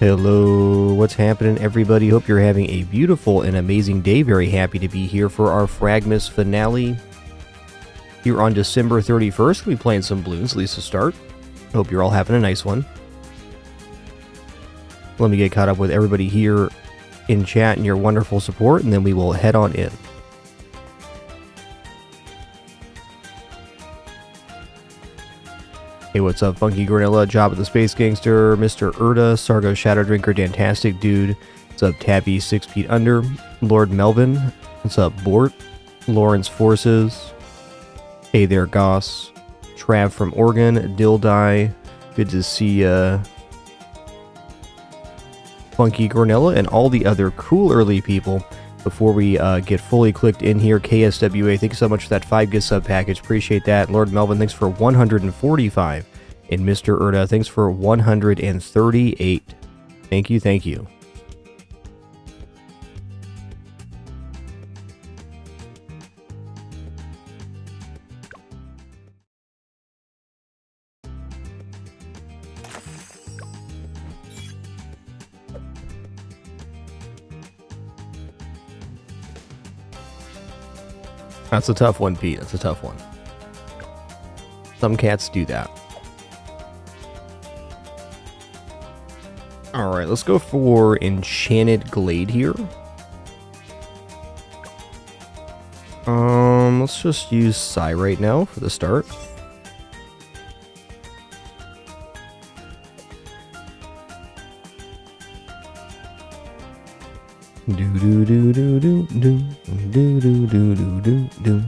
Hello, what's happening, everybody? Hope you're having a beautiful and amazing day. Very happy to be here for our FRAGMAS finale here on December 31st. We'll be playing some Bloons, at least to start. Hope you're all having a nice one. Let me get caught up with everybody here in chat and your wonderful support, and then we will head on in. Hey, what's up, Funky Granilla, Job at the Space Gangster, Mr. Erda, Sargo Shadow Drinker, Dantastic Dude, what's up, Tabby, 6 Feet Under, Lord Melvin, what's up, Bort, Lawrence Forces, hey there, Goss, Trav from Oregon, Dildai, good to see Funky Granilla, and all the other cool early people. Before we get fully clicked in here, KSWA, thank you so much for that 5-gift sub package. Appreciate that. Lord Melvin, thanks for 145. And Mr. Erda, thanks for 138. Thank you, thank you. That's a tough one, Pete. That's a tough one. Some cats do that. Alright, let's go for Enchanted Glade here. Let's just use Psy right now for the start. Do do do do do do do do do do do do.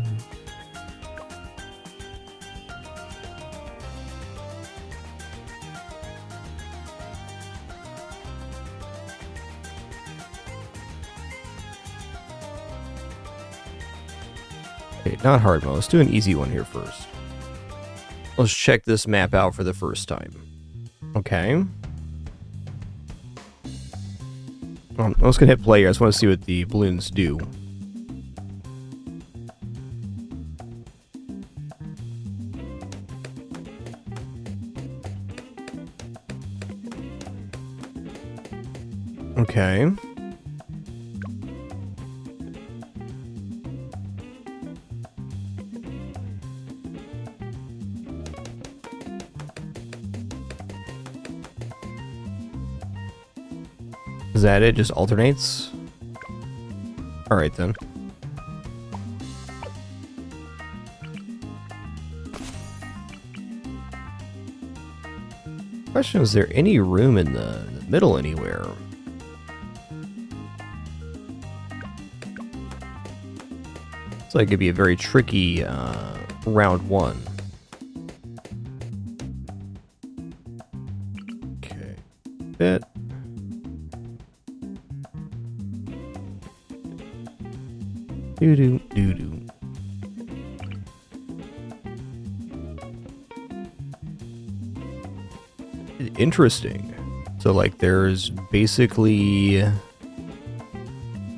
Okay, not hard mode. Let's do an easy one here first. Let's check this map out for the first time. Okay. I'm just gonna hit play here. I just want to see what the balloons do. Okay. Is that it? Just alternates? Alright then. Question, is there any room in the middle anywhere? It's like it'd be a very tricky round one. Okay. Bit. Do do do do. Interesting. So like there's basically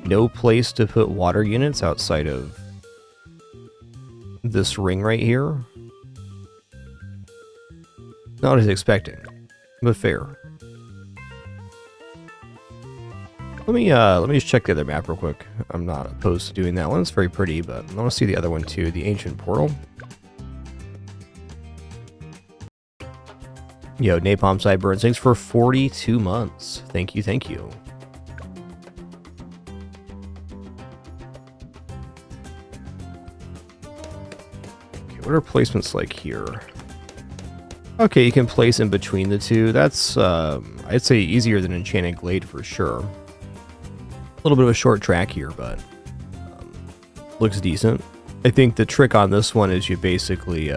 no place to put water units outside of this ring right here. Not as expecting, but fair. Let me just check the other map real quick. I'm not opposed to doing that one. It's very pretty, but I want to see the other one too, the Ancient Portal. Yo, Napalm Sideburns, thanks for 42 months. Thank you, thank you. Okay, what are placements like here? Okay, you can place in between the two. That's, I'd say easier than Enchanted Glade for sure. A little bit of a short track here, but looks decent. I think the trick on this one is you basically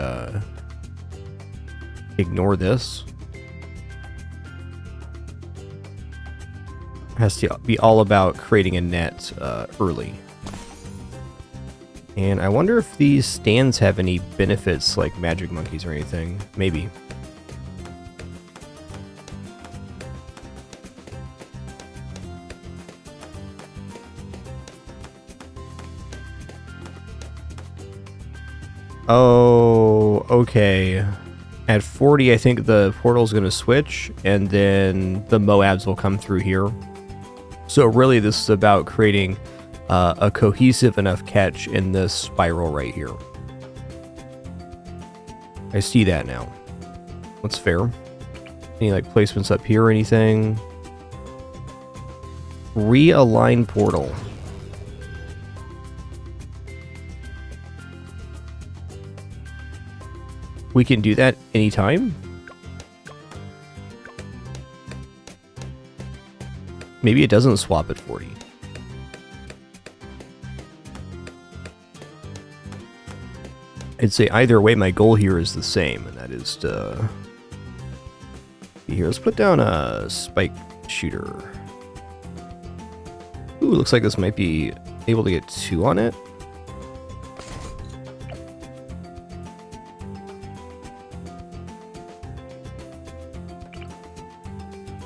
ignore this. It has to be all about creating a net early. And I wonder if these stands have any benefits like magic monkeys or anything. Maybe. Oh, okay. At 40, I think the portal's going to switch, and then the Moabs will come through here. So really, this is about creating a cohesive enough catch in this spiral right here. I see that now. That's fair. Any like placements up here or anything? Realign portal. We can do that anytime? Maybe it doesn't swap at 40. I'd say either way, my goal here is the same, and that is to... Here, let's put down a spike shooter. Ooh, looks like this might be able to get 2 on it.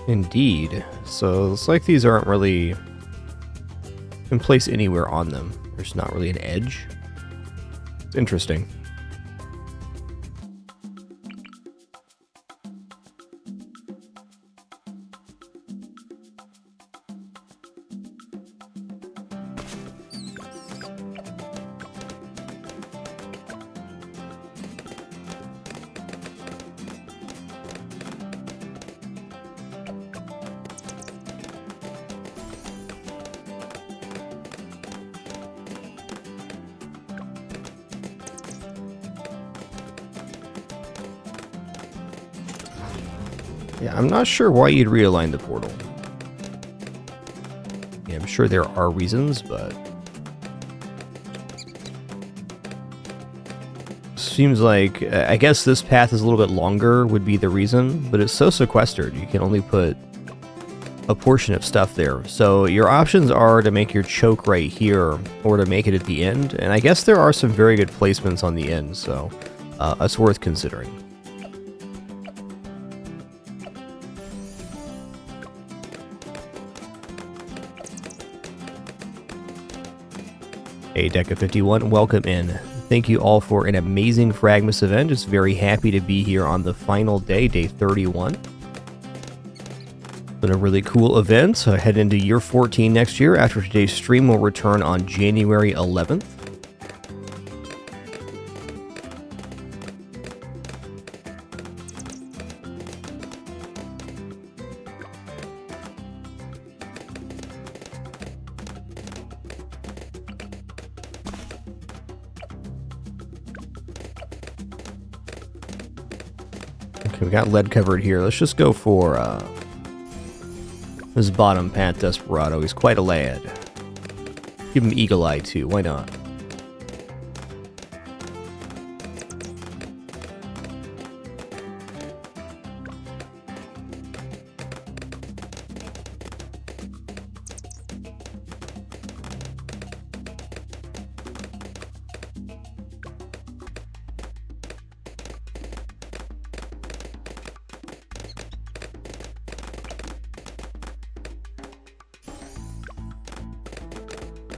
Indeed. So it's like these aren't really in place anywhere on them. There's not really an edge. It's interesting. Yeah, I'm not sure why you'd realign the portal. Yeah, I'm sure there are reasons, but... Seems like, I guess this path is a little bit longer would be the reason, but it's so sequestered, you can only put a portion of stuff there. So your options are to make your choke right here, or to make it at the end, and I guess there are some very good placements on the end, so it's worth considering. Hey, Deca 51, welcome in. Thank you all for an amazing FRAGMAS event. Just very happy to be here on the final day, day 31. Been a really cool event. I head into year 14 next year. After today's stream, we'll return on January 11th. Okay, we got lead covered here. Let's just go for this bottom Pat Desperado. He's quite a lad. Give him Eagle Eye too. Why not?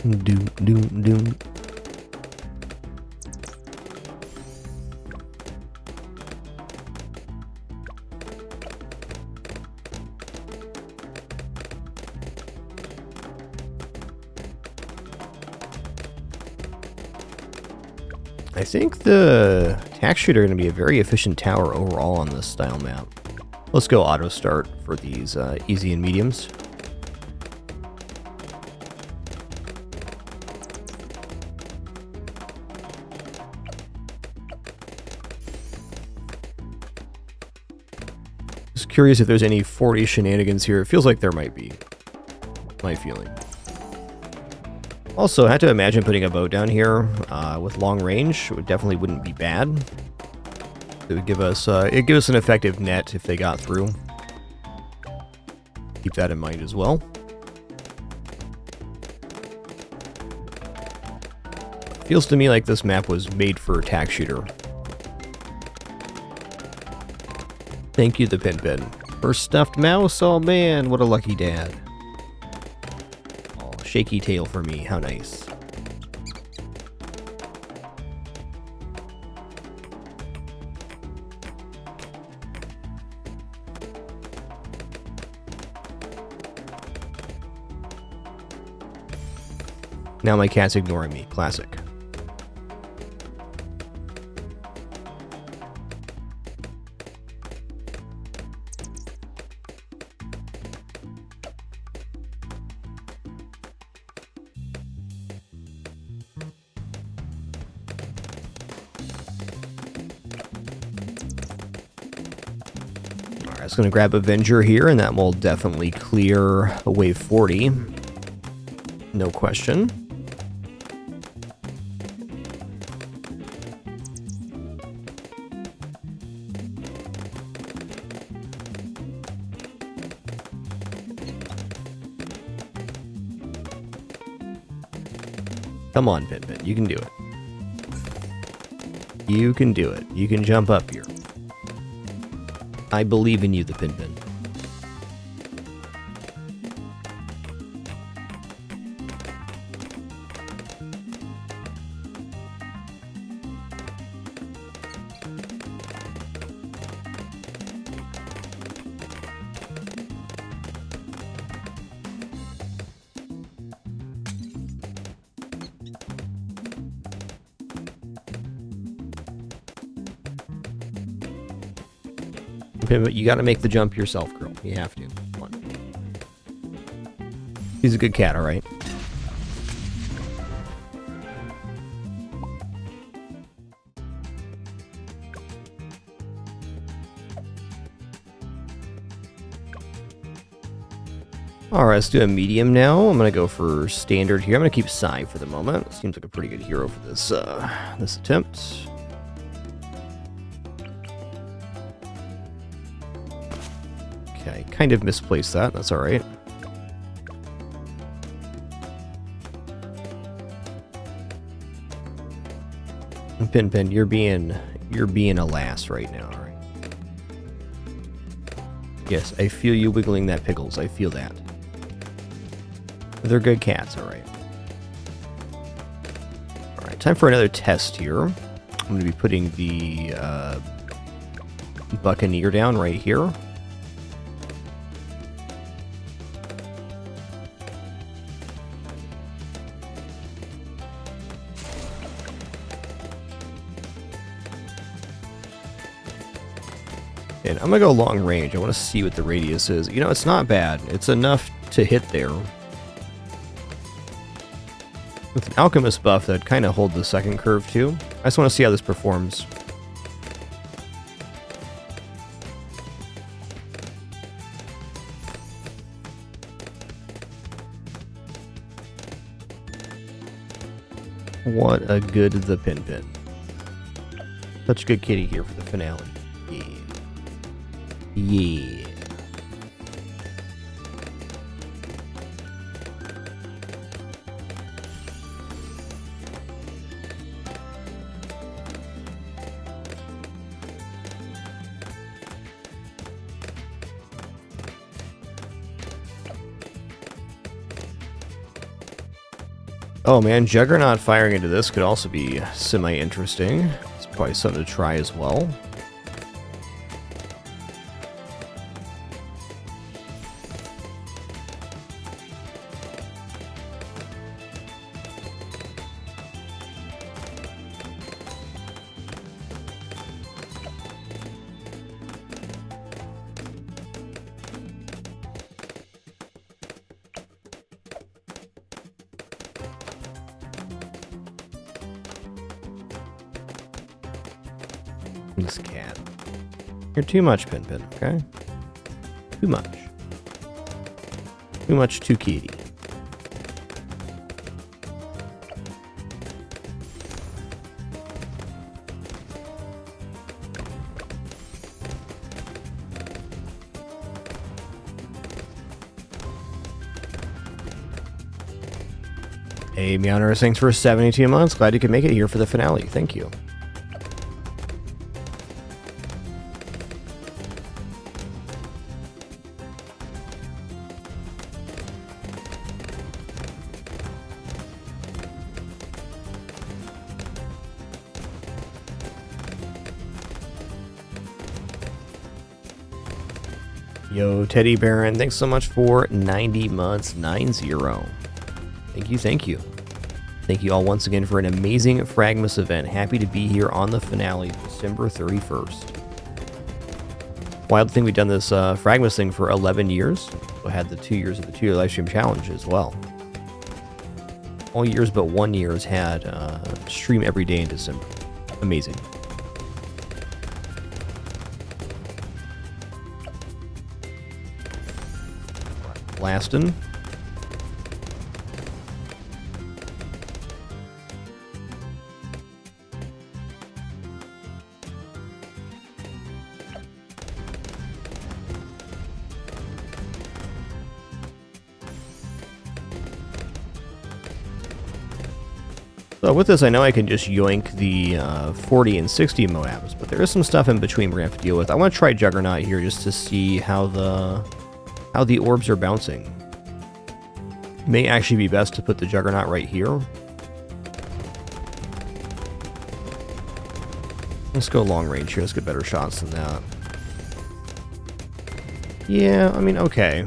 Doom, doom, doom. I think the tack shooter are going to be a very efficient tower overall on this style map. Let's go auto start for these easy and mediums. Curious if there's any 40 shenanigans here. It feels like there might be. My feeling. Also, I had to imagine putting a boat down here with long range. It definitely wouldn't be bad. It would give us it'd give us an effective net if they got through. Keep that in mind as well. Feels to me like this map was made for a tack shooter. Thank you, the Pin. First stuffed mouse? Oh man, what a lucky dad. Oh, shaky tail for me, how nice. Now my cat's ignoring me. Classic. Going to grab Avenger here, and that will definitely clear a wave 40. No question. Come on, Pin. You can do it. You can do it. You can jump up here. I believe in you, the Pin. But you got to make the jump yourself, girl. You have to. Come on. He's a good cat, all right. All right, let's do a medium now. I'm going to go for standard here. I'm going to keep Psy for the moment. Seems like a pretty good hero for this this attempt. Okay, kind of misplaced that. That's all right. Pin, you're being a lass right now, all right? Yes, I feel you wiggling that pickles. I feel that. They're good cats, all right. All right, time for another test here. I'm going to be putting the Buccaneer down right here. And I'm going to go long range. I want to see what the radius is. You know, it's not bad. It's enough to hit there. With an Alchemist buff, that'd kind of hold the second curve, too. I just want to see how this performs. What a good the Pin. Such a good kitty here for the finale. Yeah. Yeah. Oh man, Juggernaut firing into this could also be semi-interesting. It's probably something to try as well. This cat. You're too much, Pin, okay? Too much. Too much, too kitty. Hey, Meowners, thanks for 72 months. Glad you could make it here for the finale. Thank you. Yo, Teddy Baron, thanks so much for 90 months, 90. Thank you, thank you. Thank you all once again for an amazing FRAGMAS event. Happy to be here on the finale, December 31st. Wild thing, we've done this FRAGMAS thing for 11 years. We had the 2 years of the 2-year livestream challenge as well. All years but 1 year has had stream every day in December. Amazing. Blastin'. So with this, I know I can just yoink the 40 and 60 Moabs, but there is some stuff in between we're going to have to deal with. I want to try Juggernaut here just to see how the orbs are bouncing. May actually be best to put the Juggernaut right here. Let's go long range here. Let's get better shots than that. Yeah, I mean, okay.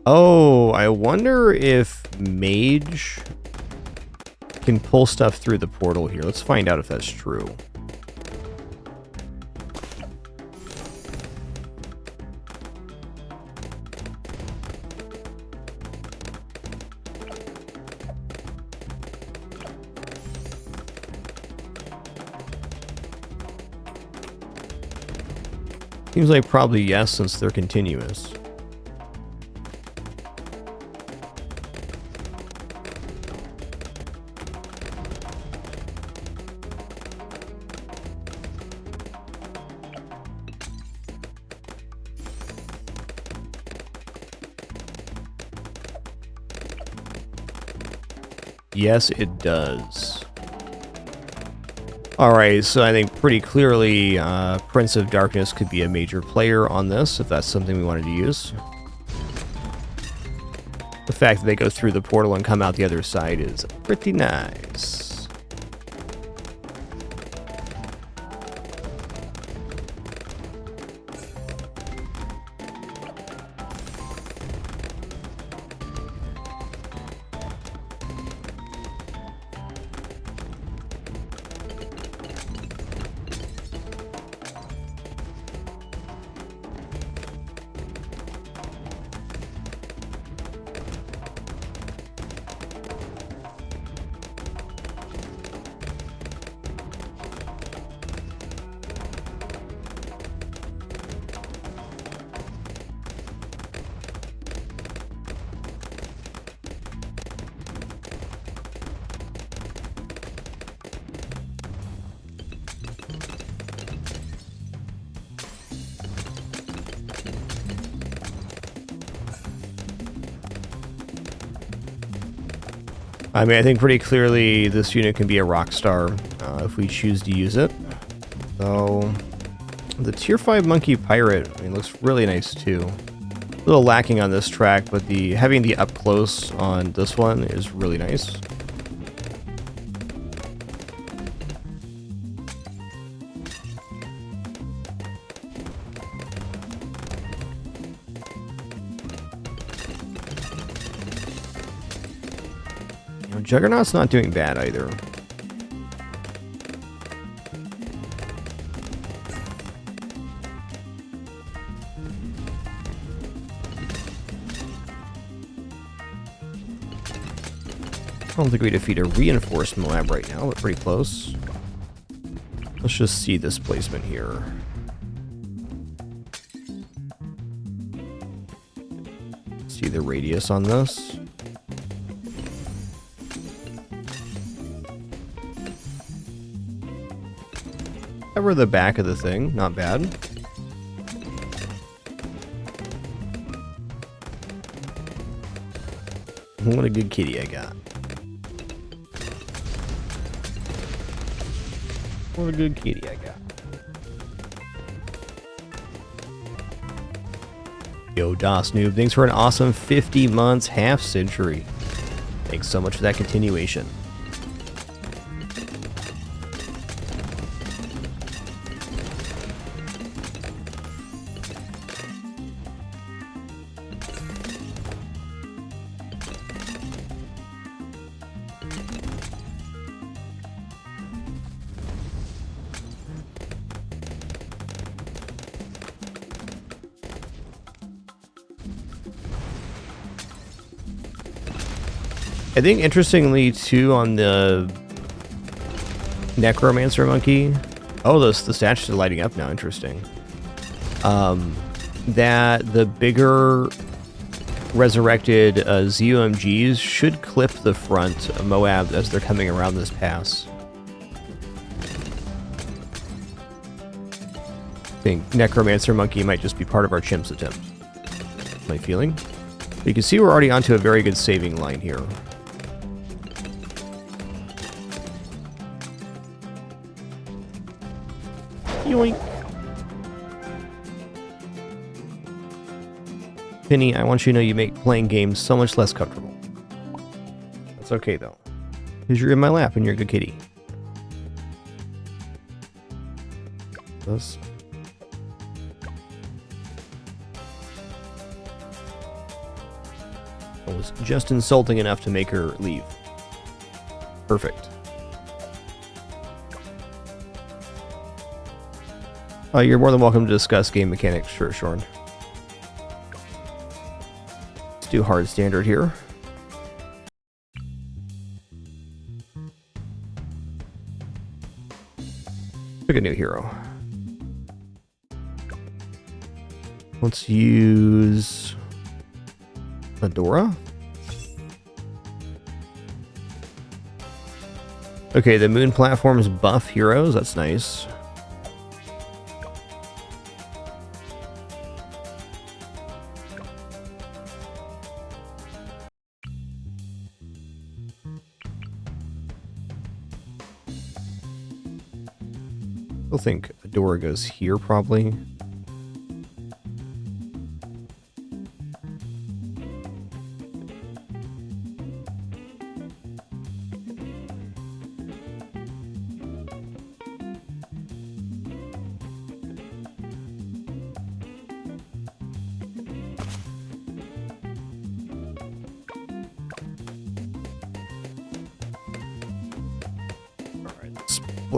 Oh, I wonder if Mage can pull stuff through the portal here. Let's find out if that's true. Seems like probably yes, since they're continuous. Yes, it does. Alright, so I think pretty clearly Prince of Darkness could be a major player on this, if that's something we wanted to use. The fact that they go through the portal and come out the other side is pretty nice. I mean, I think pretty clearly this unit can be a rock star if we choose to use it. So, the Tier 5 Monkey Pirate, I mean, looks really nice too. A little lacking on this track, but having the up close on this one is really nice. Juggernaut's not doing bad either. I don't think we defeat a reinforced Moab right now, but pretty close. Let's just see this placement here. See the radius on this. Cover the back of the thing, not bad. What a good kitty I got. What a good kitty I got. Yo, DOS Noob, thanks for an awesome 50 months, half century. Thanks so much for that continuation. I think interestingly too on the Necromancer Monkey. Oh, the statues are lighting up now. Interesting. That the bigger resurrected ZOMGs should clip the front of Moab as they're coming around this pass. I think Necromancer Monkey might just be part of our chimps attempt. My feeling. But you can see we're already onto a very good saving line here. Yoink. Penny, I want you to know you make playing games so much less comfortable. That's okay though, because you're in my lap and you're a good kitty. This. I was just insulting enough to make her leave. Perfect. You're more than welcome to discuss game mechanics, sure, Shorn. Let's do hard standard here. Pick a new hero. Let's use Adora. Okay, the moon platforms buff heroes. That's nice. I think Adora goes here probably.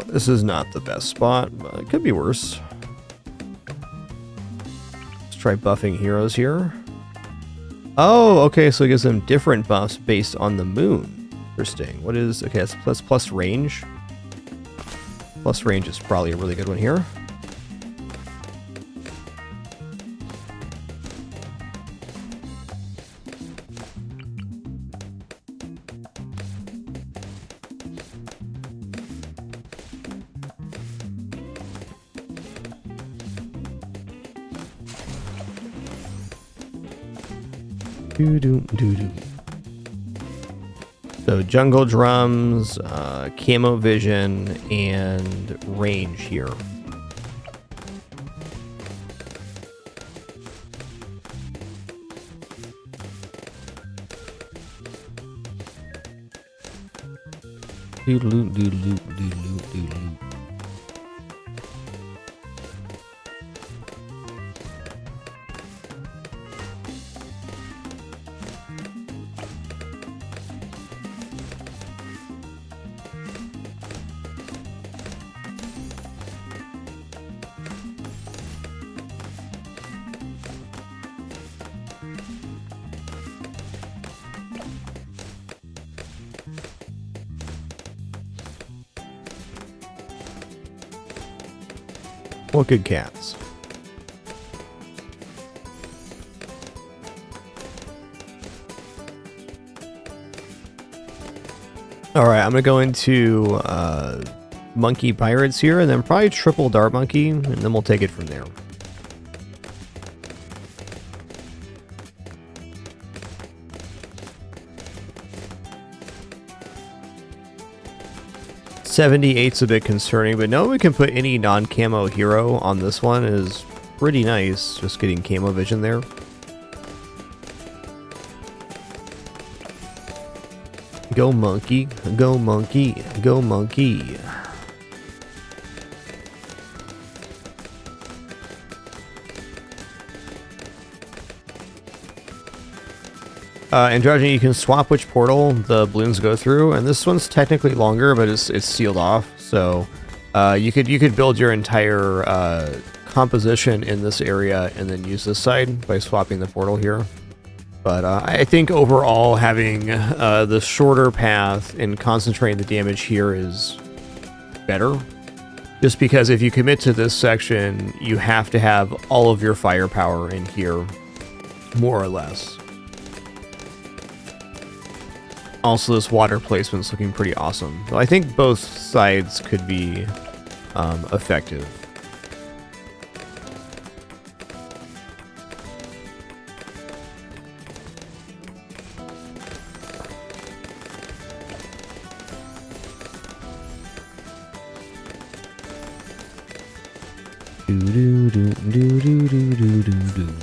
This is not the best spot, but it could be worse. Let's try buffing heroes here. Oh, okay, so it gives them different buffs based on the moon. Interesting. What is... Okay, that's plus range. Plus range is probably a really good one here. So jungle drums, camo vision, and range here. What good cats. Alright, I'm gonna go into Monkey Pirates here, and then probably triple Dart Monkey, and then we'll take it from there. .78's a bit concerning, but no, we can put any non-camo hero on this one is pretty nice. Just getting camo vision there. Go monkey, go monkey, go monkey. Androgyny, you can swap which portal the balloons go through, and this one's technically longer, but it's sealed off. So you could build your entire composition in this area and then use this side by swapping the portal here. But I think overall having the shorter path and concentrating the damage here is better. Just because if you commit to this section, you have to have all of your firepower in here, more or less. Also, this water placement's looking pretty awesome. So I think both sides could be effective. Do do do do do do do do do.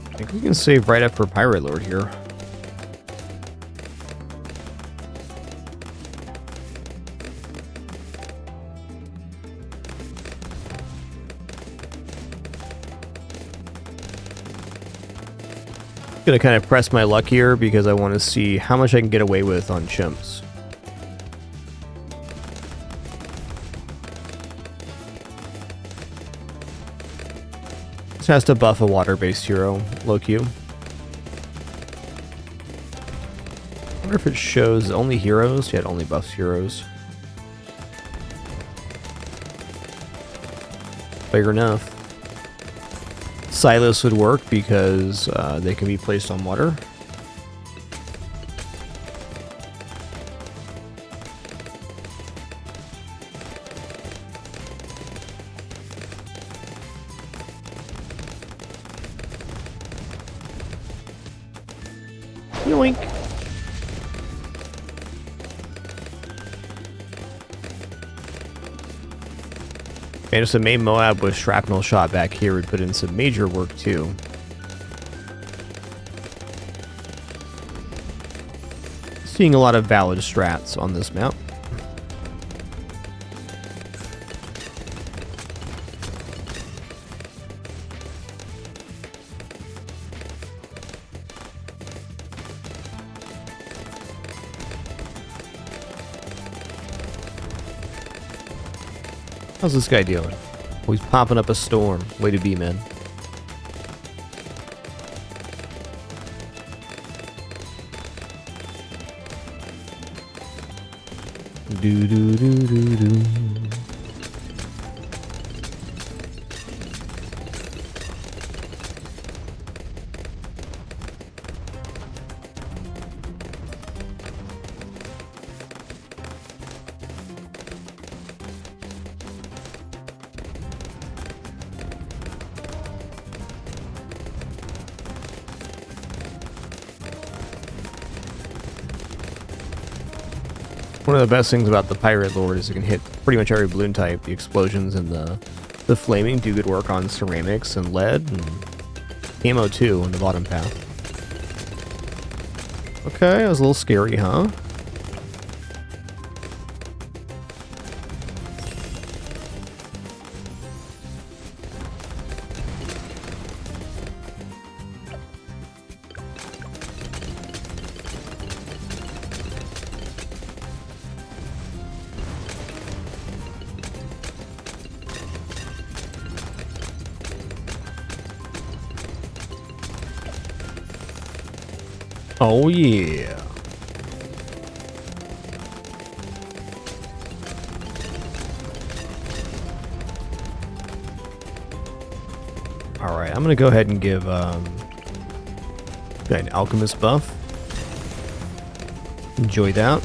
I think we can save right up for Pirate Lord here. Gonna kind of press my luck here because I want to see how much I can get away with on chimps. This has to buff a water-based hero, low Q. I wonder if it shows only heroes. Yeah, it only buffs heroes. Fair enough. Silos would work because they can be placed on water. Yoink. And just a main Moab with shrapnel shot back here would put in some major work too. Seeing a lot of valid strats on this map. How's this guy doing? Oh, he's popping up a storm. Way to be, man. Do do do do do. One of the best things about the Pirate Lord is it can hit pretty much every balloon type. The explosions and the flaming do good work on ceramics and lead, and camo too on the bottom path. Okay, that was a little scary, huh? Oh yeah. All right, I'm gonna go ahead and give an alchemist buff. Enjoy that.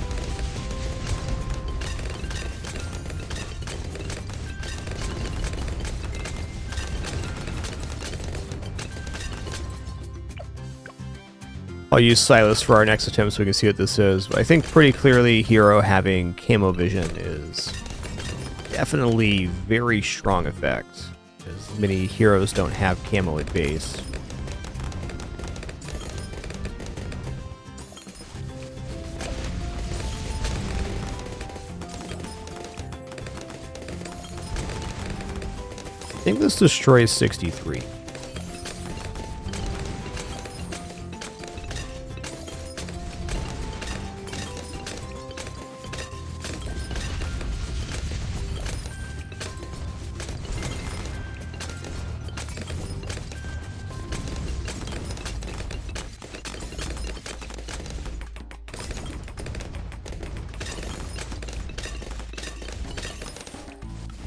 I'll use Silas for our next attempt so we can see what this is. But I think pretty clearly Hero having camo vision is definitely very strong effect, as many heroes don't have camo at base. think this destroys 63.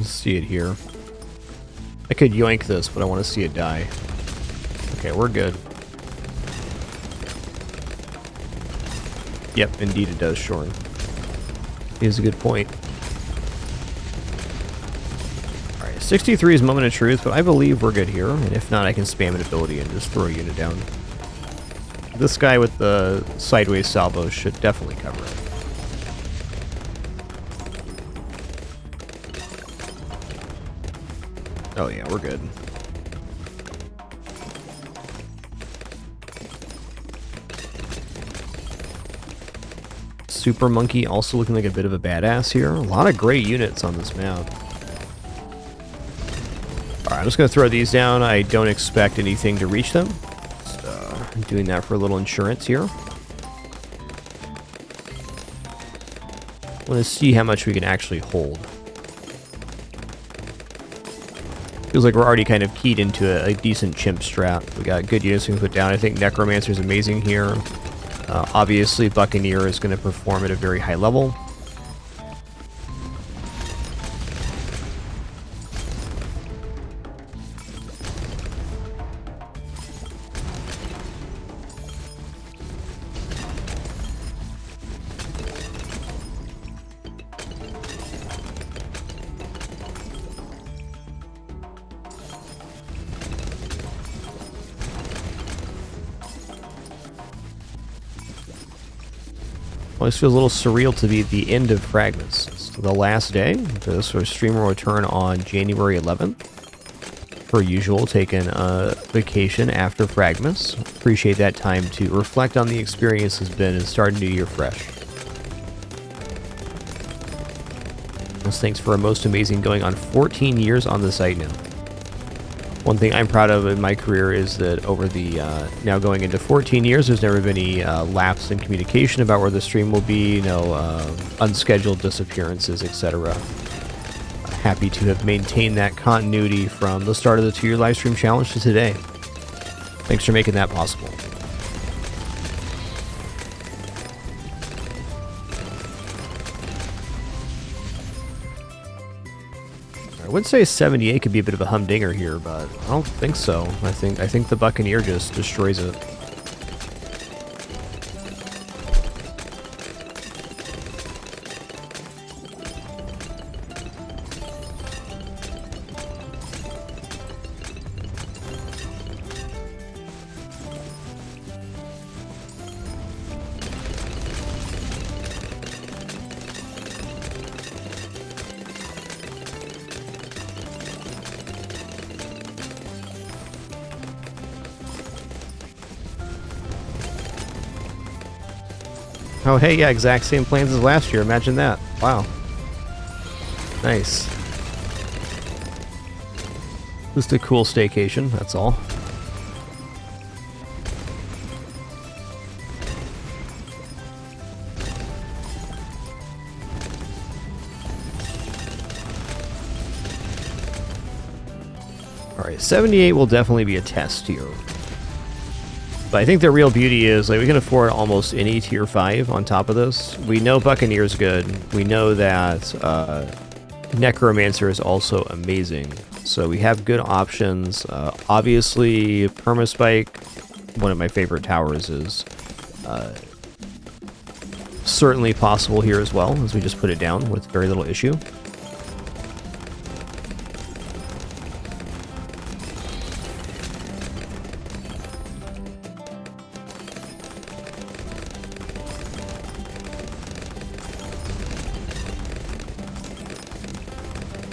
See it here. I could yoink this, but I want to see it die. Okay, we're good. Yep, indeed it does, Shorn. He has a good point. Alright, 63 is moment of truth, but I believe we're good here. And if not, I can spam an ability and just throw a unit down. This guy with the sideways salvo should definitely cover it. Oh yeah, we're good. Super Monkey also looking like a bit of a badass here. A lot of great units on this map. Alright, I'm just going to throw these down. I don't expect anything to reach them. Just doing that for a little insurance here. Want to see how much we can actually hold. Feels like we're already kind of keyed into a decent chimp strat. We got good units we can put down. I think Necromancer's amazing here. Obviously, Buccaneer is going to perform at a very high level. Always feels a little surreal to be at the end of FRAGMAS. It's the last day. This stream will return on January 11th. Per usual, taking a vacation after FRAGMAS. Appreciate that time to reflect on the experience has been and start a new year fresh. Thanks for a most amazing going on 14 years on the site now. One thing I'm proud of in my career is that over the now going into 14 years, there's never been any lapse in communication about where the stream will be, no unscheduled disappearances, etc. Happy to have maintained that continuity from the start of the 2-year live stream challenge to today. Thanks for making that possible. I would say 78 could be a bit of a humdinger here, but I don't think so. I think the Buccaneer just destroys it. Oh, hey, yeah, exact same plans as last year. Imagine that. Wow. Nice. Just a cool staycation, that's all. Alright, 78 will definitely be a test here. But I think the real beauty is, like, we can afford almost any tier 5 on top of this. We know Buccaneer's good. We know that Necromancer is also amazing. So we have good options. Obviously, Permaspike, one of my favorite towers, is certainly possible here as well, as we just put it down with very little issue.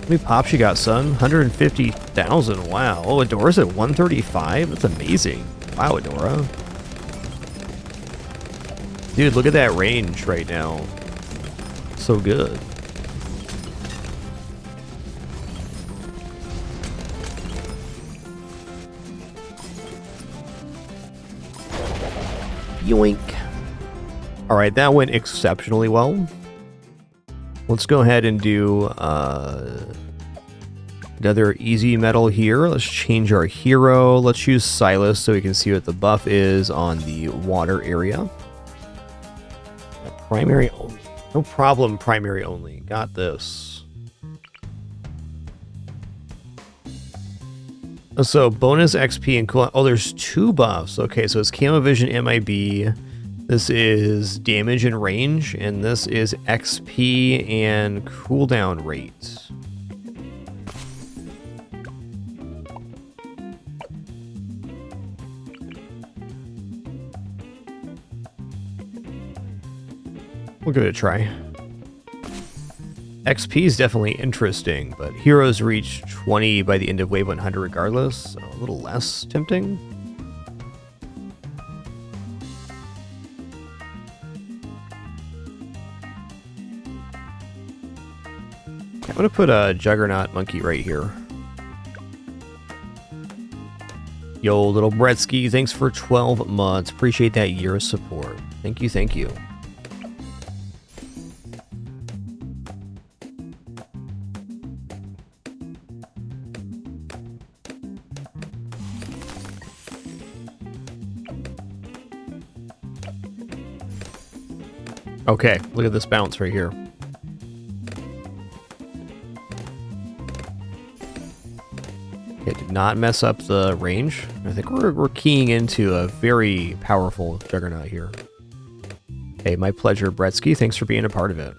How many pops you got, son? 150,000. Wow. Oh, Adora's at 135? That's amazing. Wow, Adora. Dude, look at that range right now. So good. Yoink. All right, that went exceptionally well. Let's go ahead and do another easy metal here. Let's change our hero. Let's use Silas so we can see what the buff is on the water area. Primary only. No problem, primary only. Got this. So bonus XP and cool. Oh, there's 2 buffs. Okay, so it's Camo Vision MIB. This is damage and range, and this is XP and cooldown rate. We'll give it a try. XP is definitely interesting, but heroes reach 20 by the end of wave 100 regardless, so a little less tempting. I'm gonna put a Juggernaut monkey right here. Yo, little Bretsky, thanks for 12 months. Appreciate that year of support. Thank you, thank you. Okay, look at this bounce right here. Okay, did not mess up the range. I think we're keying into a very powerful Juggernaut here. Hey, my pleasure, Bretsky. Thanks for being a part of it.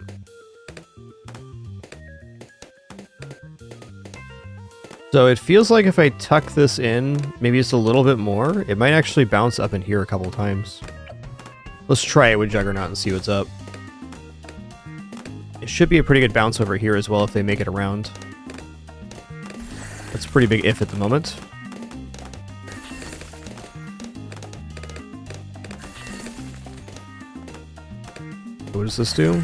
So it feels like if I tuck this in, maybe just a little bit more, it might actually bounce up in here a couple times. Let's try it with Juggernaut and see what's up. It should be a pretty good bounce over here as well if they make it around. That's a pretty big if at the moment. What does this do?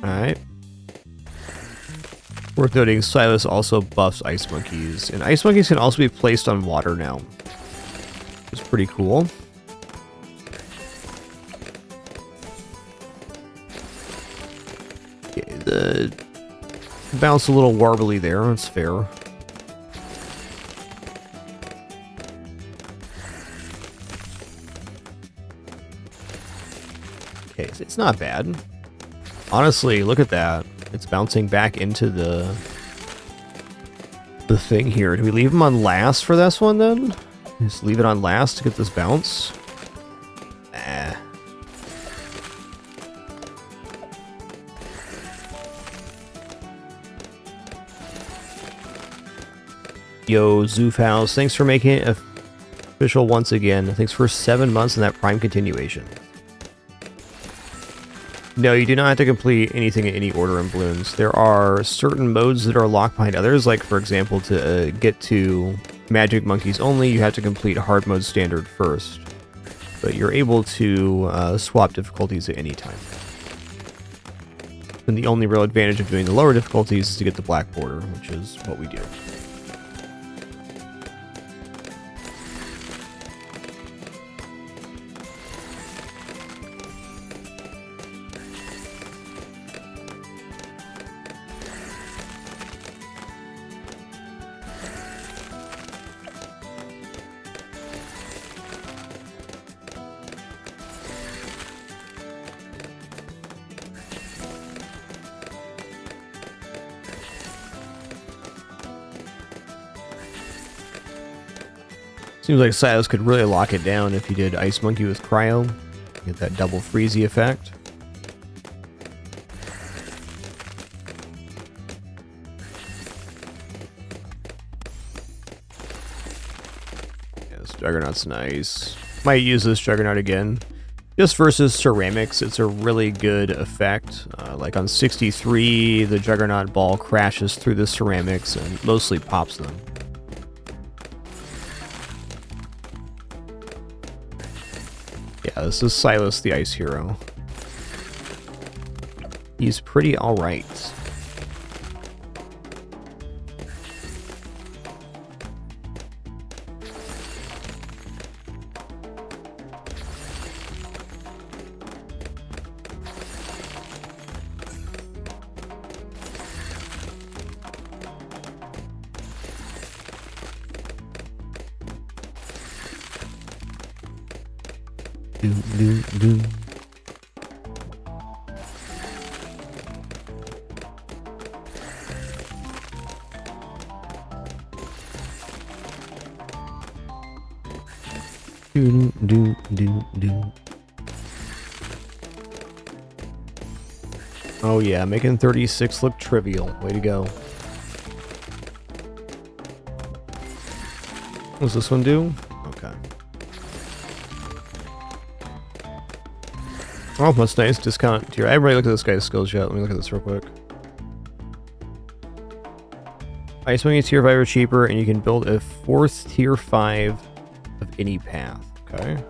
Alright. Worth noting, Silas also buffs Ice Monkeys, and Ice Monkeys can also be placed on water now. It's pretty cool. Okay, the bounce a little warbly there, that's fair. Okay, it's not bad. Honestly, look at that. It's bouncing back into the thing here. Do we leave him on last for this one then? Just leave it on last to get this bounce? Nah. Yo, Zoof House, thanks for making it official once again. Thanks for 7 months in that Prime continuation. No, you do not have to complete anything in any order in Bloons. There are certain modes that are locked behind others, like, for example, to get to Magic Monkeys only, you have to complete Hard Mode Standard first. But you're able to swap difficulties at any time. And the only real advantage of doing the lower difficulties is to get the black border, which is what we do. Seems like Silas could really lock it down if he did Ice Monkey with Cryo. Get that double freezy effect. Yeah, this Juggernaut's nice. Might use this Juggernaut again. Just versus ceramics, it's a really good effect. Like on 63, the Juggernaut ball crashes through the ceramics and mostly pops them. Yeah, this is Silas the Ice Hero. He's pretty alright. do. Do. Oh yeah, making 36 look trivial. Way to go. What's this one do? Okay. Oh, that's nice. Discount tier. Everybody look at this guy's skill shot. Let me look at this real quick. Ice Wing is tier 5 or cheaper, and you can build a 4th tier 5 of any path. Okay.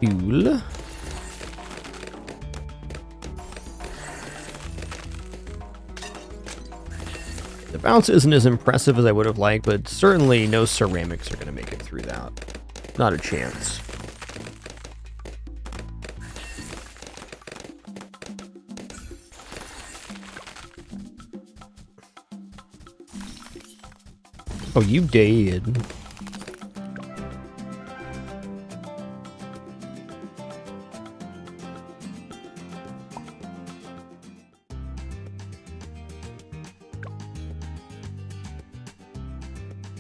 Cool. The bounce isn't as impressive as I would have liked, but certainly no ceramics are going to make it through that. Not a chance. Oh, you did.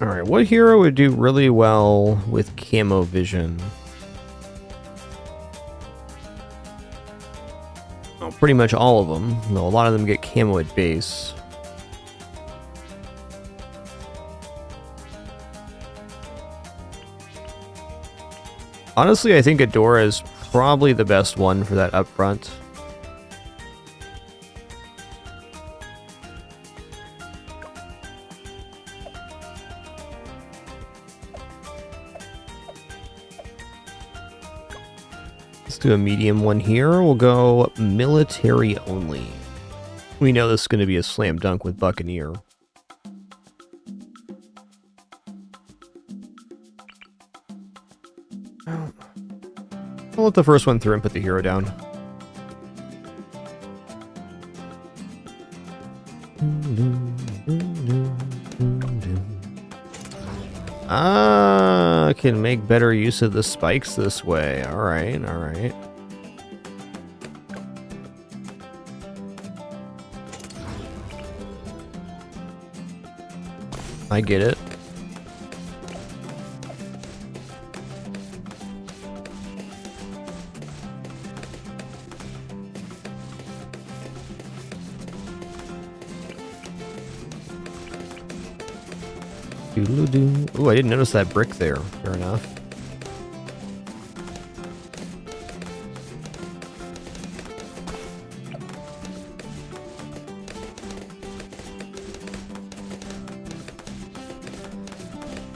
Alright, what hero would do really well with camo vision? Oh, pretty much all of them. No, a lot of them get camo at base. Honestly, I think Adora is probably the best one for that upfront. Let's do a medium one here. We'll go military only. We know this is going to be a slam dunk with Buccaneer. I'll let the first one through and put the hero down. Ah, can make better use of the spikes this way. Alright, alright. I get it. Ooh, I didn't notice that brick there. Fair enough.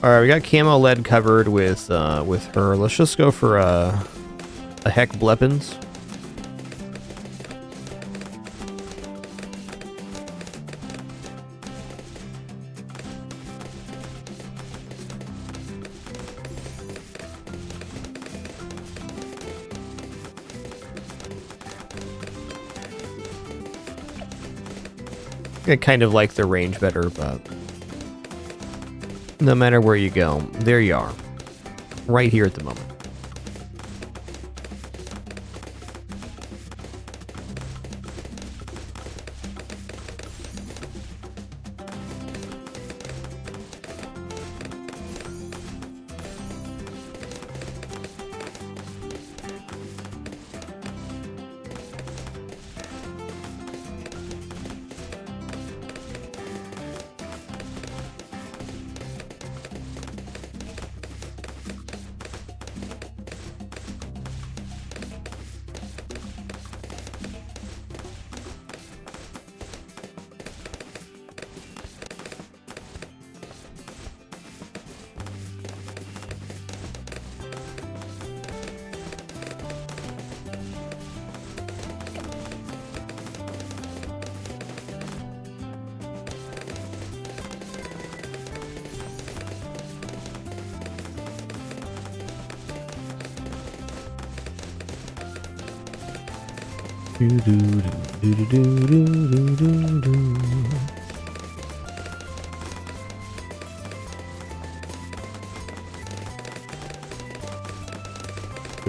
Alright, we got camo lead covered with her. Let's just go for a heck bleppins. I kind of like the range better, but no matter where you go, there you are. Right here at the moment.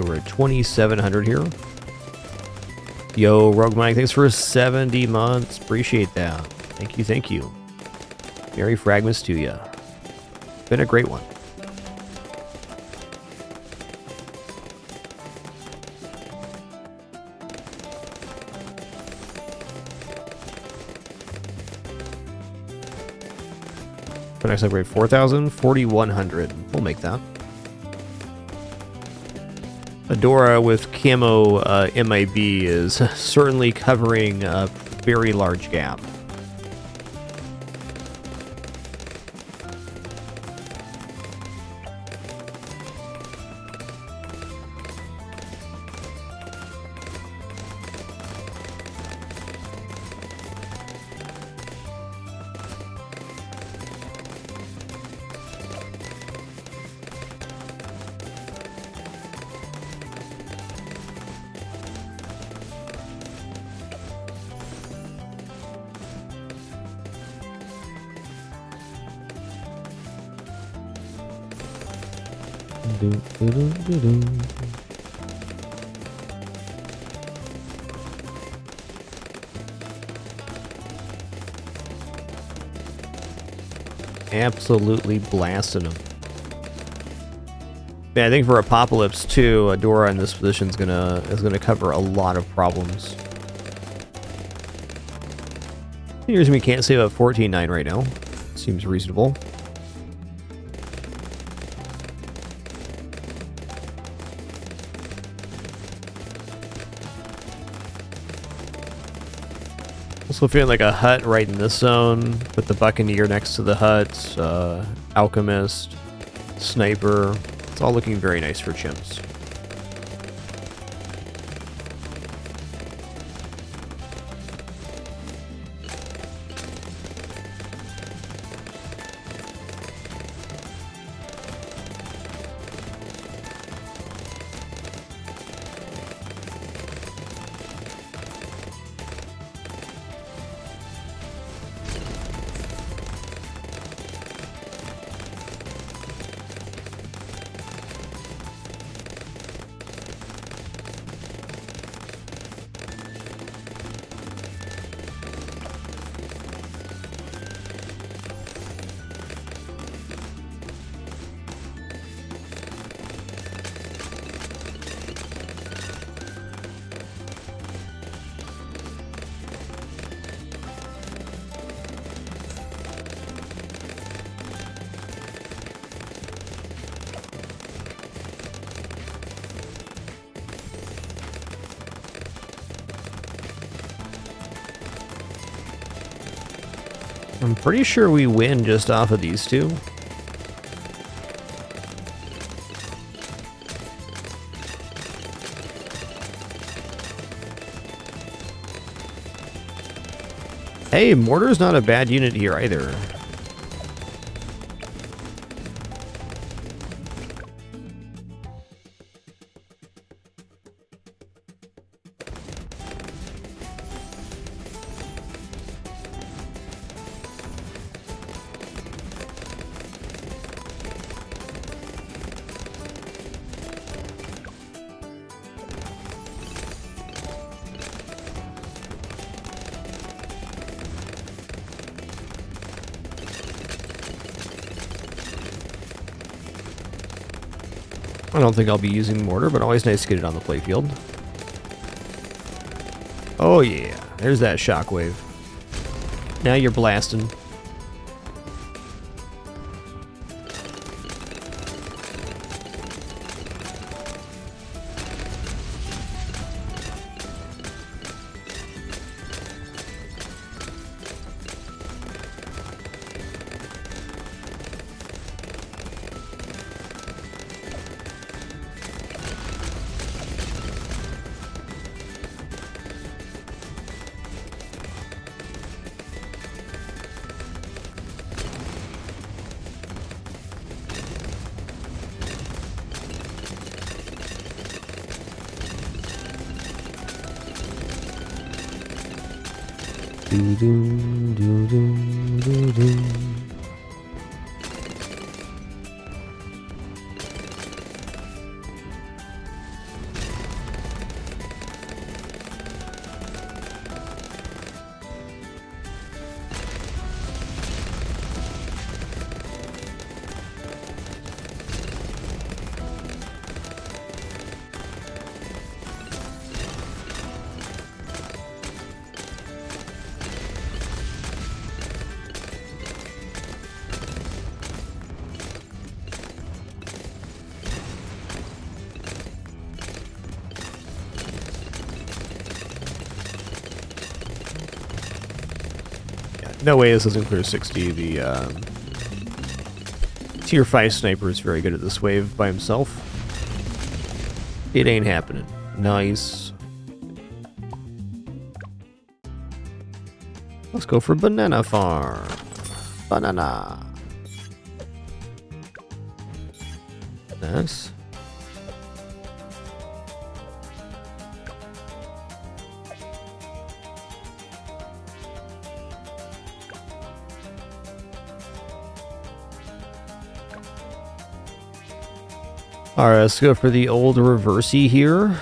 So we're at 2,700 here. Yo, Rogue Mike, thanks for 70 months. Appreciate that. Thank you, thank you. Merry FRAGMAS to you. Been a great one. Next upgrade 4,000, 4,100. We'll make that. Adora with camo MIB is certainly covering a very large gap. Absolutely blasting them. Yeah, I think for Apocalypse 2, Adora in this position is gonna cover a lot of problems. Here's we can't save up 14.9 right now. Seems reasonable. Also feeling like a hut right in this zone. Put the Buccaneer next to the hut. Alchemist, Sniper. It's all looking very nice for chimps. I'm pretty sure we win just off of these two. Hey, Mortar's not a bad unit here either. I don't think I'll be using Mortar, but always nice to get it on the playfield. Oh yeah, there's that shockwave. Now you're blasting. No way this doesn't clear 60. The tier 5 sniper is very good at this wave by himself. It ain't happening. Nice. Let's go for banana farm. Banana. Nice. Alright, let's go for the old reversey here.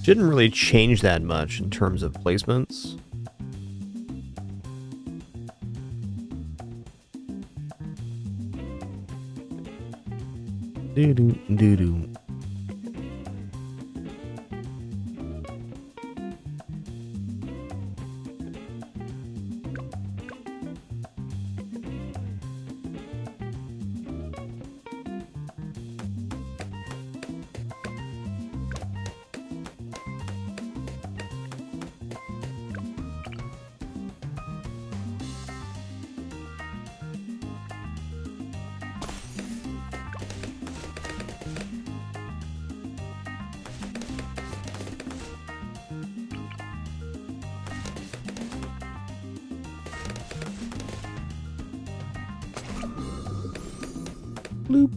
Didn't really change that much in terms of placements. Doo-doo-doo-doo. Bloop.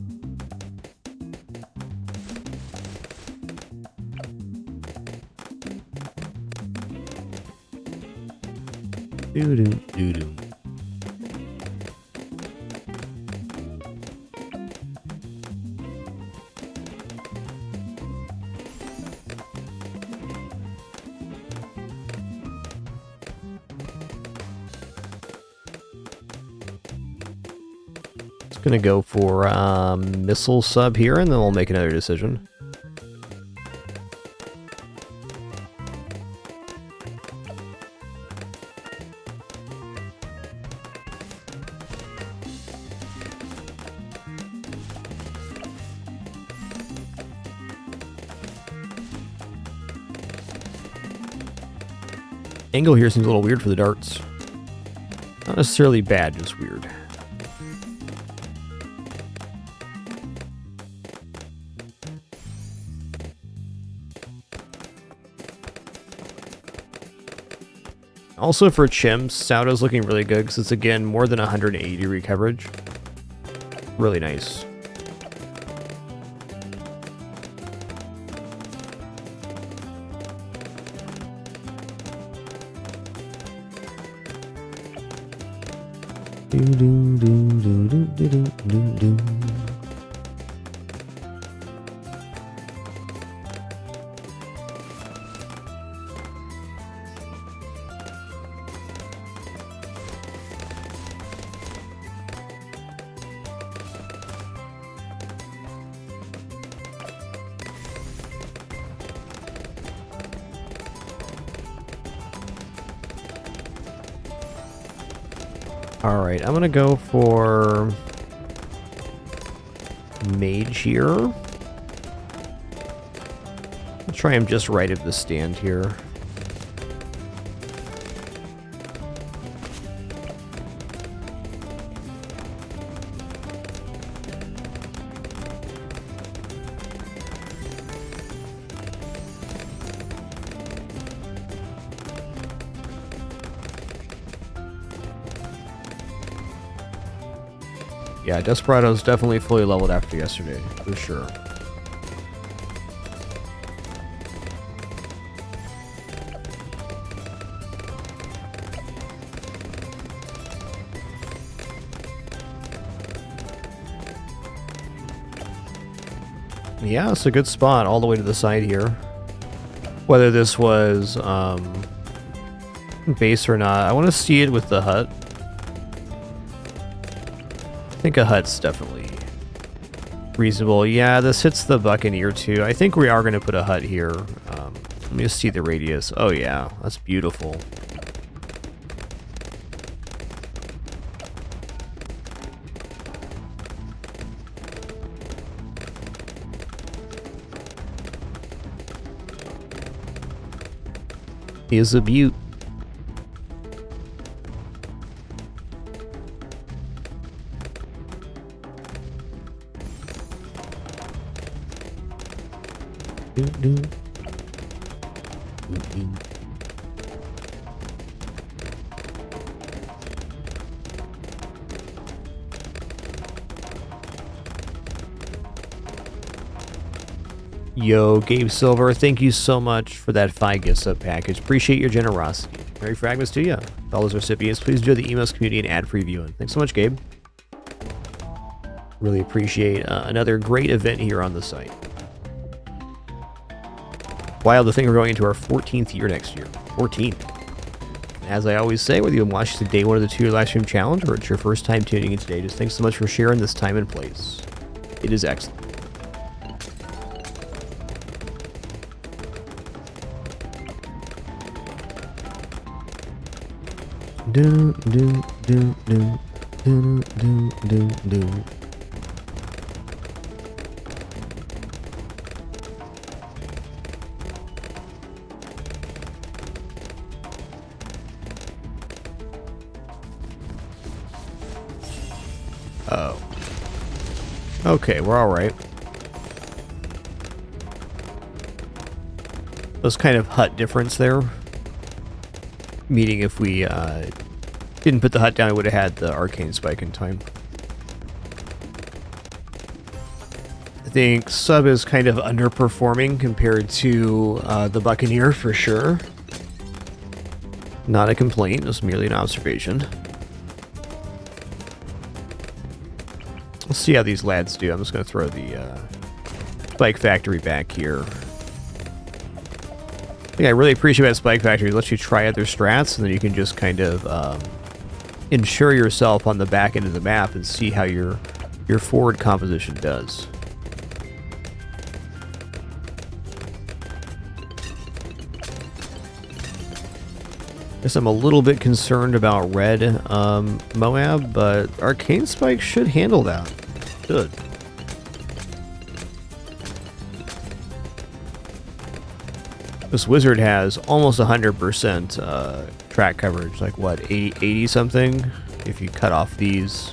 Doo-doo-doo-doo. Gonna go for missile sub here, and then we'll make another decision. Angle here seems a little weird for the darts. Not necessarily bad, just weird. Also for chimps, Saudo's looking really good because it's again more than 180 degree coverage. Really nice. Alright, I'm gonna go for mage here. I'll try him just right of the stand here. Yeah, Desperado's definitely fully leveled after yesterday, for sure. Yeah, it's a good spot all the way to the side here. Whether this was base or not, I want to see it with the hut. I think a hut's definitely reasonable. Yeah, this hits the Buccaneer too. I think we are going to put a hut here. Let me just see the radius. Oh yeah, that's beautiful. is a beaut. Yo, Gabe Silver, thank you so much for that 5 gift sub package. Appreciate your generosity. Merry Fragmas to you. To all those recipients, please enjoy the emails, community, and ad-free viewing. Thanks so much, Gabe. Really appreciate another great event here on the site. Wild to think we're going into our 14th year next year. 14th. As I always say, whether you watch the day 1 of the 2-year live stream challenge or it's your first time tuning in today, just thanks so much for sharing this time and place. It is excellent. Do do do do do do do do. Oh. Okay, we're all right. There's kind of hut difference there. Meaning if we didn't put the hut down, we would have had the arcane spike in time. I think sub is kind of underperforming compared to the Buccaneer for sure. Not a complaint, just merely an observation. Let's see how these lads do. I'm just going to throw the Spike Factory back here. I really appreciate that Spike Factory. It lets you try other strats, and then you can just kind of ensure yourself on the back end of the map and see how your forward composition does. Guess I'm a little bit concerned about red Moab, but Arcane Spike should handle that. Should. This wizard has almost 100% track coverage, like what, 80 something? If you cut off these.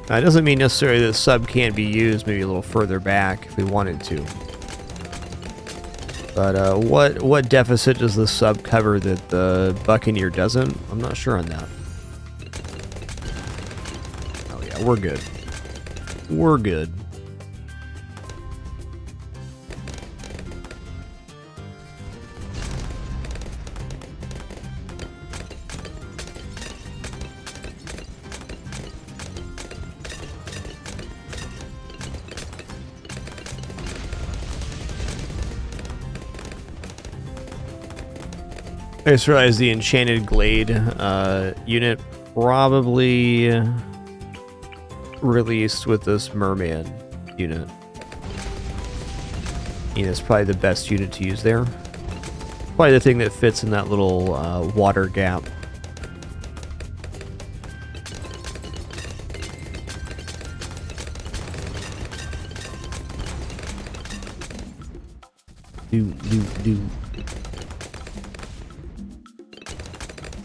It doesn't mean necessarily that sub can't be used maybe a little further back if we wanted to. But what deficit does the sub cover that the Buccaneer doesn't? I'm not sure on that. Oh yeah, we're good. We're good. I just realized the Enchanted Glade unit probably released with this Merman unit. It's probably the best unit to use there. Probably the thing that fits in that little water gap. Do.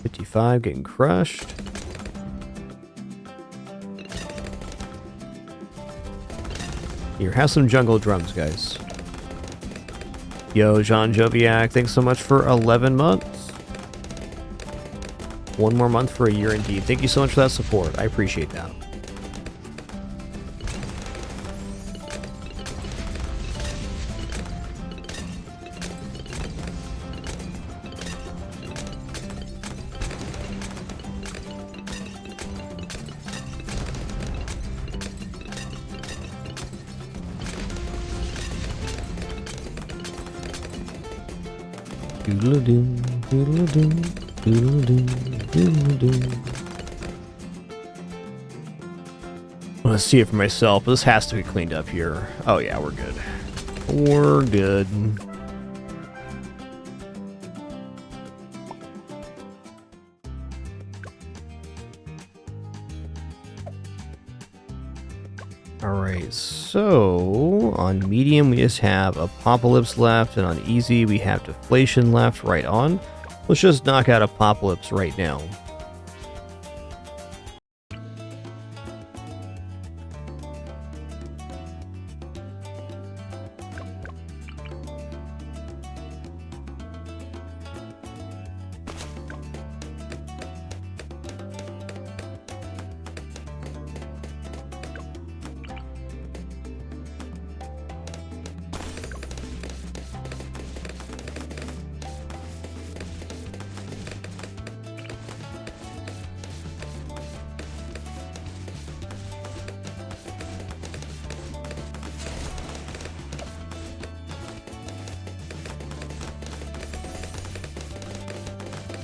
55 getting crushed. Here, have some jungle drums, guys. Yo, Jean Joviak, thanks so much for 11 months. 1 more month for a year indeed. Thank you so much for that support. I appreciate that. Let's see it for myself. This has to be cleaned up here. Oh yeah, we're good. We're good. Alright, so on medium we just have Apocalypse left, and on easy we have Deflation left. Right on. Let's just knock out Apocalypse right now.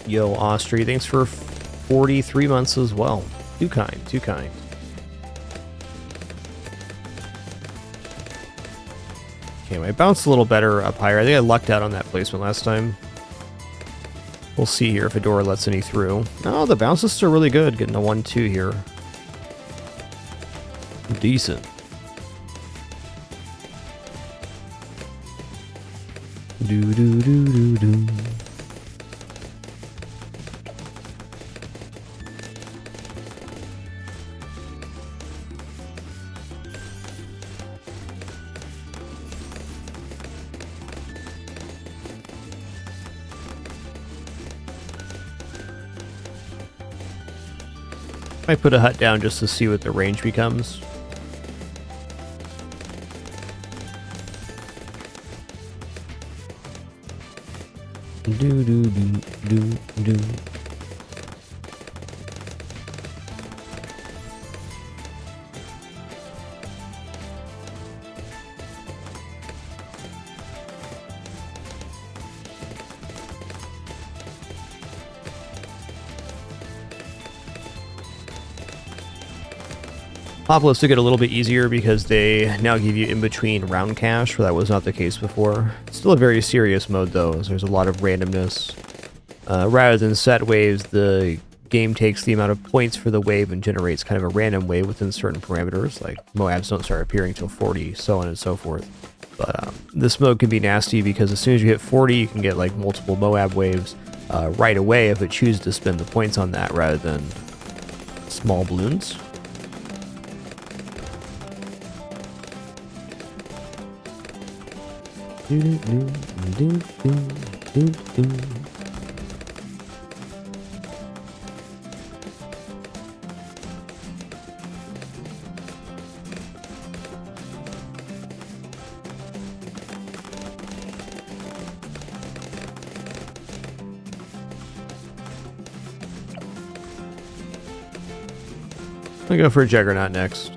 Yo, Austri, thanks for 43 months as well. Too kind, too kind. Okay, I bounced a little better up higher. I think I lucked out on that placement last time. We'll see here if Fedora lets any through. Oh, the bounces still really good. Getting a 1-2 here. Decent. Do. Might put a hut down just to see what the range becomes. Do. Apocalypse took it a little bit easier because they now give you in-between round cash, where that was not the case before. It's still a very serious mode, though, as there's a lot of randomness. Rather than set waves, the game takes the amount of points for the wave and generates kind of a random wave within certain parameters, like Moabs don't start appearing till 40, so on and so forth. But this mode can be nasty because as soon as you hit 40, you can get like multiple Moab waves right away if it chooses to spend the points on that rather than small balloons. I'm gonna go for a Juggernaut next.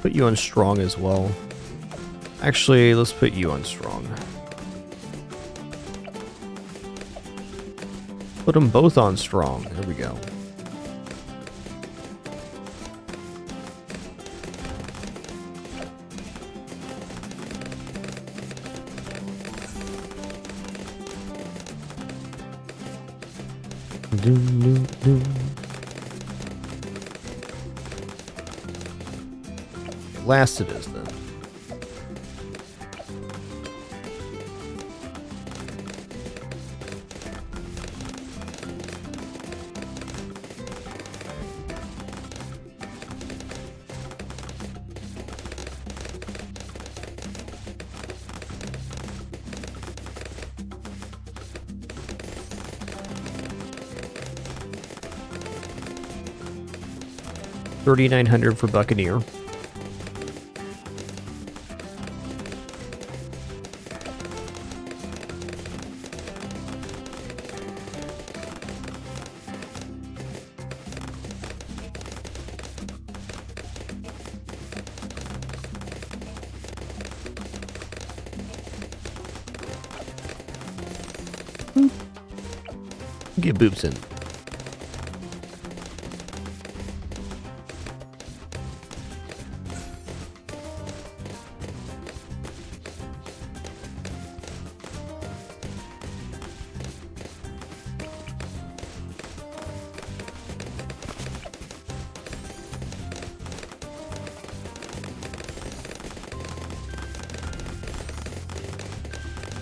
Put you on strong as well. Actually, let's put you on strong. Put them both on strong. There we go. Last it is then. $3,900 for Buccaneer. Get boops in.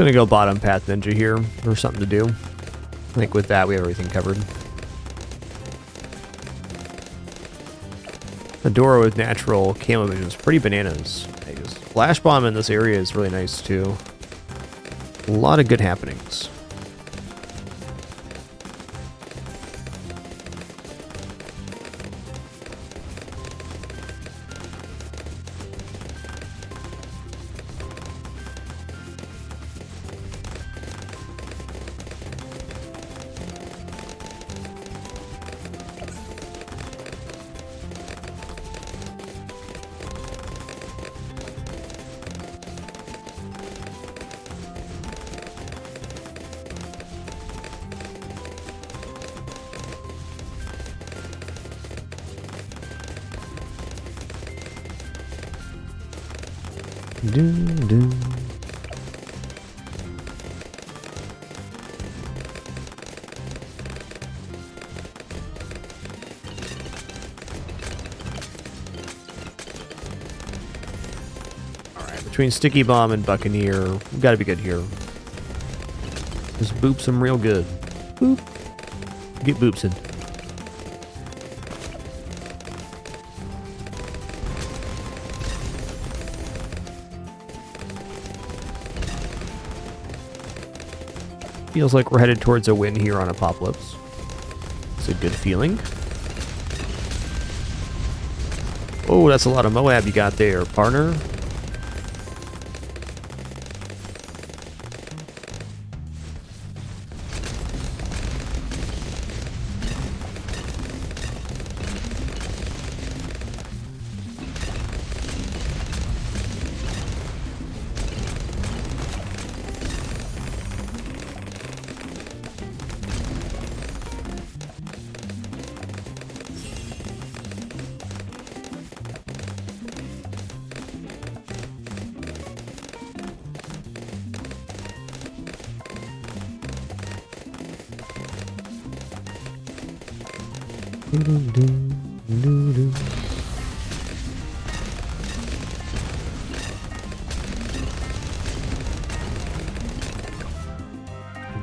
gonna go bottom path ninja here for something to do. I think with that we have everything covered. Fedora with natural camo vision is pretty bananas. Flash bomb in this area is really nice too. A lot of good happenings. Alright, between Sticky Bomb and Buccaneer, we gotta be good here. Just boops them real good. Boop. Get boopsing. Feels like we're headed towards a win here on Apocalypse. It's a good feeling. Oh, that's a lot of Moab you got there, partner.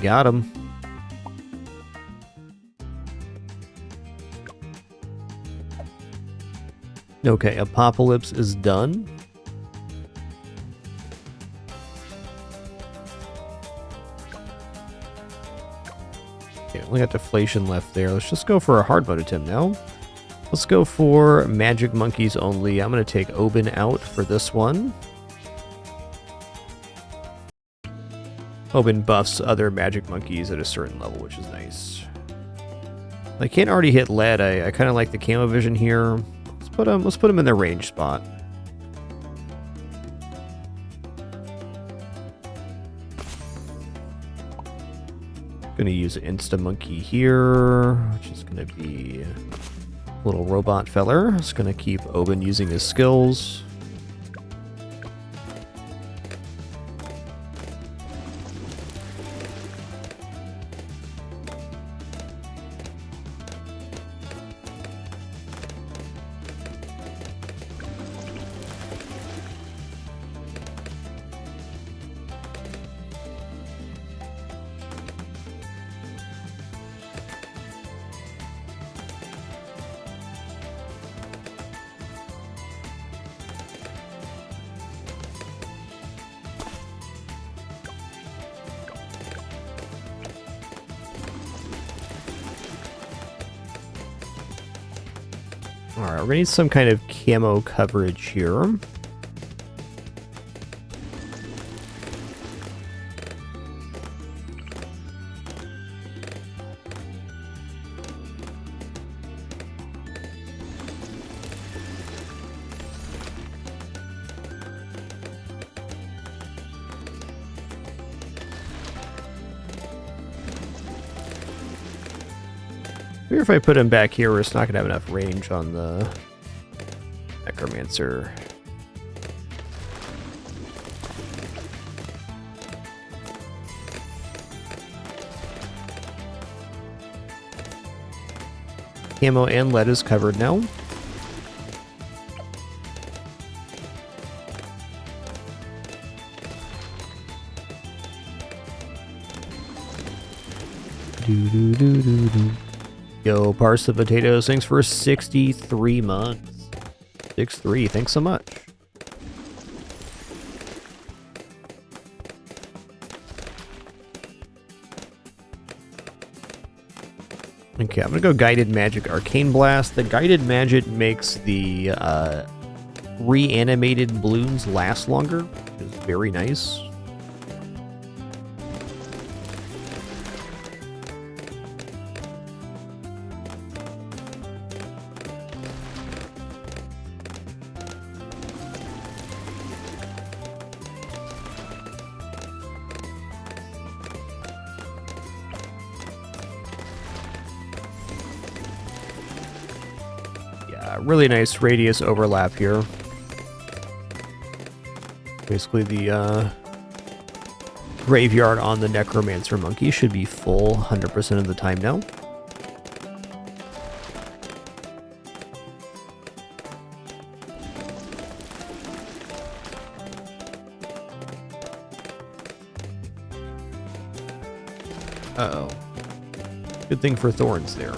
Got him. Okay, Apocalypse is done. Okay, only got deflation left there. Let's just go for a hard mode attempt now. Let's go for Magic Monkeys only. I'm going to take Oben out for this one. Oben buffs other Magic Monkeys at a certain level, which is nice. I can't already hit lead. I kind of like the camo vision here. Let's put him in the range spot. Gonna use Insta Monkey here, which is gonna be a little robot feller. It's gonna keep Oben using his skills. Alright, we're gonna need some kind of camo coverage here. Maybe if I put him back here, we're just not going to have enough range on the Necromancer. Camo and lead is covered now. Do-do-do-do-do. Yo, Parsa Potatoes, thanks for 63 months. 63, thanks so much. Okay, I'm gonna go Guided Magic Arcane Blast. The Guided Magic makes the reanimated Bloons last longer, which is very nice. Really nice radius overlap here. Basically the graveyard on the Necromancer Monkey should be full 100% of the time now. Uh-oh. Good thing for thorns there.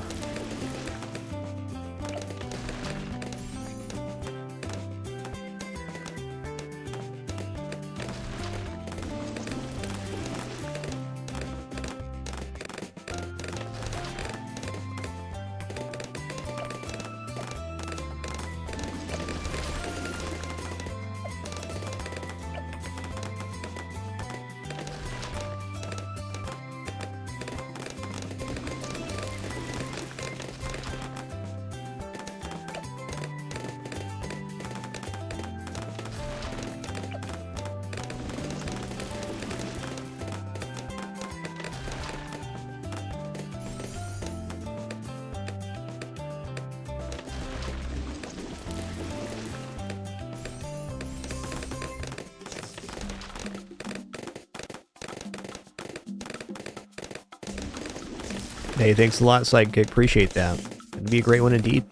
Hey, thanks a lot, Sidekick. Appreciate that. It'd be a great one indeed.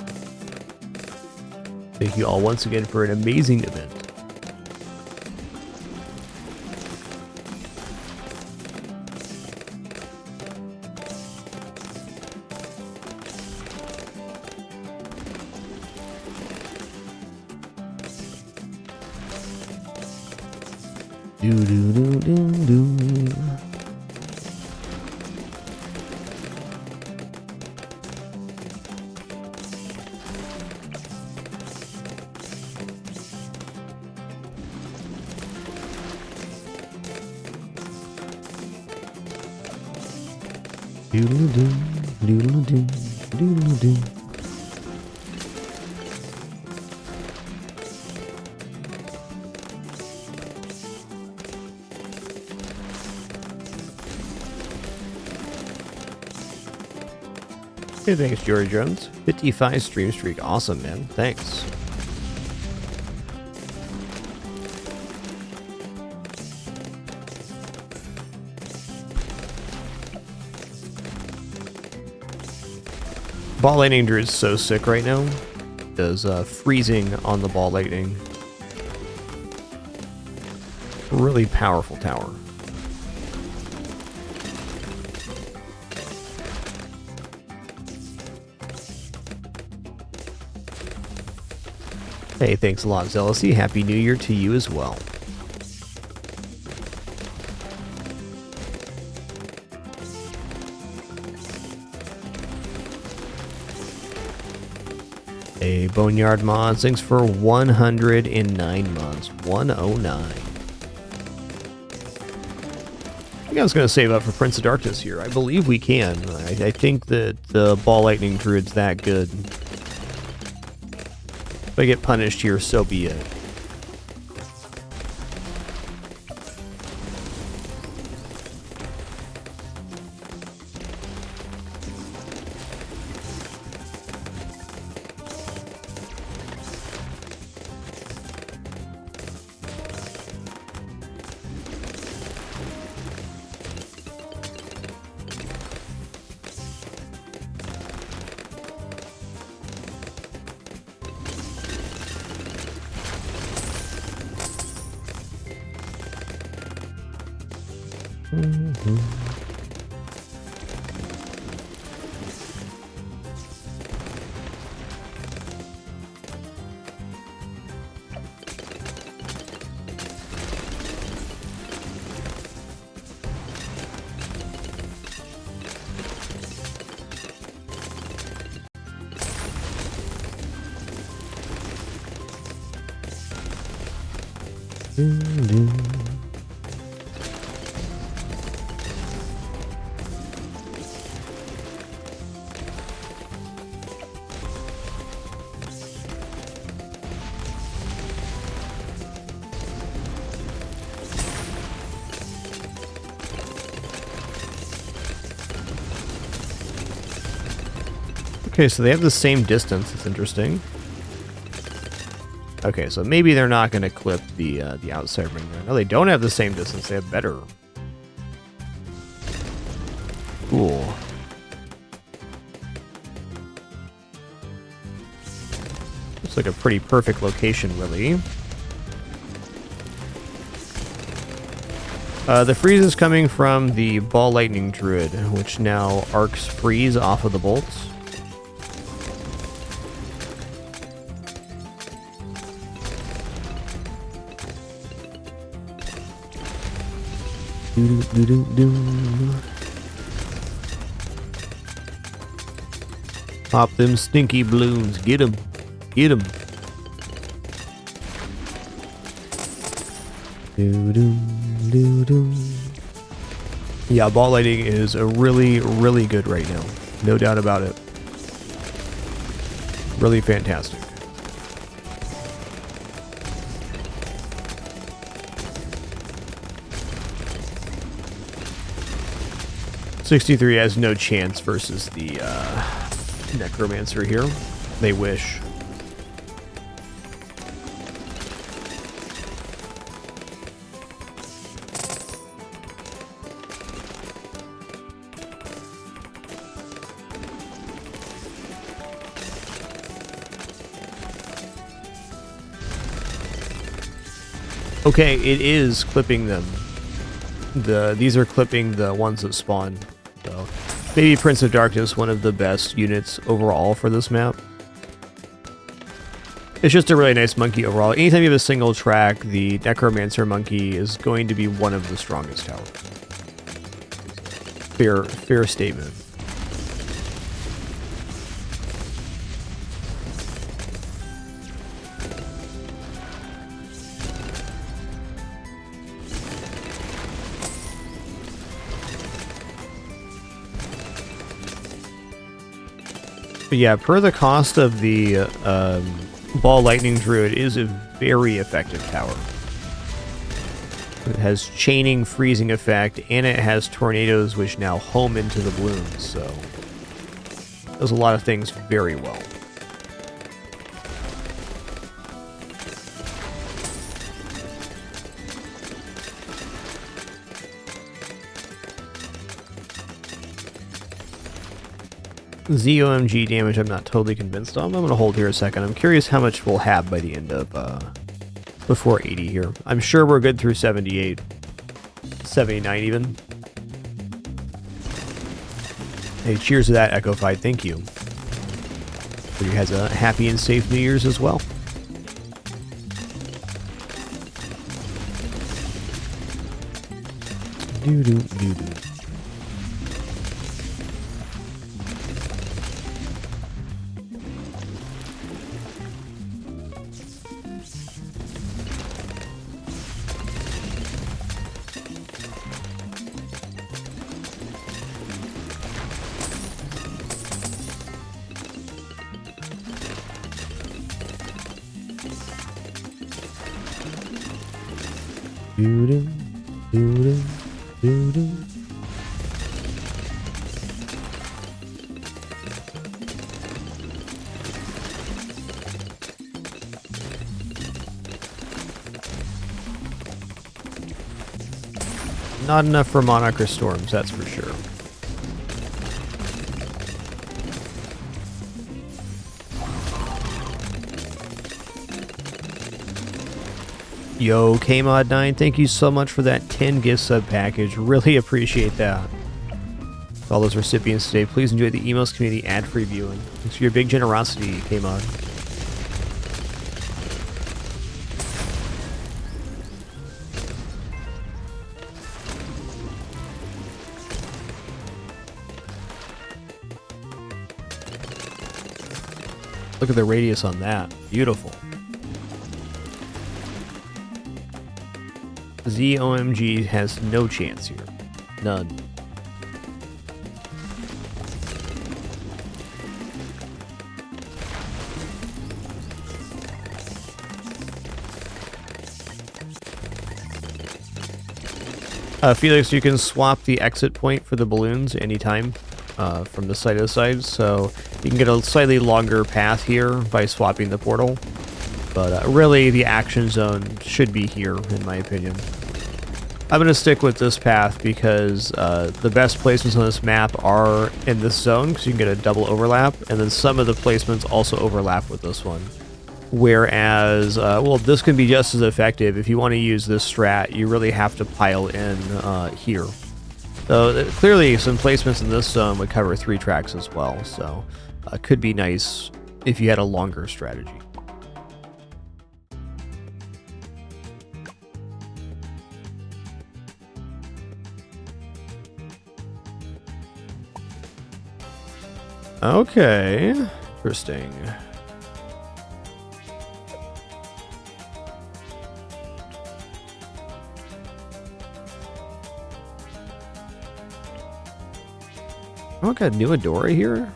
Thank you all once again for an amazing event. Do do do do do. Doodle-doo, doodle-doo, doodle-doo. Hey, thanks, George Jones. 55 stream streak. Awesome, man. Thanks. Ball Lightning Druid is so sick right now. It does freezing on the Ball Lightning. Really powerful tower. Hey, thanks a lot, Zealousy. Happy New Year to you as well. Hey, Boneyard Mods, thanks for 109 months. 109. I think I was going to save up for Prince of Darkness here. I believe we can. I think that the Ball Lightning Druid's that good. If I get punished here, so be it. Okay, so they have the same distance. It's interesting. Okay, so maybe they're not going to clip the outside ring there. No, they don't have the same distance. They have better. Cool. Looks like a pretty perfect location, really. The freeze is coming from the Ball Lightning Druid, which now arcs freeze off of the bolts. Pop them stinky balloons. Get them. Get them. Yeah, ball lighting is a really, really good right now. No doubt about it. Really fantastic. '63 has no chance versus the Necromancer here. They wish. Okay, it is clipping them. These are clipping the ones that spawn. So, maybe Prince of Darkness, one of the best units overall for this map. It's just a really nice monkey overall. Anytime you have a single track, the Necromancer monkey is going to be one of the strongest towers. Fair statement. But yeah, per the cost of the Ball Lightning Druid is a very effective tower. It has chaining freezing effect, and it has tornadoes which now home into the Bloons, so it does a lot of things very well. ZOMG damage I'm not totally convinced of. I'm going to hold here a second. I'm curious how much we'll have by the end of, before 80 here. I'm sure we're good through 78. 79 even. Hey, cheers to that, Echo Fight. Thank you. Hope you guys a happy and safe New Year's as well. Doo-doo-doo-doo. Not enough for Monarch or Storms, that's for sure. Yo, KMod9, thank you so much for that 10 gift sub package. Really appreciate that. To all those recipients today, please enjoy the emails community ad-free viewing. Thanks for your big generosity, KMod. Look at the radius on that. Beautiful. ZOMG has no chance here. None. Felix, you can swap the exit point for the balloons anytime from the side to side, so you can get a slightly longer path here by swapping the portal. But really, the action zone should be here, in my opinion. I'm going to stick with this path because the best placements on this map are in this zone, because you can get a double overlap, and then some of the placements also overlap with this one. Whereas, well, this can be just as effective. If you want to use this strat, you really have to pile in here. So clearly, some placements in this zone would cover 3 tracks as well, so could be nice if you had a longer strategy. Okay, interesting. Oh, got new Adora here?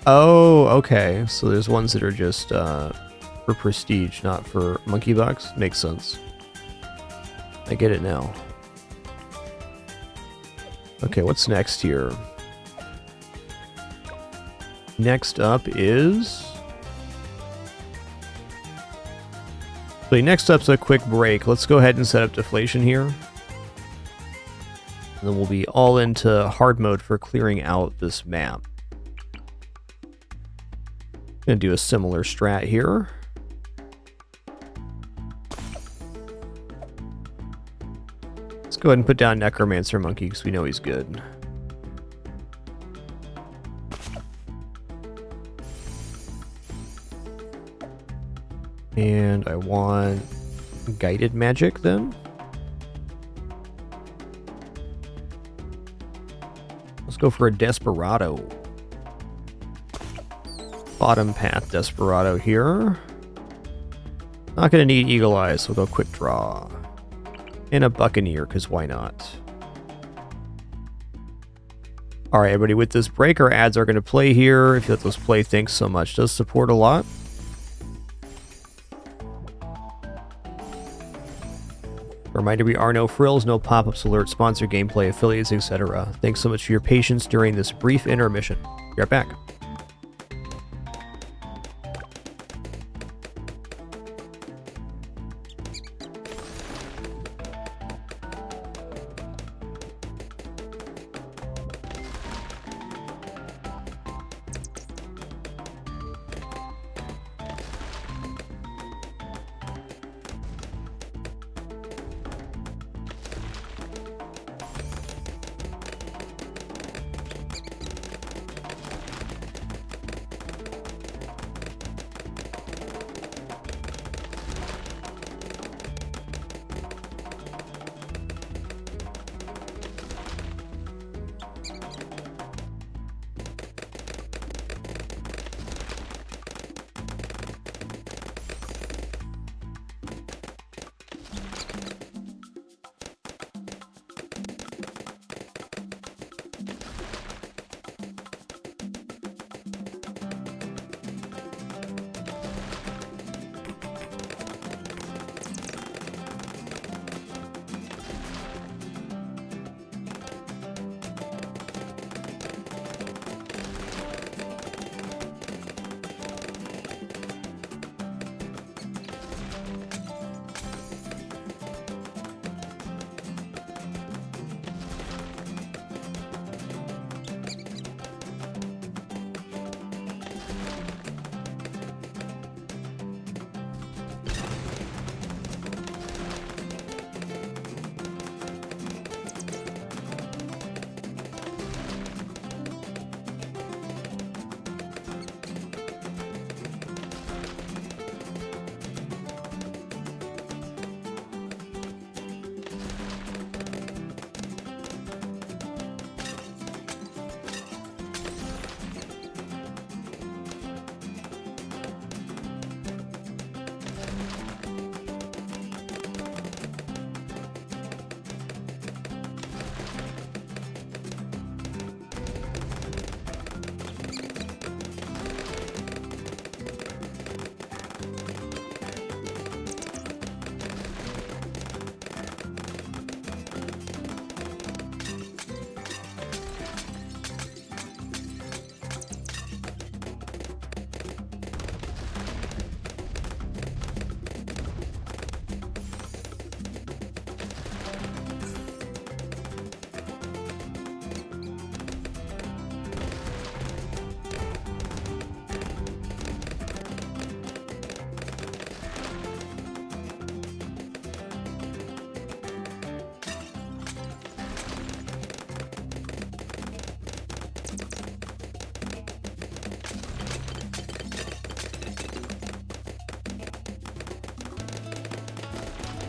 Oh, okay. So there's ones that are just for prestige, not for monkey bucks. Makes sense. I get it now. Okay, what's next here? Next up is... So next up's a quick break. Let's go ahead and set up deflation here. And then we'll be all into hard mode for clearing out this map. Gonna do a similar strat here. Let's go ahead and put down Necromancer Monkey because we know he's good. And I want guided magic then. Let's go for a Desperado. Bottom path Desperado here. Not going to need Eagle Eyes, so we'll go Quick Draw. And a Buccaneer, because why not? Alright, everybody, with this break, our ads are going to play here. If you let those play, thanks so much. Does support a lot. Reminder, we are no frills, no pop-ups, alerts, sponsor gameplay, affiliates, etc. Thanks so much for your patience during this brief intermission. Be right back.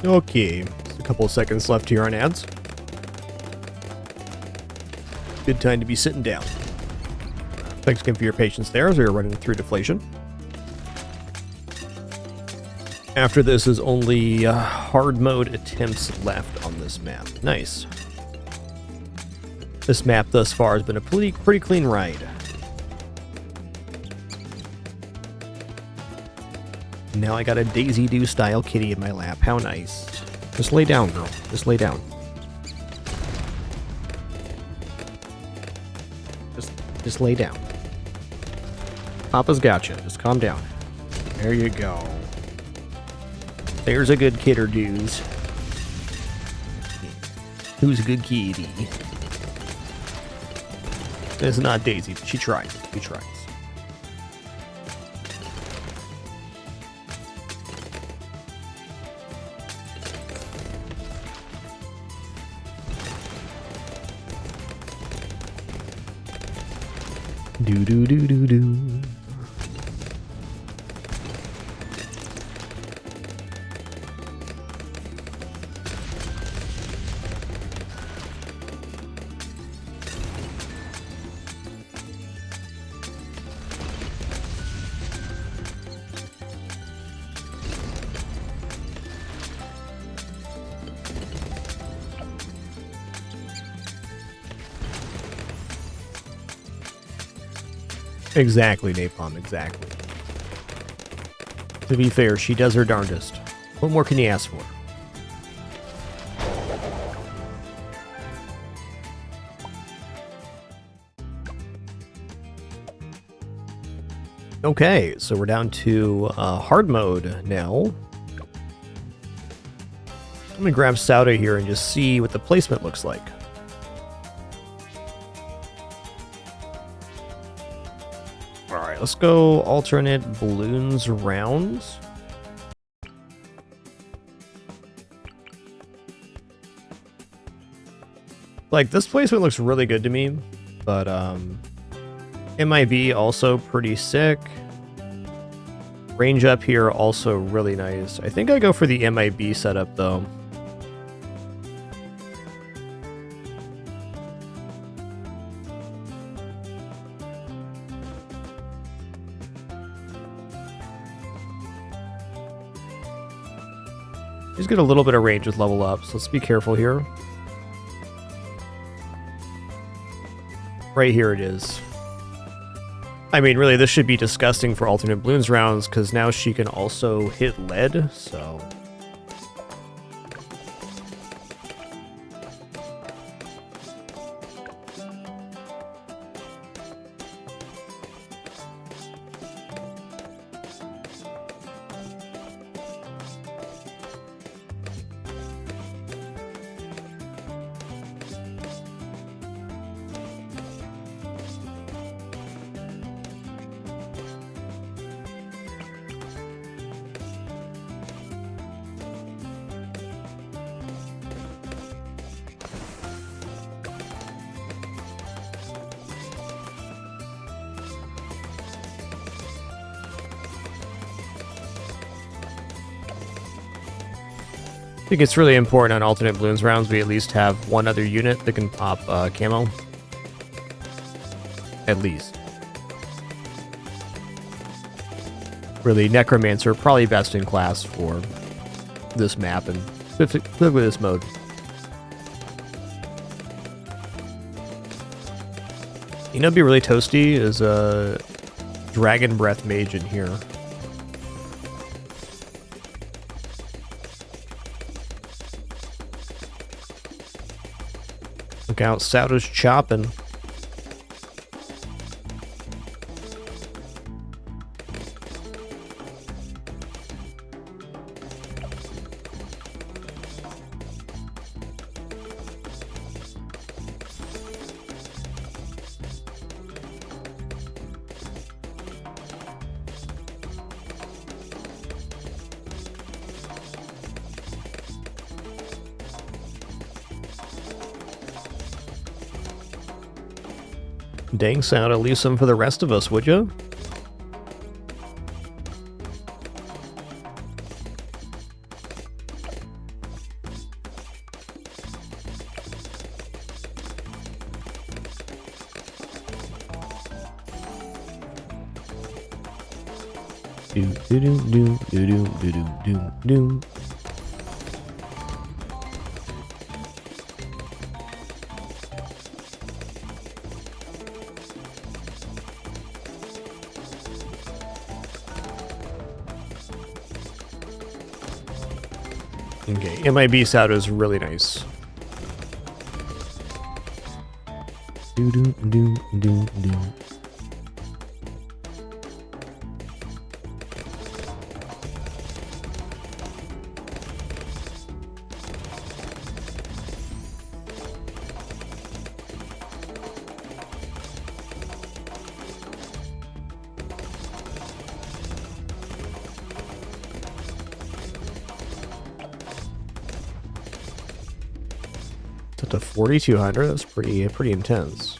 Okay, just a couple of seconds left here on ads. Good time to be sitting down. Thanks again for your patience there as we were running through deflation. After this is only hard mode attempts left on this map. Nice. This map thus far has been a pretty clean ride. Now I got a Daisy Doo style kitty in my lap. How nice. Just lay down, girl. Just lay down. Just lay down. Papa's got you. Just calm down. There you go. There's a good kidder, dudes. Who's a good kitty? It's not Daisy, but she tries. She tries. Do do do do do. Exactly, Napalm, exactly. To be fair, she does her darndest. What more can you ask for? Okay, so we're down to hard mode now. I'm gonna grab Sauda here and just see what the placement looks like. Alright, let's go alternate Bloons rounds. Like, this placement looks really good to me, but MIB also pretty sick. Range up here also really nice. I think I go for the MIB setup though. He's got a little bit of range with level up, so let's be careful here. Right here it is. I mean, really, this should be disgusting for alternate Bloons rounds, because now she can also hit lead, so... I think it's really important on alternate Bloons rounds we at least have one other unit that can pop camo. At least. Really, Necromancer probably best in class for this map and specifically this mode. You know, it'd be really toasty is a Dragon Breath Mage in here. Look out, Sauda's chopping. Dang, Sauda, leave some for the rest of us, would you? Do do do do do do do do do. Okay, MIB Sato is really nice. Do do do do do. Up to 4,200. That's pretty intense.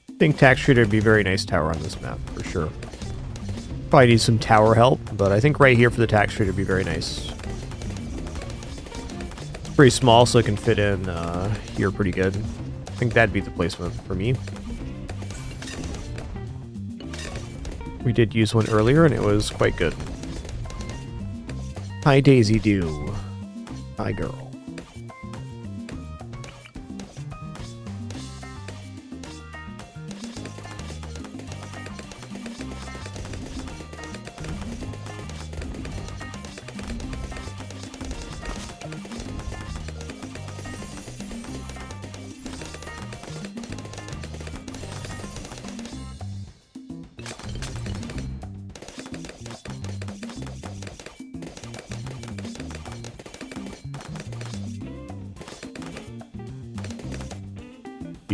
I think Tax Shooter would be a very nice tower on this map for sure. Probably need some tower help, but I think right here for the Tax Shooter would be very nice. Pretty small, so it can fit in here pretty good. I think that'd be the placement for me. We did use one earlier, and it was quite good. Hi, Daisy Doo. Hi, girl.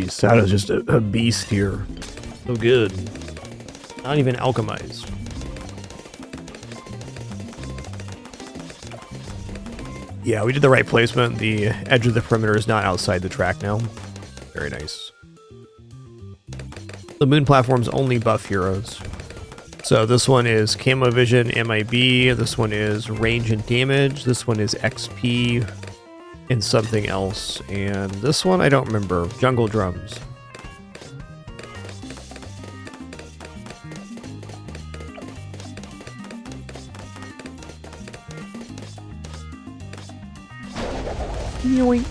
Sato's just a beast here. So good. Not even alchemized. Yeah, we did the right placement. The edge of the perimeter is not outside the track now. Very nice. The moon platforms only buff heroes. So this one is Camo Vision, MIB. This one is Range and Damage. This one is XP. And something else. And this one, I don't remember. Jungle Drums. Yoink.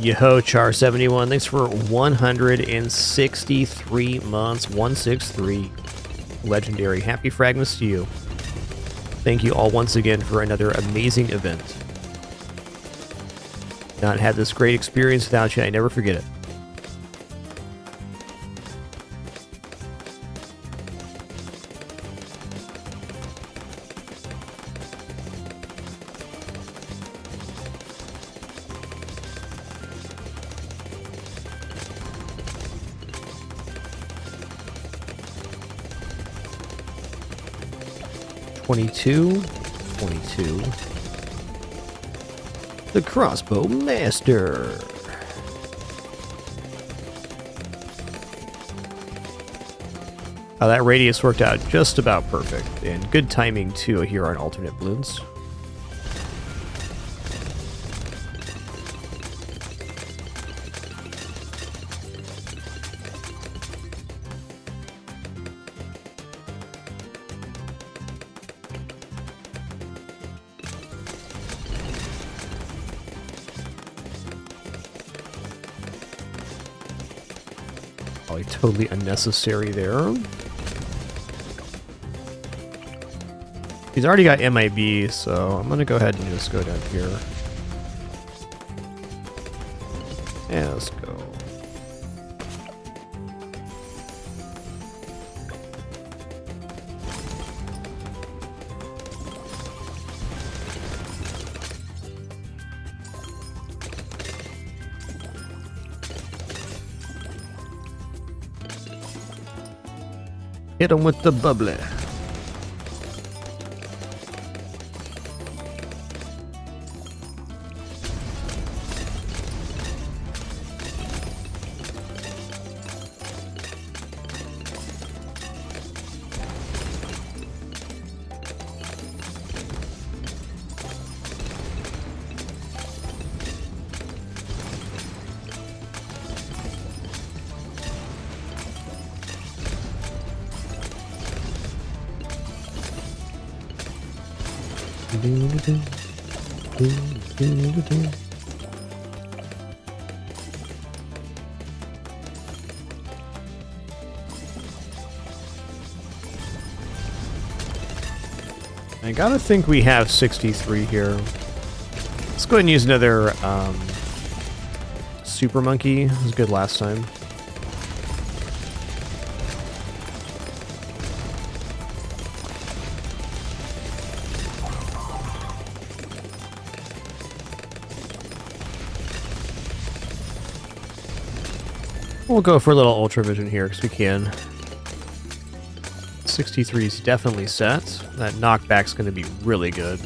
Yo, Char71, thanks for 163 months. 163. Legendary. Happy Fragmas to you. Thank you all once again for another amazing event. Not had this great experience without you. I never forget it. .22. The Crossbow Master. That radius worked out just about perfect, and good timing too here on alternate Bloons. Probably totally unnecessary there. He's already got MIB, so I'm gonna go ahead and just go down here. Yeah, let's go. Hit him with the bubbly. I gotta think we have 63 here. Let's go ahead and use another Super Monkey. It was good last time. We'll go for a little Ultra Vision here because we can. 63 is definitely set. That knockback's going to be really good.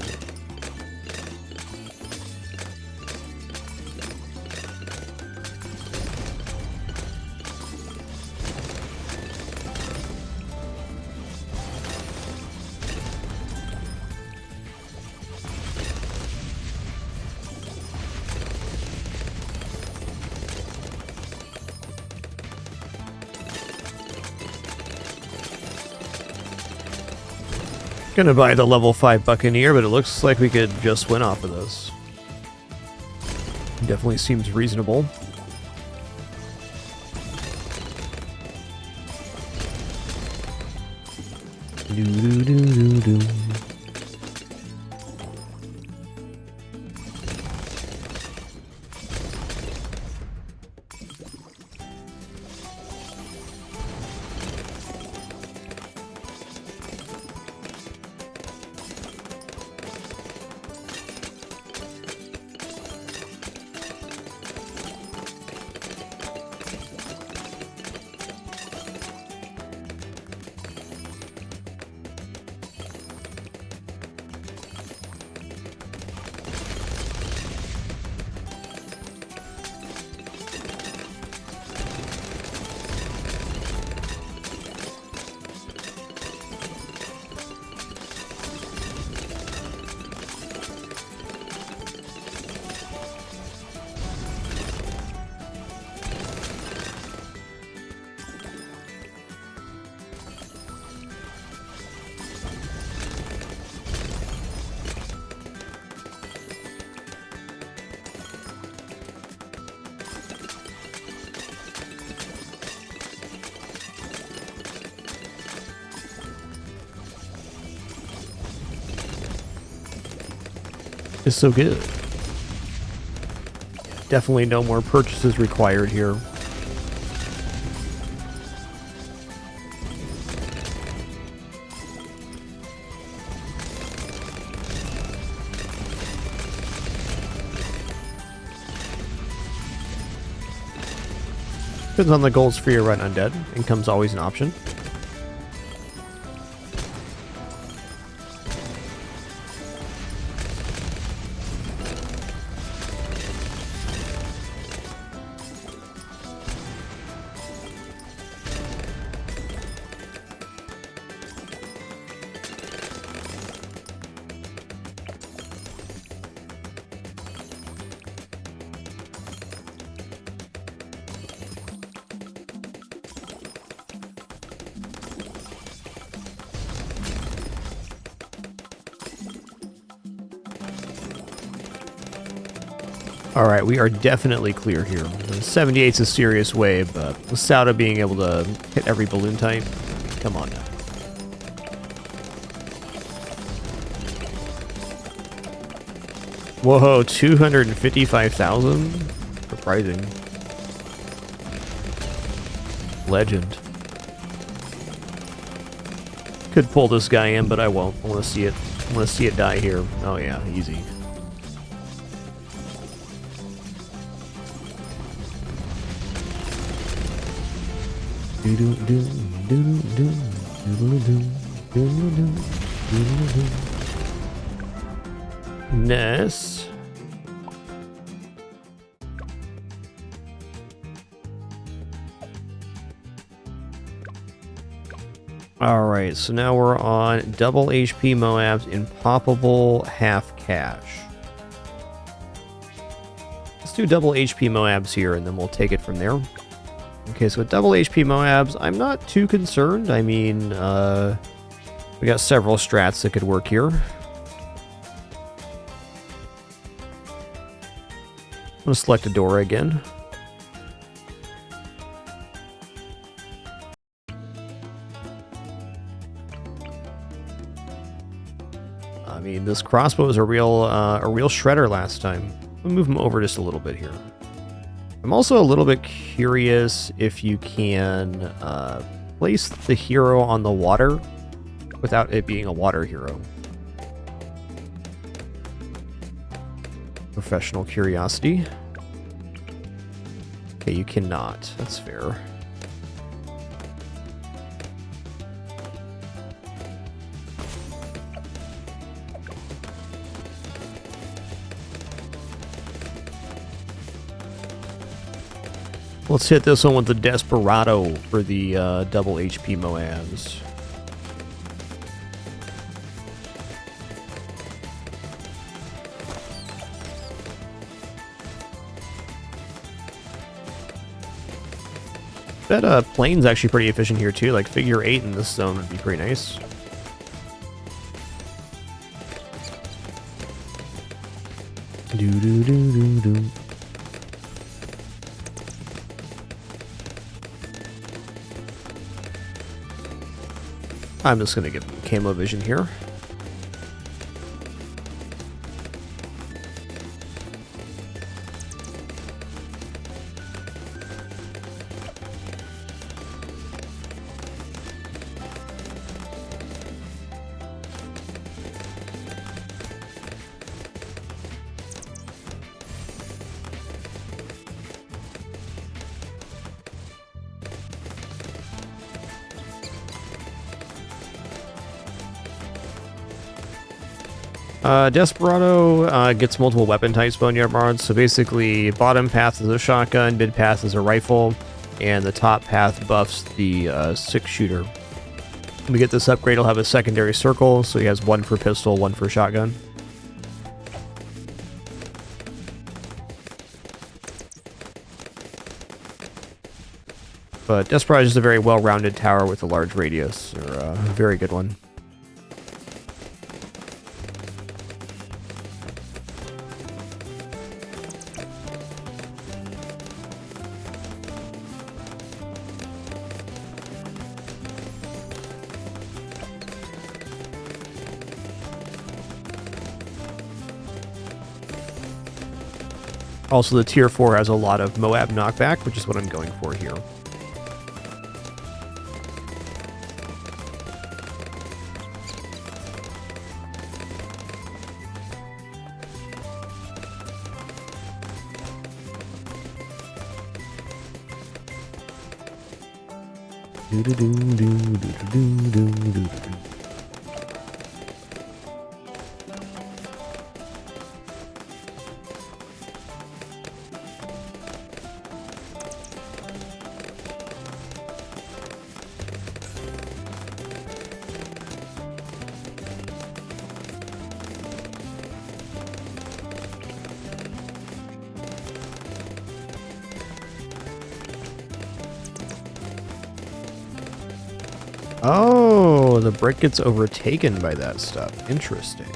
Gonna buy the level 5 Buccaneer, but it looks like we could just win off of this. Definitely seems reasonable. Do-do-do-do-do. Is so good. Definitely no more purchases required here. Depends on the goals for your run undead. Income's always an option. Alright, we are definitely clear here. 78's a serious wave, but with Sauda being able to hit every balloon type, come on now. Whoa, 255,000? Surprising. Legend. Could pull this guy in, but I won't. I want to see it. I want to see it die here. Oh yeah, easy. Do do do do do. Ness. Alright, so now we're on double HP Moabs in poppable half cash. Let's do double HP Moabs here, and then we'll take it from there. Okay, so with double HP Moabs, I'm not too concerned. I mean, we got several strats that could work here. I'm going to select Adora again. I mean, this crossbow is a real shredder last time. I'll move him over just a little bit here. I'm also a little bit curious if you can place the hero on the water without it being a water hero. Professional curiosity. Okay, you cannot. That's fair. Let's hit this one with the Desperado for the double HP Moabs. That plane's actually pretty efficient here too. Like figure 8 in this zone would be pretty nice. Do do do do do. I'm just going to give him camo vision here. Desperado gets multiple weapon types boneyard mods, so basically bottom path is a shotgun, mid path is a rifle, and the top path buffs the 6-shooter. When we get this upgrade, he'll have a secondary circle, so he has one for pistol, one for shotgun. But Desperado is just a very well-rounded tower with a large radius, or a very good one. Also, the tier 4 has a lot of Moab knockback, which is what I'm going for here. Oh, the brick gets overtaken by that stuff. Interesting.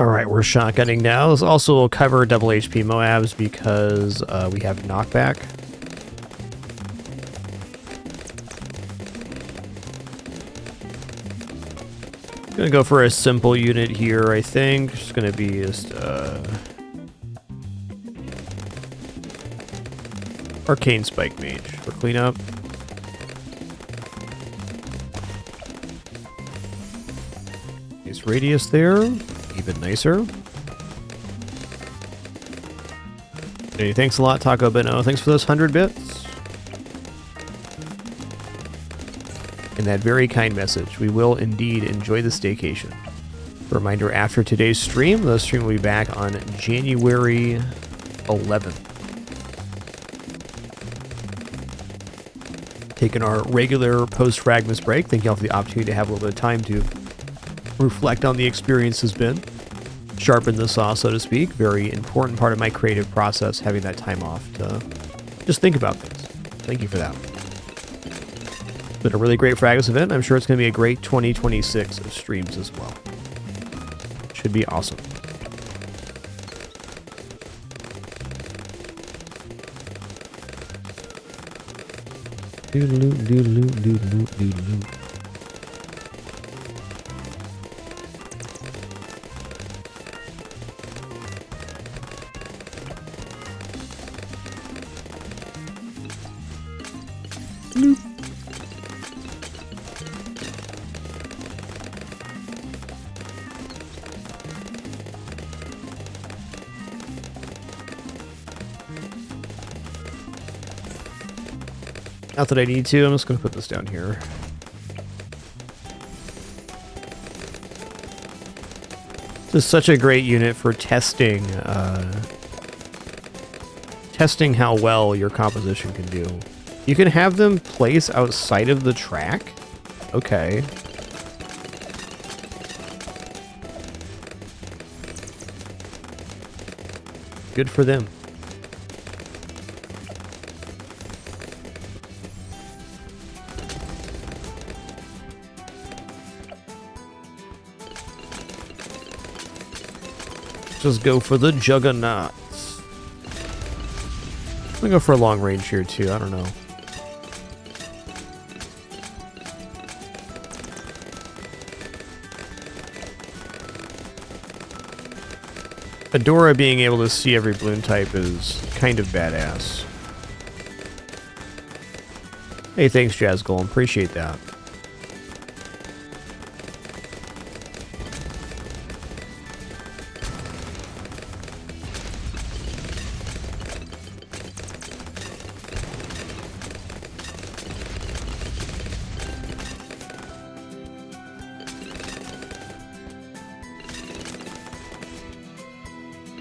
All right, we're shotgunning now. This also will cover double HP Moabs because we have knockback. Gonna go for a simple unit here, I think. Just gonna be just Arcane Spike Mage for cleanup. Nice radius there, even nicer. Hey, thanks a lot, Taco Beno. Thanks for those 100 bits. And that very kind message. We will indeed enjoy the staycation. Reminder, after today's stream, the stream will be back on January 11th. Taking our regular post-FRAGMAS break. Thank you all for the opportunity to have a little bit of time to reflect on the experience has been. Sharpen the saw, so to speak. Very important part of my creative process, having that time off to just think about things. Thank you for that. It's been a really great FRAGMAS event. I'm sure it's going to be a great 2026 of streams as well. Should be awesome. Doodaloo, doodaloo, doodaloo, doodaloo. Not that I need to, I'm just going to put this down here. This is such a great unit for testing, testing how well your composition can do. You can have them place outside of the track? Okay. Good for them. Just go for the juggernauts. I'm gonna go for a long range here too, I don't know. Adora being able to see every balloon type is kind of badass. Hey, thanks Jazz Golem, appreciate that.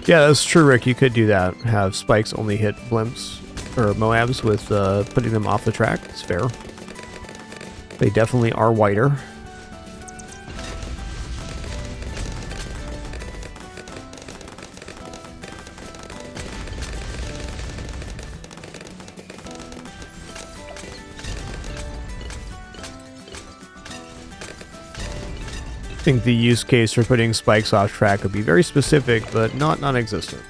Yeah, that's true, Rick. You could do that. Have spikes only hit blimps or Moabs with putting them off the track. It's fair. They definitely are wider. I think the use case for putting spikes off track would be very specific, but not non-existent.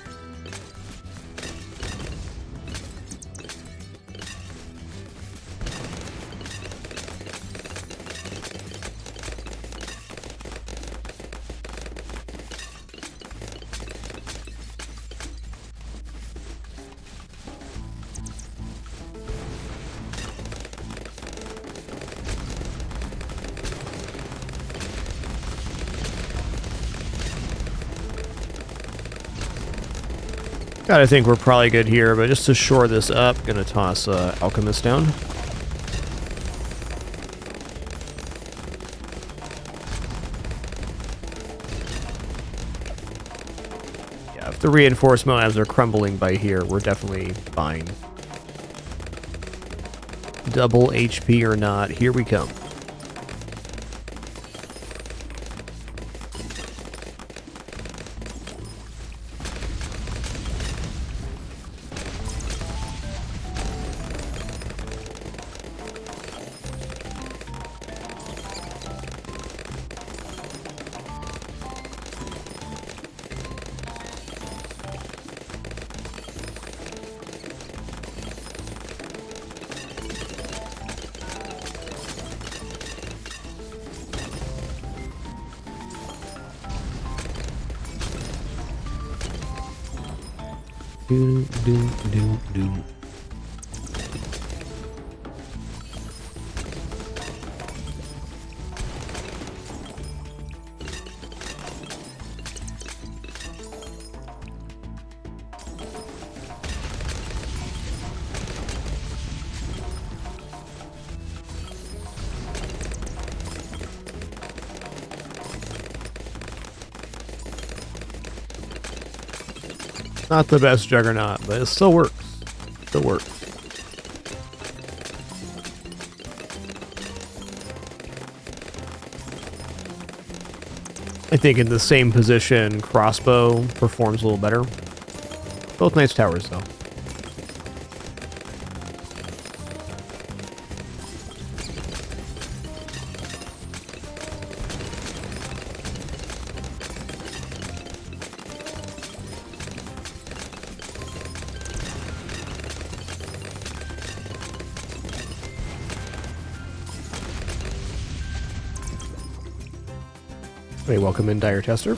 I think we're probably good here, but just to shore this up, gonna toss Alchemist down. Yeah, if the reinforced Moabs are crumbling by here, we're definitely fine. Double HP or not, here we come. Do, do, do, do. Not the best Juggernaut, but it still works. Still works. I think in the same position, Crossbow performs a little better. Both nice towers, though. Hey, welcome in, Dire Tester.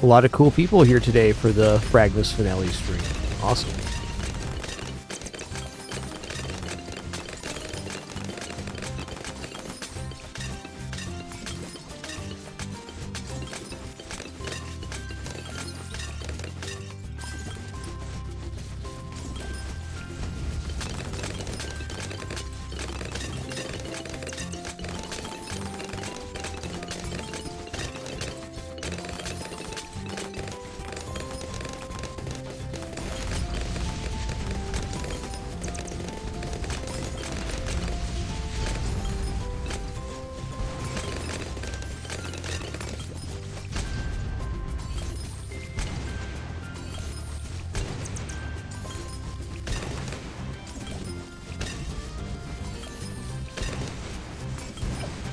A lot of cool people here today for the FRAGMAS finale stream. Awesome.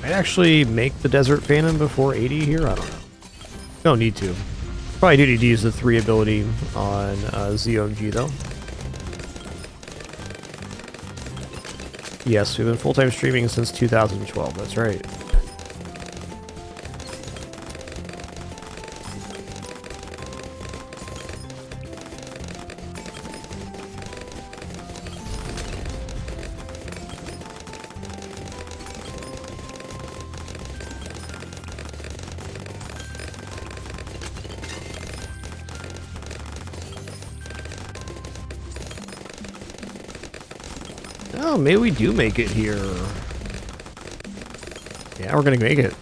Might actually make the Desert Phantom before 80 here? I don't know. Don't need to. Probably do need to use the 3 ability on ZOMG though. Yes, we've been full-time streaming since 2012, that's right. Oh, maybe we do make it here. Yeah, we're gonna make it.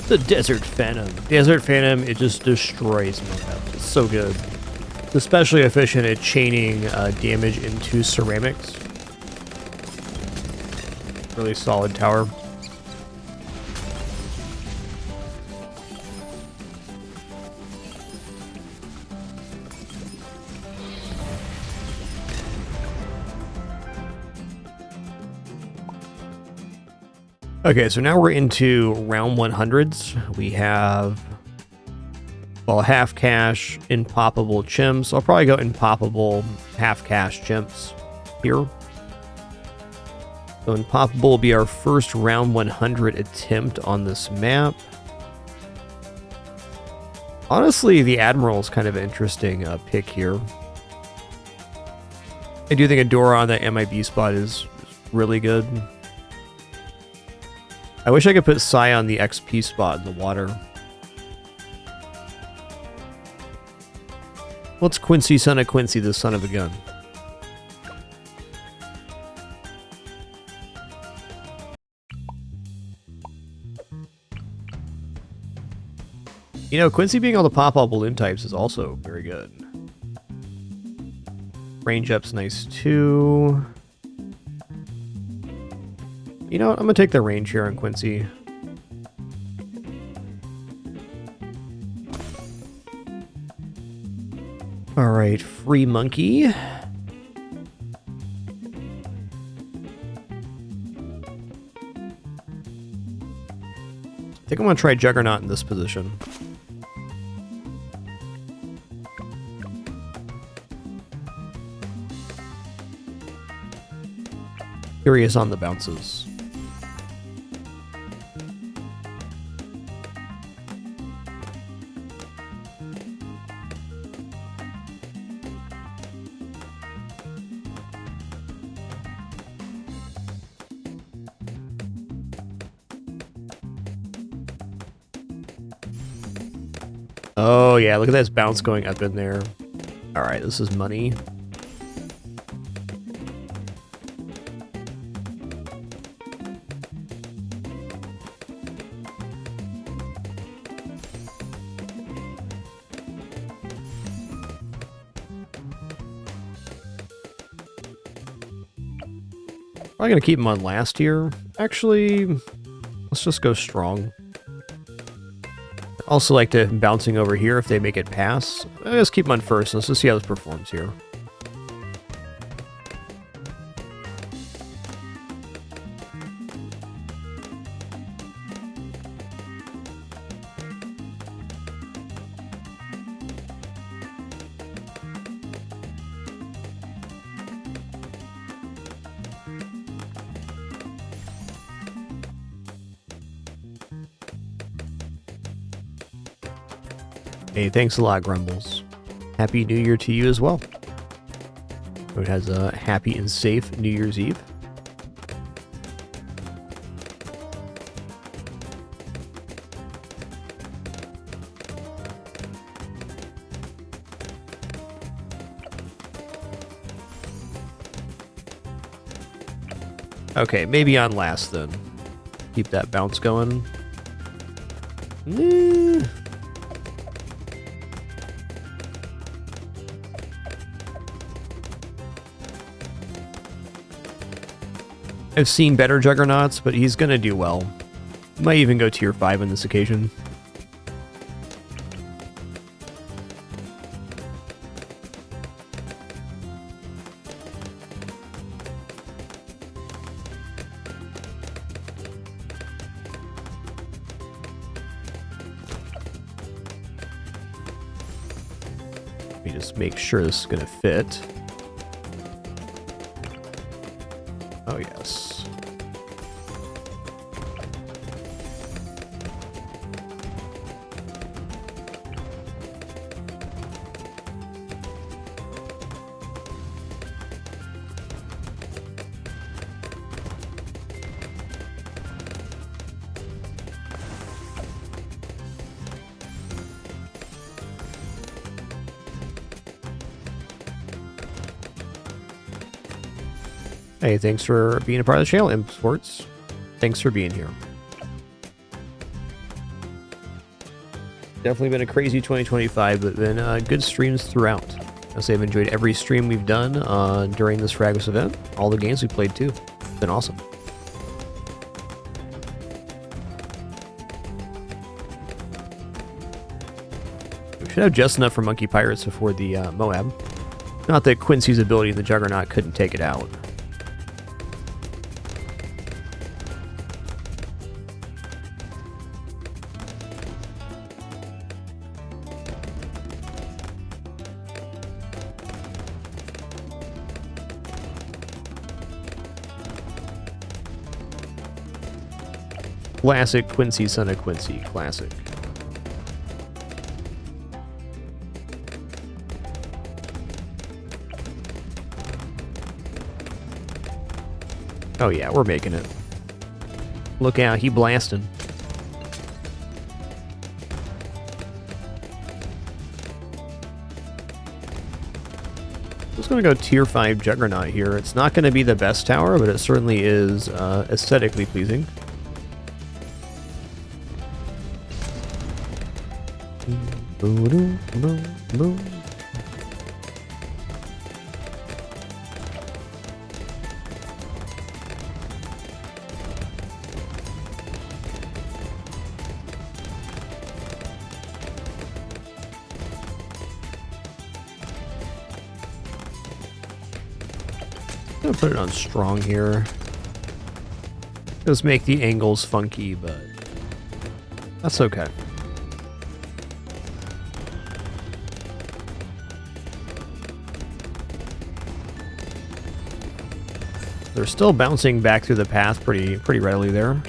The Desert Phantom. Desert Phantom, it just destroys mockups. It's so good. It's especially efficient at chaining damage into ceramics. Really solid tower. Okay, so now we're into round 100s. We have, well, half cash, impoppable chimps. I'll probably go impoppable, half cash chimps here. So impoppable will be our first round 100 attempt on this map. Honestly, the Admiral is kind of an interesting pick here. I do think Adora on that MIB spot is really good. I wish I could put Sai on the XP spot in the water. What's Quincy, son of Quincy, the son of a gun? You know, Quincy being able to pop all balloon types is also very good. Range up's nice too. You know what? I'm going to take the range here on Quincy. Alright, free monkey. I think I'm going to try Juggernaut in this position. Curious on the bounces. Oh, yeah, look at this bounce going up in there. All right, this is money. I'm going to keep him on last here. Actually, let's just go strong. Also like to bouncing over here if they make it pass. Let's keep him on first. Let's just see how this performs here. Hey, thanks a lot, Grumbles. Happy New Year to you as well. It has a happy and safe New Year's Eve. Okay, maybe on last then. Keep that bounce going. I've seen better Juggernauts, but he's gonna do well. Might even go tier 5 on this occasion. Let me just make sure this is gonna fit. Oh, yes. Hey, thanks for being a part of the channel, Imp Sports. Thanks for being here. Definitely been a crazy 2025, but been good streams throughout. I say I've enjoyed every stream we've done during this FRAGMAS event. All the games we played too. It's been awesome. We should have just enough for Monkey Pirates before the Moab. Not that Quincy's ability in the Juggernaut couldn't take it out. Classic Quincy, son of Quincy. Classic. Oh yeah, we're making it. Look out, he blasting. Just gonna go tier 5 Juggernaut here. It's not gonna be the best tower, but it certainly is aesthetically pleasing. I'm gonna put it on strong here. Does make the angles funky, but that's okay. They're still bouncing back through the path pretty readily there.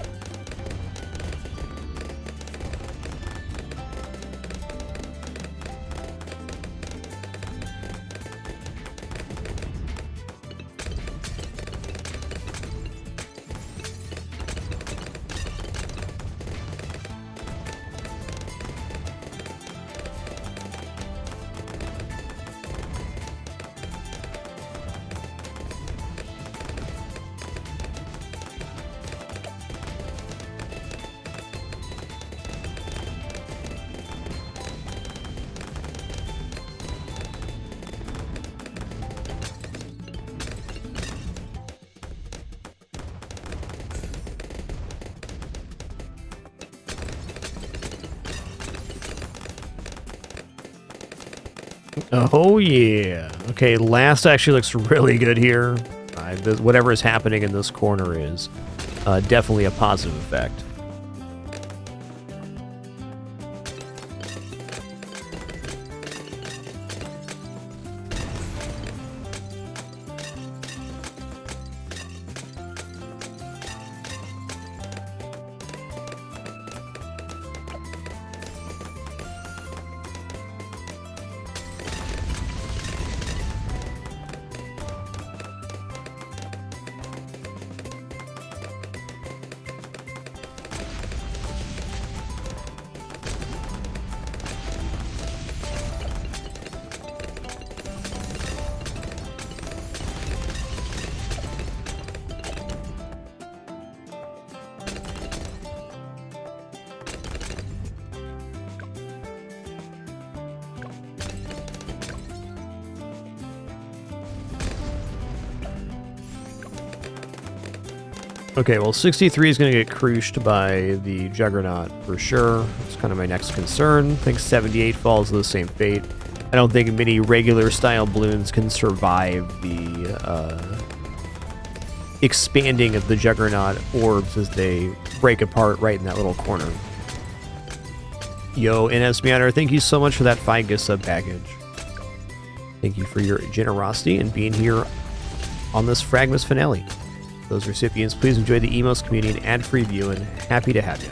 Oh, yeah. Okay, last actually looks really good here. Whatever is happening in this corner is definitely a positive effect. Okay, well, 63 is going to get cruished by the Juggernaut for sure. That's kind of my next concern. I think 78 falls to the same fate. I don't think many regular style balloons can survive the expanding of the Juggernaut orbs as they break apart right in that little corner. Yo, NS Meander, thank you so much for that 5 sub package. Thank you for your generosity and being here on this FRAGMAS finale. Those recipients, please enjoy the emos community and ad-free view, and happy to have you.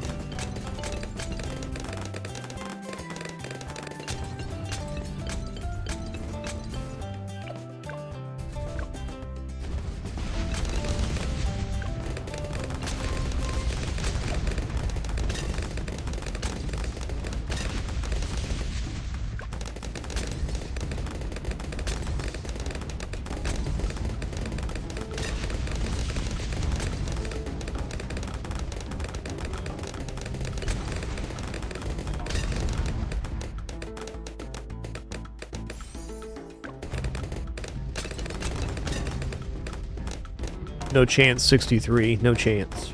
No chance, 63. No chance.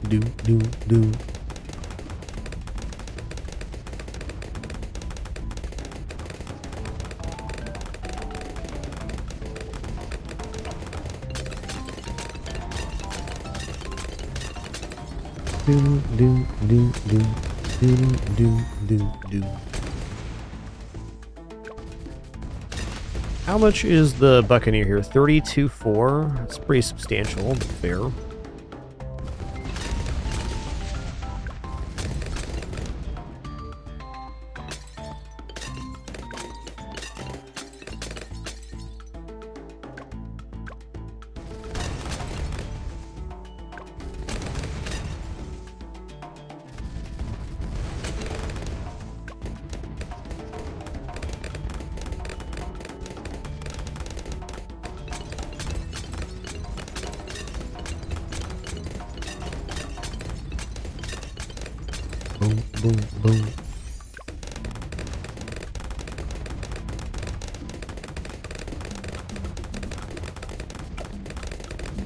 Do. Do. How much is the Buccaneer here? 32.4. That's pretty substantial, but fair. Boom.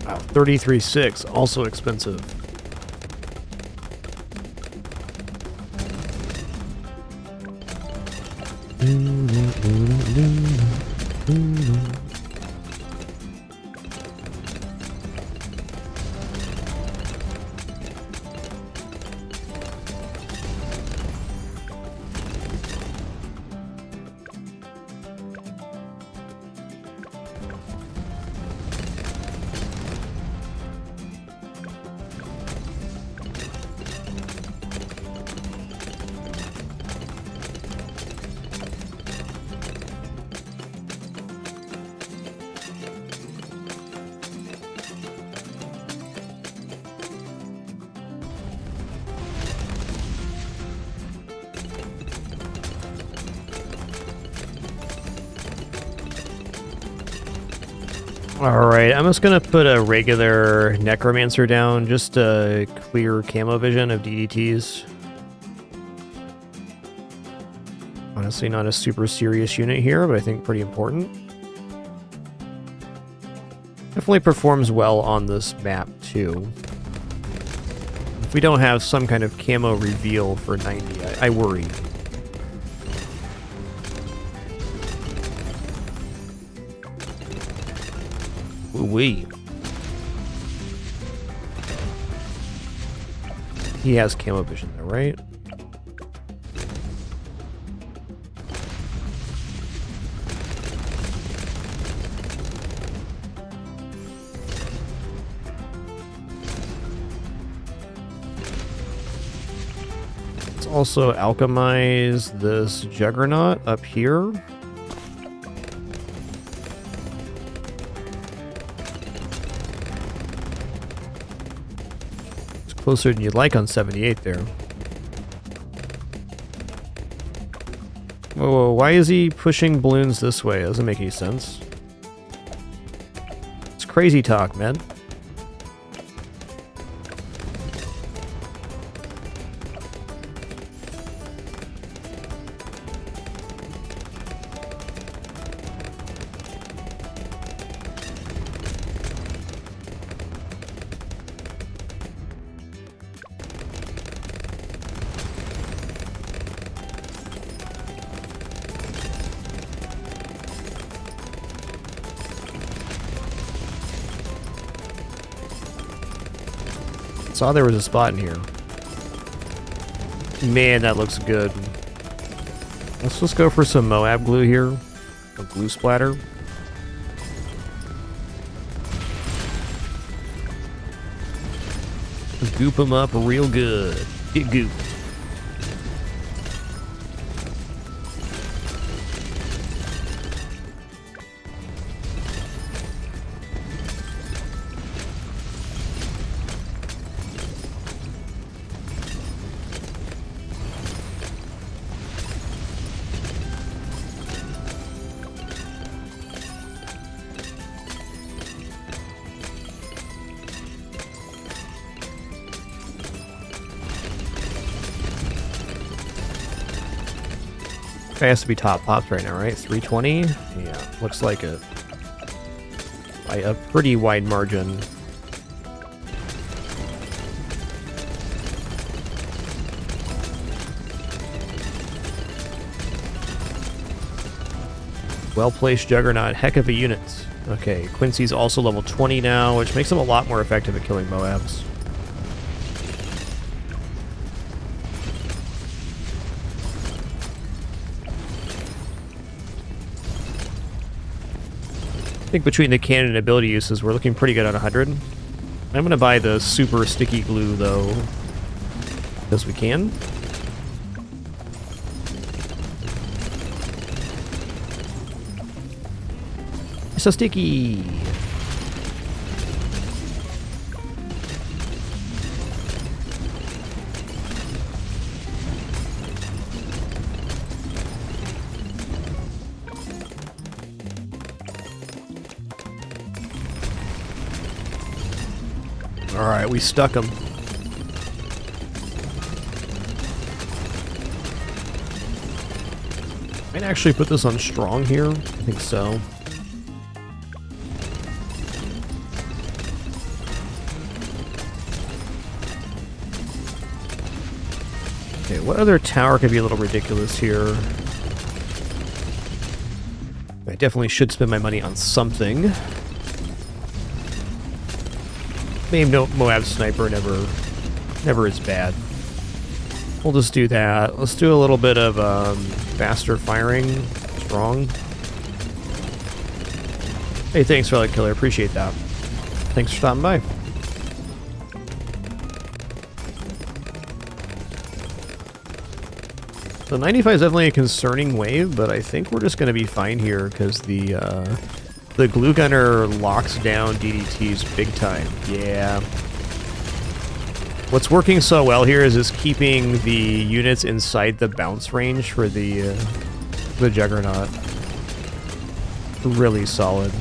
Wow, 33.6, also expensive. Alright, I'm just gonna put a regular Necromancer down, just to clear camo vision of DDTs. Honestly, not a super serious unit here, but I think pretty important. Definitely performs well on this map, too. If we don't have some kind of camo reveal for 90, I worry. Ooh-wee. He has camo vision though, right? Let's also alchemize this Juggernaut up here. Closer than you'd like on 78 there. Whoa, why is he pushing Bloons this way? It doesn't make any sense. It's crazy talk, man. Saw there was a spot in here. Man, that looks good. Let's just go for some Moab glue here. A glue splatter. Goop them up real good. Get gooped. It has to be top pops right now, right? 320? Yeah, looks like it. By a pretty wide margin. Well-placed Juggernaut, heck of a unit. Okay, Quincy's also level 20 now, which makes him a lot more effective at killing Moabs. I think between the cannon and ability uses, we're looking pretty good on 100. I'm going to buy the super sticky glue, though, because we can. It's so sticky! Alright, we stuck him. Might actually put this on strong here. I think so. Okay, what other tower could be a little ridiculous here? I definitely should spend my money on something. Maybe no Moab Sniper never is bad. We'll just do that. Let's do a little bit of faster firing. Strong. Hey, thanks for that killer. Appreciate that. Thanks for stopping by. The 95 is definitely a concerning wave, but I think we're just going to be fine here because the glue gunner locks down DDTs big time. Yeah. What's working so well here is just keeping the units inside the bounce range for the Juggernaut. Really solid.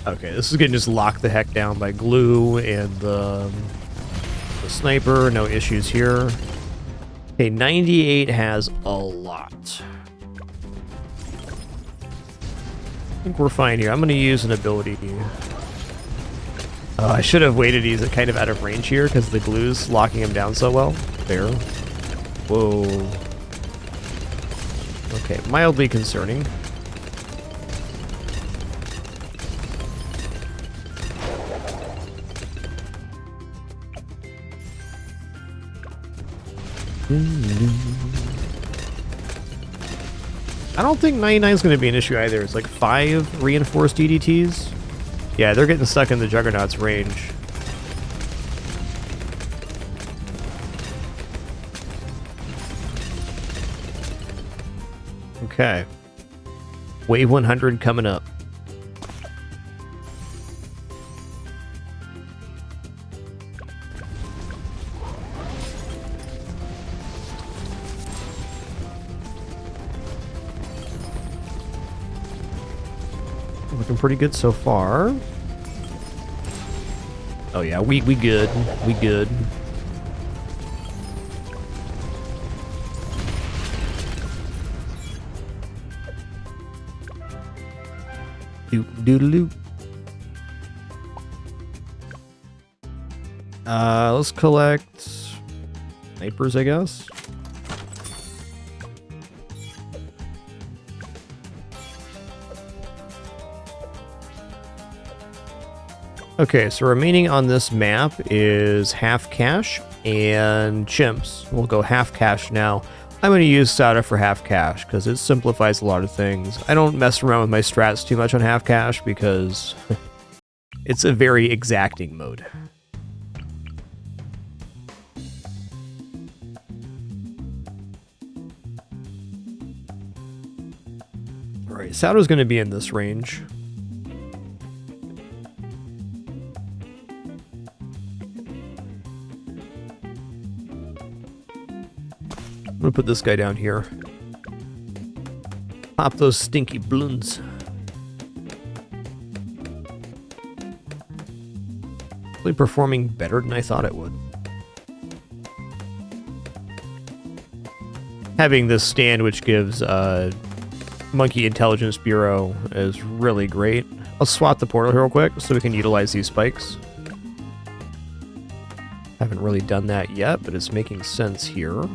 Okay, this is gonna just lock the heck down by glue and the sniper. No issues here. Okay, 98 has a lot. I think we're fine here. I'm gonna use an ability. I should have waited to use it kind of out of range here because the glue's locking him down so well. There. Whoa. Okay, mildly concerning. I don't think 99 is going to be an issue either. It's like 5 reinforced DDTs. Yeah, they're getting stuck in the Juggernaut's range. Okay. Wave 100 coming up. Looking pretty good so far. Oh yeah, we good. We good. Doodaloo. Let's collect snipers, I guess. Okay, so remaining on this map is half cash and chimps. We'll go half cash now. I'm going to use Sauda for half cash because it simplifies a lot of things. I don't mess around with my strats too much on half cash because it's a very exacting mode. Alright, Sauda's going to be in this range. I'm gonna put this guy down here. Pop those stinky Bloons. Really performing better than I thought it would. Having this stand, which gives Monkey Intelligence Bureau, is really great. I'll swap the portal here real quick so we can utilize these spikes. Haven't really done that yet, but it's making sense here.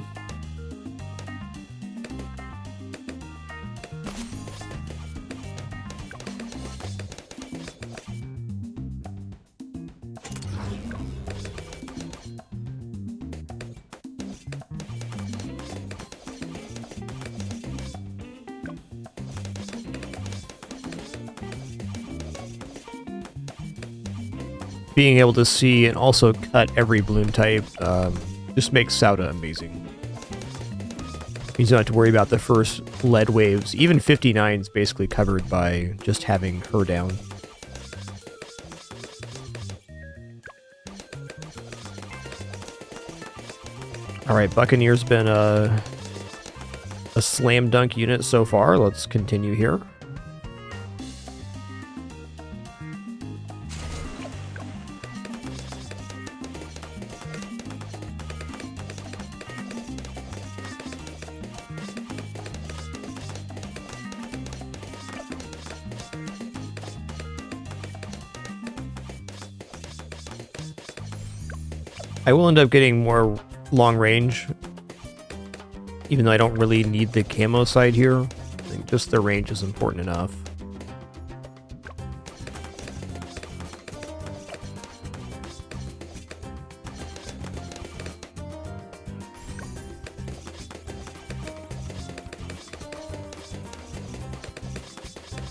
Being able to see and also cut every balloon type just makes Sauda amazing. You don't have to worry about the first lead waves. Even 59 is basically covered by just having her down. Alright, Buccaneer's been a slam dunk unit so far. Let's continue here. I will end up getting more long range, even though I don't really need the camo side here. I think just the range is important enough.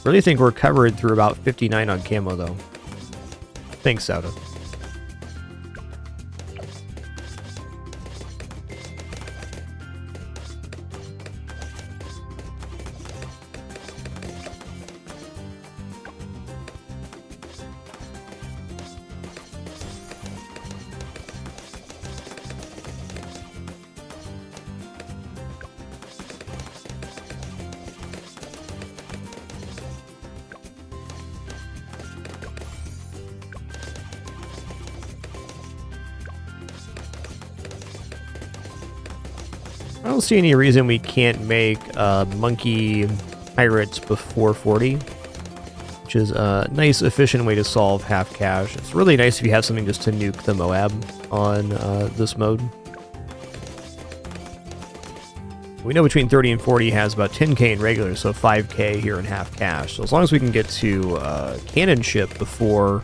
Really think we're covered through about 59 on camo though. Thanks, Sauda. I don't see any reason we can't make monkey pirates before 40, which is a nice, efficient way to solve half cash. It's really nice if you have something just to nuke the Moab on this mode. We know between 30 and 40 has about 10k in regular, so 5k here in half cash. So as long as we can get to cannon ship before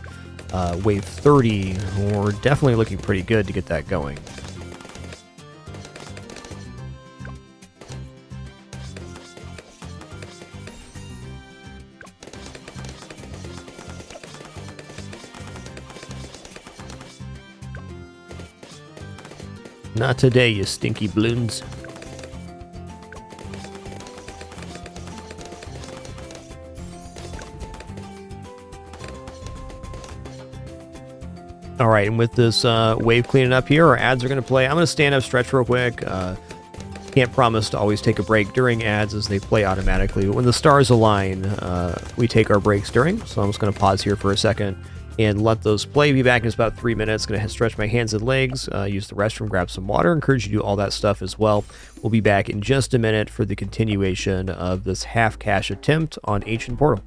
wave 30, we're definitely looking pretty good to get that going. Not today, you stinky Bloons. All right, and with this wave cleaning up here, our ads are going to play. I'm going to stand up, stretch real quick. Can't promise to always take a break during ads as they play automatically. But when the stars align, we take our breaks during. So I'm just going to pause here for a second and let those play. Be back in just about 3 minutes. Going to stretch my hands and legs, use the restroom, grab some water. Encourage you to do all that stuff as well. We'll be back in just a minute for the continuation of this half cash attempt on Ancient Portal.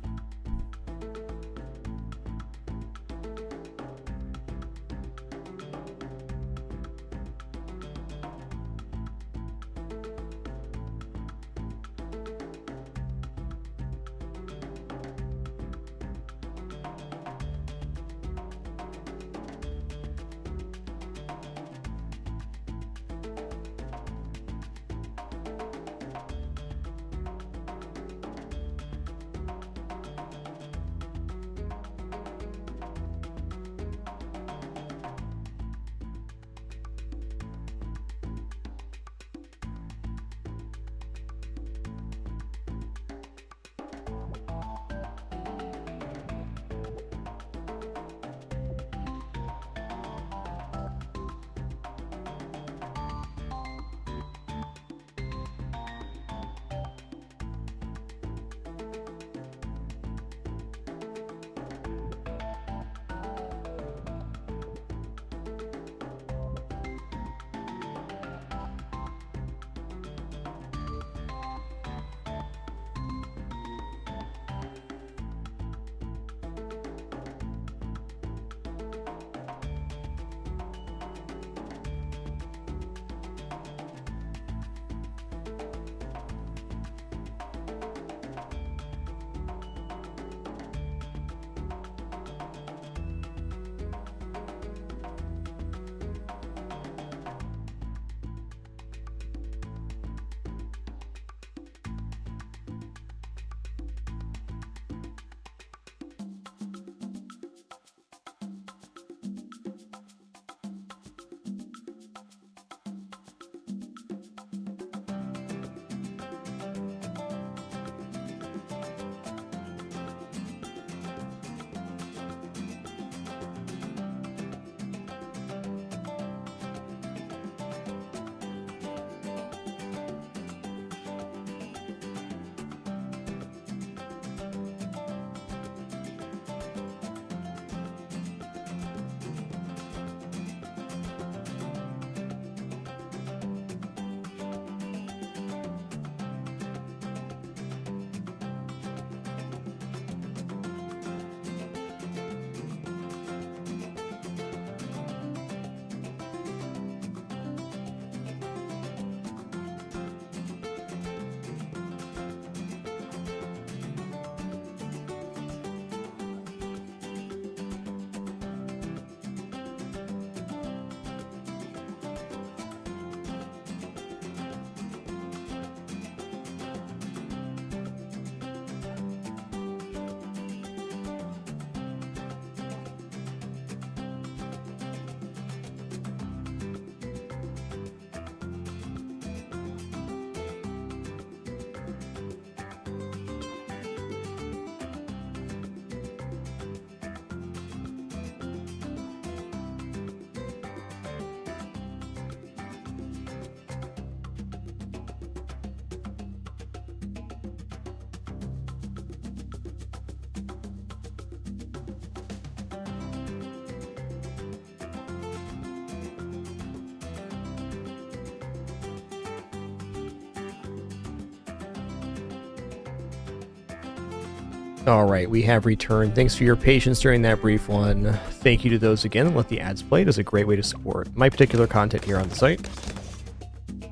All right, we have returned. Thanks for your patience during that brief one. Thank you to those again. Let the ads play. It is a great way to support my particular content here on the site.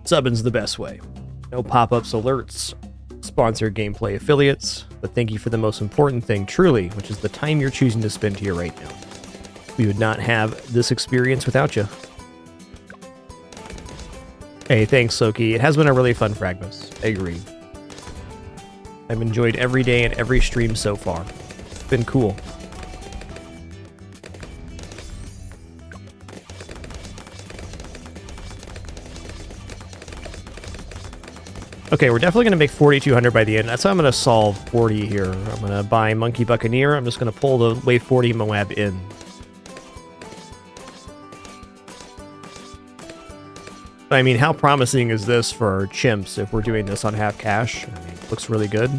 Subbing's the best way. No pop-ups, alerts, sponsored gameplay affiliates, but thank you for the most important thing, truly, which is the time you're choosing to spend here right now. We would not have this experience without you. Hey, thanks, Loki. It has been a really fun FRAGMAS. I agree. I've enjoyed every day and every stream so far. It's been cool. Okay, we're definitely going to make 4,200 by the end. That's how I'm going to solve 40 here. I'm going to buy Monkey Buccaneer. I'm just going to pull the Wave 40 Moab in. I mean, how promising is this for chimps if we're doing this on half cash? I mean, it looks really good.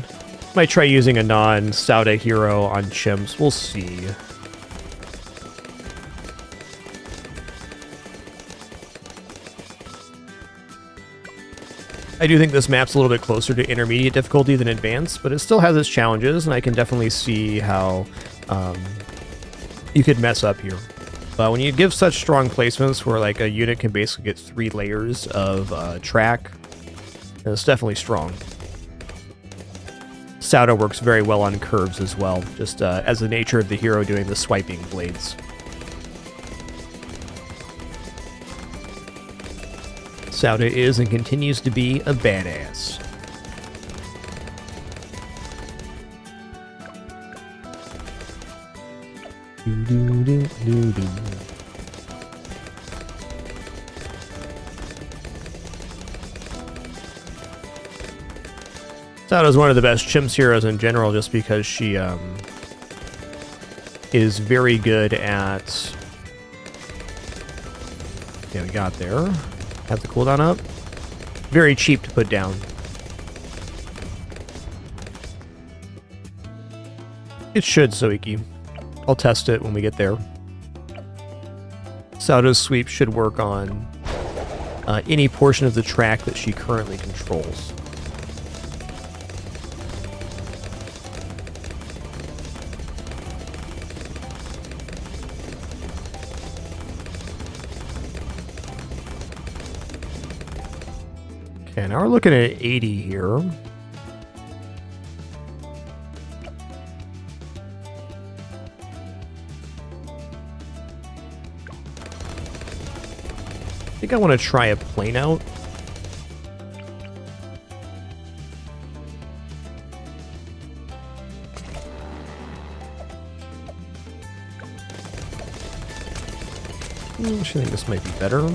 Might try using a non-Sauda hero on chimps. We'll see. I do think this map's a little bit closer to intermediate difficulty than advanced, but it still has its challenges, and I can definitely see how you could mess up here. But when you give such strong placements where like a unit can basically get 3 layers of track, it's definitely strong. Sauda works very well on curves as well, just as the nature of the hero doing the swiping blades. Sauda is and continues to be a badass. Sauda's one of the best chimps heroes in general just because she is very good at... Yeah, we got there. Have the cooldown up. Very cheap to put down. It should, Soiki. I'll test it when we get there. Sauda's sweep should work on any portion of the track that she currently controls. Okay, now we're looking at 80 here. I think I want to try a plane out. I actually think this might be better.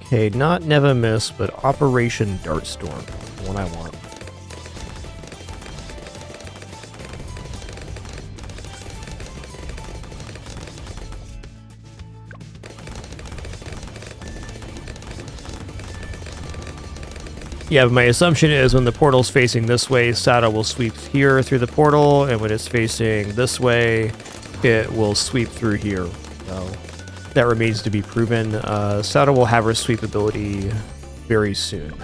Okay, not Never Miss, but Operation Dartstorm. The one I want. Yeah, but my assumption is when the portal's facing this way, Sauda will sweep here through the portal, and when it's facing this way, it will sweep through here. So that remains to be proven. Sauda will have her sweep ability very soon.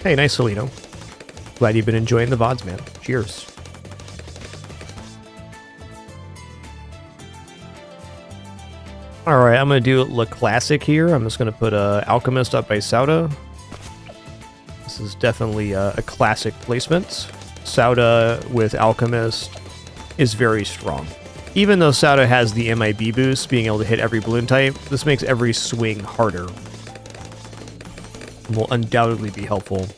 Hey, nice Solino. Glad you've been enjoying the VODs, man. Cheers. Alright, I'm going to do Le Classic here. I'm just going to put Alchemist up by Sauda. This is definitely a classic placement. Sauda with Alchemist is very strong. Even though Sauda has the MIB boost, being able to hit every balloon type, this makes every swing harder. And will undoubtedly be helpful.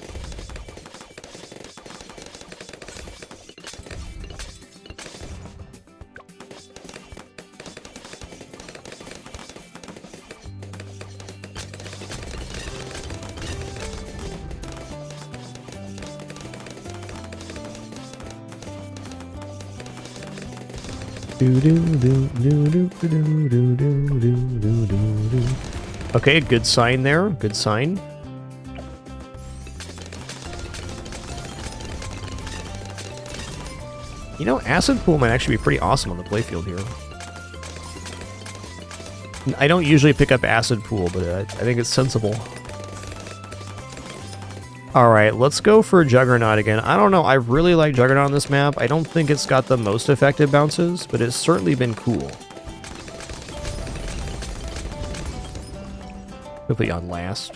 Okay, good sign there. Good sign. You know, Acid Pool might actually be pretty awesome on the playfield here. I don't usually pick up Acid Pool, but I think it's sensible. Alright, let's go for Juggernaut again. I don't know, I really like Juggernaut on this map. I don't think it's got the most effective bounces, but it's certainly been cool. Hopefully on last.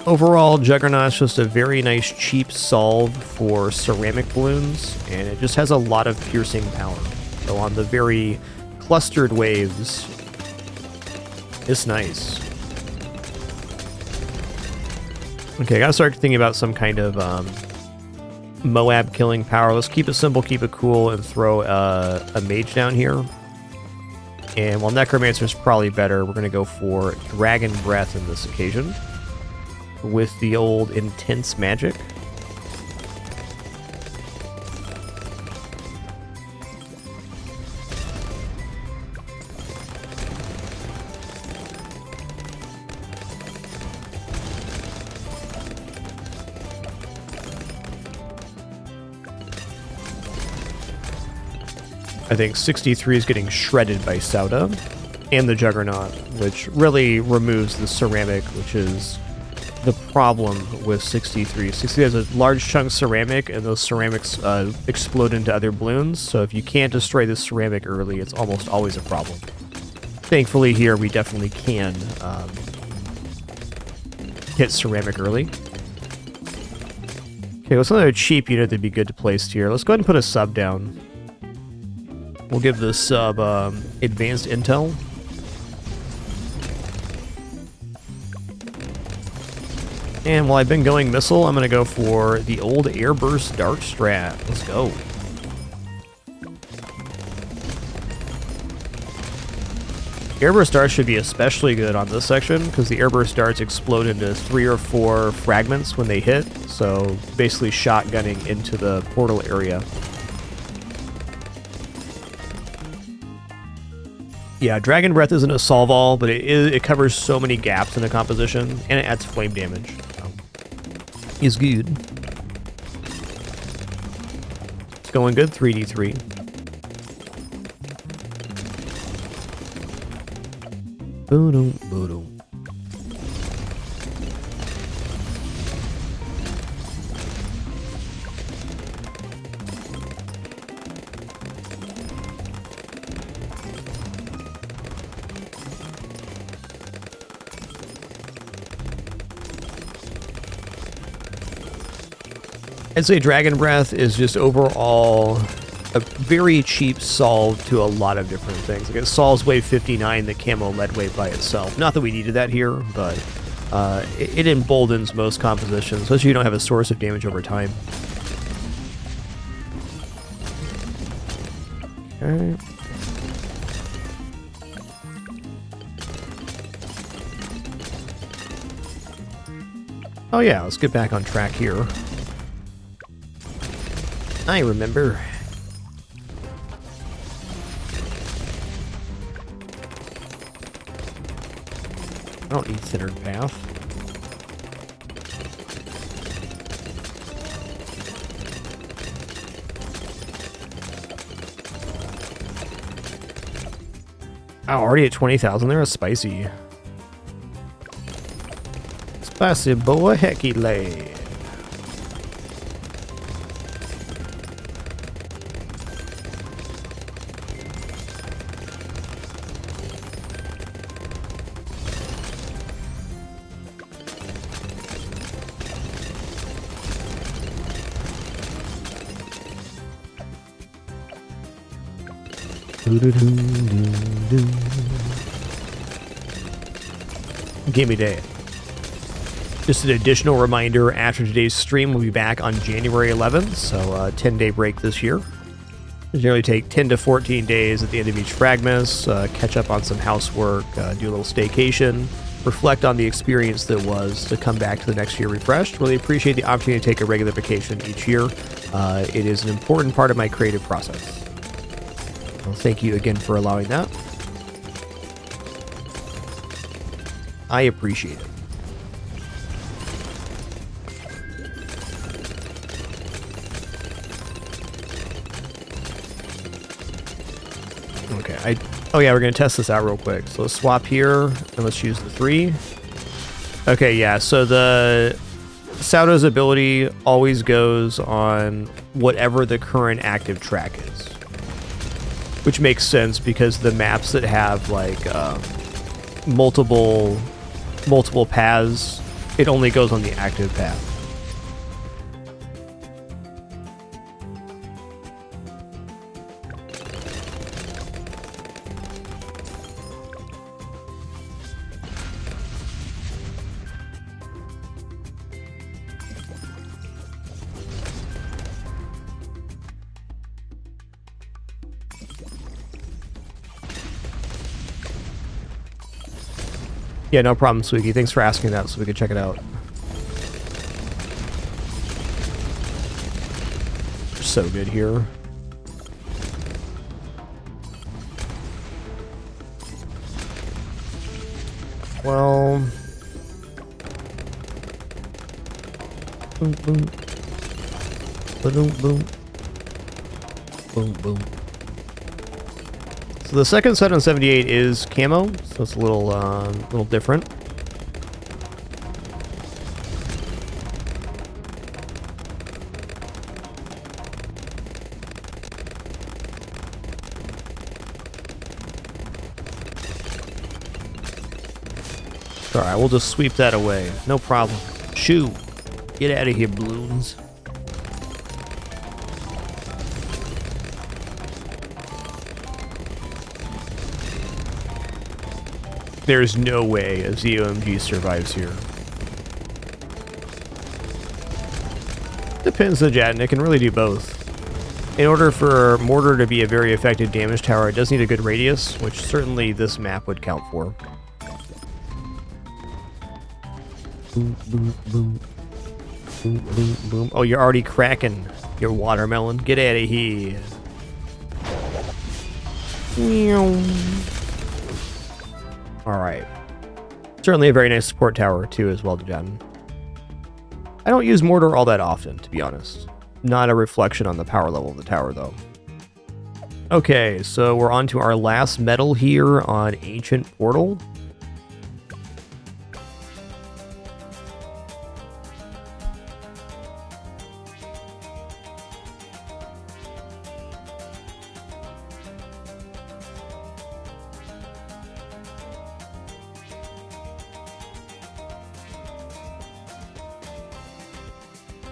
Overall, Juggernaut's just a very nice cheap solve for ceramic balloons, and it just has a lot of piercing power. So on the very clustered waves, it's nice. Okay, I gotta start thinking about some kind of Moab killing power. Let's keep it simple, keep it cool, and throw a mage down here. And while Necromancer's probably better, we're gonna go for Dragon Breath in this occasion with the old Intense Magic. I think 63 is getting shredded by Sauda and the Juggernaut, which really removes the ceramic, which is the problem with 63. 63 has a large chunk of ceramic, and those ceramics explode into other balloons, so if you can't destroy the ceramic early, it's almost always a problem. Thankfully here, we definitely can hit ceramic early. Okay, what's another cheap unit that'd be good to place here? Let's go ahead and put a sub down. We'll give the sub advanced intel. And while I've been going missile, I'm going to go for the old Airburst Dart strat. Let's go. Airburst darts should be especially good on this section because the Airburst darts explode into 3 or 4 fragments when they hit, so basically shotgunning into the portal area. Yeah, Dragon Breath isn't a solve-all, but it covers so many gaps in the composition, and it adds flame damage. So, it's good. It's going good, 3d3. Boom, boom. I'd say Dragon Breath is just overall a very cheap solve to a lot of different things. Like it solves wave 59, the camo lead wave by itself. Not that we needed that here, but it emboldens most compositions, especially if you don't have a source of damage over time. Okay. Oh yeah, let's get back on track here. I remember. I don't need centered path. Oh, already at 20,000 there? Spicy. Spicy boy, hecky lay. Gimme that. Just an additional reminder, after today's stream, we'll be back on January 11th, so a 10-day break this year. It generally take 10 to 14 days at the end of each FRAGMAS, catch up on some housework, do a little staycation, reflect on the experience that was to come back to the next year refreshed. Really appreciate the opportunity to take a regular vacation each year. It is an important part of my creative process. Well, thank you again for allowing that. I appreciate it. Okay, oh yeah, we're gonna test this out real quick. So let's swap here, and let's use the 3. Okay, yeah, so the Saudo's ability always goes on whatever the current active track is. Which makes sense, because the maps that have, like, multiple paths, it only goes on the active path. Yeah, no problem, Sweeky. Thanks for asking that so we could check it out. So good here. Well... Boom, boom. Boom, boom. Boom, boom. So the second set on 78 is camo, so it's a little different. Alright, we'll just sweep that away. No problem. Shoo! Get out of here, Bloons. There's no way a ZOMG survives here. Depends on Jet, and it can really do both. In order for Mortar to be a very effective damage tower, it does need a good radius, which certainly this map would count for. Boom, boom, boom. Boom, boom, boom. Oh, you're already cracking your watermelon. Get out of here. Alright. Certainly a very nice support tower, too, as well, Jen. I don't use Mortar all that often, to be honest. Not a reflection on the power level of the tower, though. Okay, so we're on to our last medal here on Ancient Portal.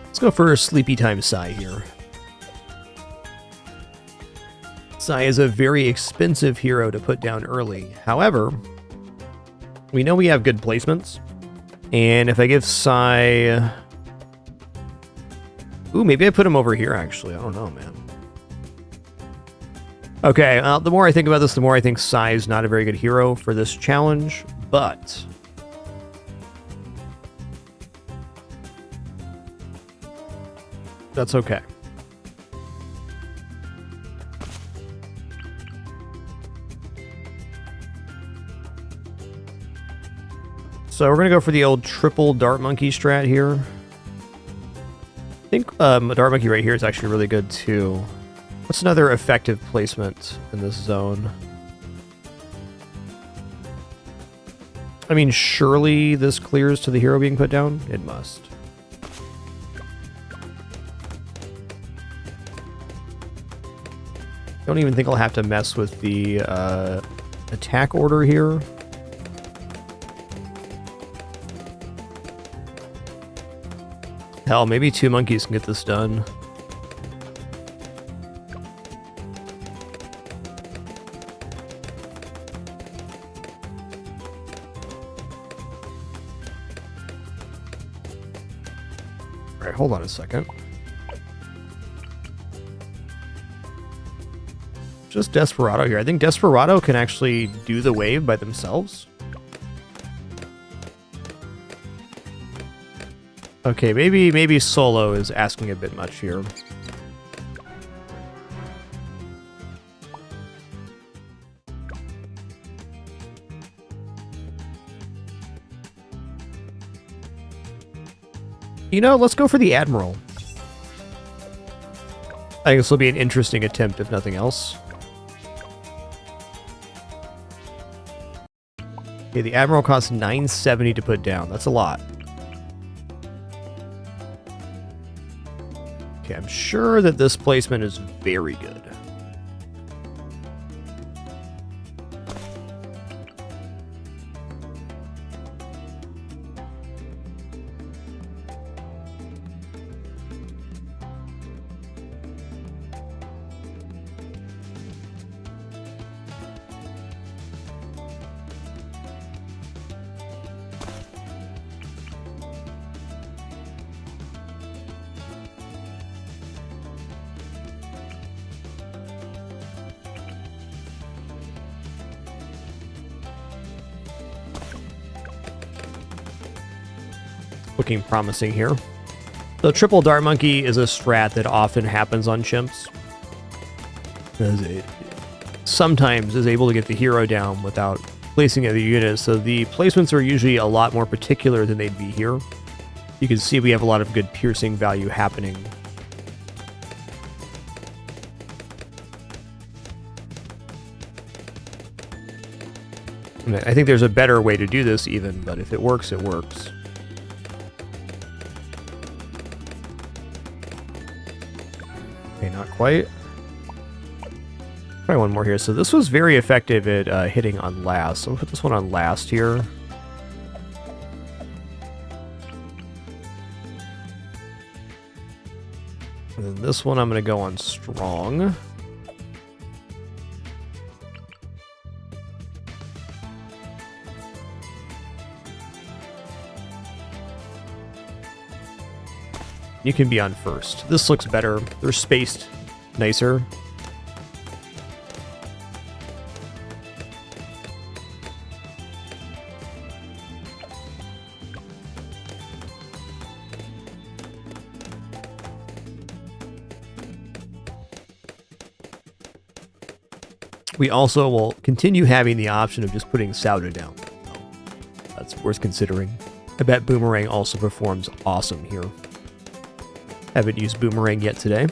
Let's go for Sleepy Time Sai here. Sai is a very expensive hero to put down early. However, we know we have good placements. And if I give Sai... Ooh, maybe I put him over here, actually. I don't know, man. Okay, the more I think about this, the more I think Sai is not a very good hero for this challenge. But... that's okay. So we're going to go for the old triple Dart Monkey strat here. I think a Dart Monkey right here is actually really good too. What's another effective placement in this zone? I mean, surely this clears to the hero being put down? It must. Don't even think I'll have to mess with the attack order here. Hell, maybe 2 monkeys can get this done. Alright, hold on a second. Just Desperado here. I think Desperado can actually do the wave by themselves. Okay, maybe Solo is asking a bit much here. You know, let's go for the Admiral. I think this will be an interesting attempt, if nothing else. Okay, the Admiral costs 970 to put down. That's a lot. Okay, I'm sure that this placement is very good. Looking promising here. So triple Dart Monkey is a strat that often happens on chimps, because it sometimes is able to get the hero down without placing other units, so the placements are usually a lot more particular than they'd be here. You can see we have a lot of good piercing value happening. I think there's a better way to do this even, but if it works, it works. Okay, not quite. Try one more here. So this was very effective at hitting on last. So I'll put this one on last here. And then this one I'm going to go on strong. You can be on first. This looks better. They're spaced nicer. We also will continue having the option of just putting Sauda down. That's worth considering. I bet Boomerang also performs awesome here. Haven't used Boomerang yet today.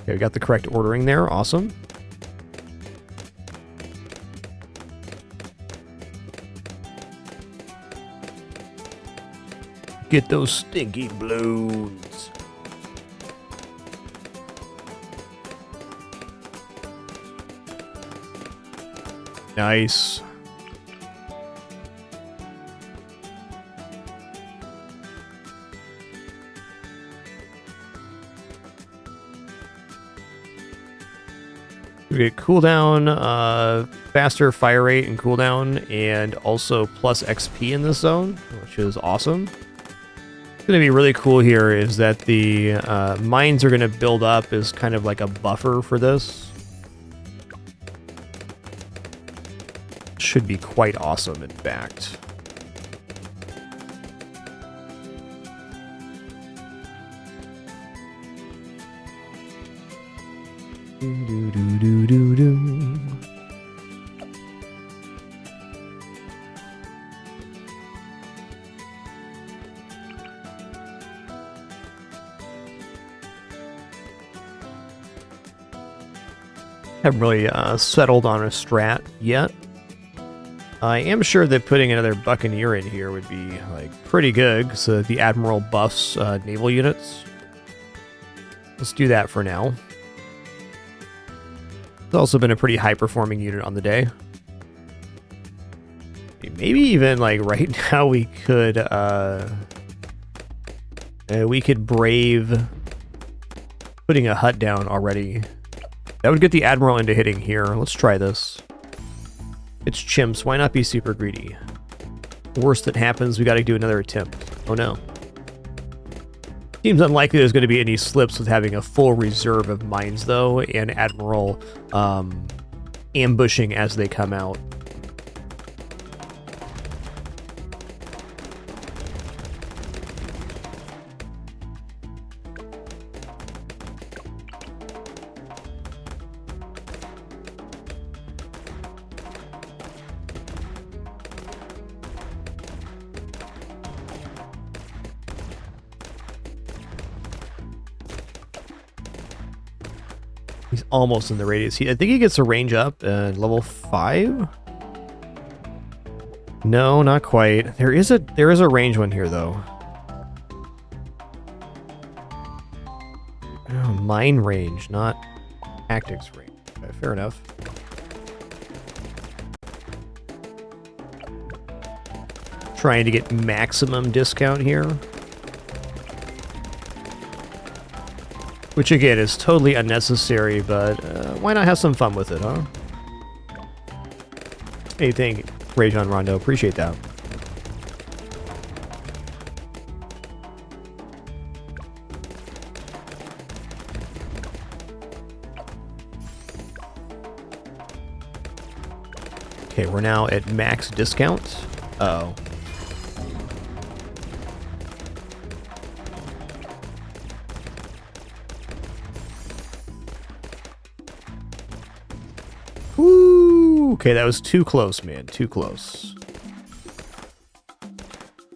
Okay, we got the correct ordering there. Awesome. Get those stinky Bloons. Nice. We get cooldown, faster fire rate and cooldown, and also plus XP in this zone, which is awesome. What's going to be really cool here is that the mines are going to build up as kind of like a buffer for this. Should be quite awesome, in fact. Haven't really settled on a strat yet. I am sure that putting another Buccaneer in here would be like pretty good, so the Admiral buffs naval units. Let's do that for now. It's also been a pretty high-performing unit on the day. Maybe even like right now we could brave putting a hut down already. That would get the Admiral into hitting here. Let's try this. It's chimps. Why not be super greedy? Worst that happens, we got to do another attempt. Oh no. Seems unlikely there's going to be any slips with having a full reserve of mines, though, and Admiral ambushing as they come out. He's almost in the radius. I think he gets a range up at level 5. No, not quite. There is a range one here though. Oh, mine range, not tactics range. Okay, fair enough. Trying to get maximum discount here. Which again is totally unnecessary, but why not have some fun with it, huh? Hey, thank you, Rajon Rondo. Appreciate that. Okay, we're now at max discount. Uh-oh. Woo! Okay, that was too close, man. Too close.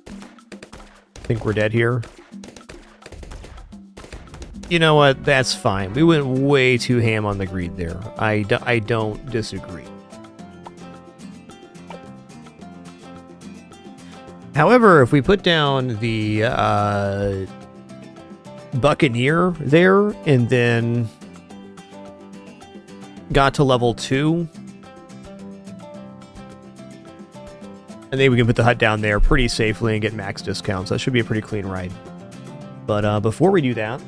I think we're dead here. You know what? That's fine. We went way too ham on the greed there. I don't disagree. However, if we put down the Buccaneer there and then got to level 2, and then we can put the hut down there pretty safely and get max discounts. That should be a pretty clean ride. But before we do that,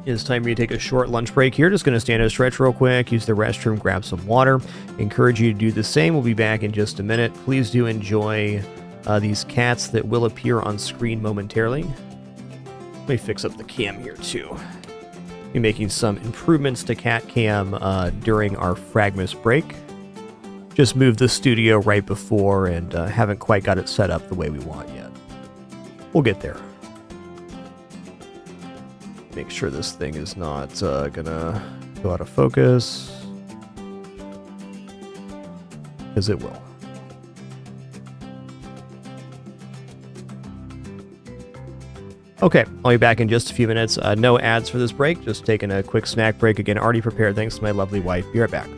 it's time for you to take a short lunch break here. Just going to stand and stretch real quick, use the restroom, grab some water. Encourage you to do the same. We'll be back in just a minute. Please do enjoy these cats that will appear on screen momentarily. Let me fix up the cam here too. Be making some improvements to cat cam during our FRAGMAS break. Just moved the studio right before and haven't quite got it set up the way we want yet. We'll get there. Make sure this thing is not gonna go out of focus, because it will. Okay, I'll be back in just a few minutes. No ads for this break, just taking a quick snack break. Again, already prepared thanks to my lovely wife. Be right back.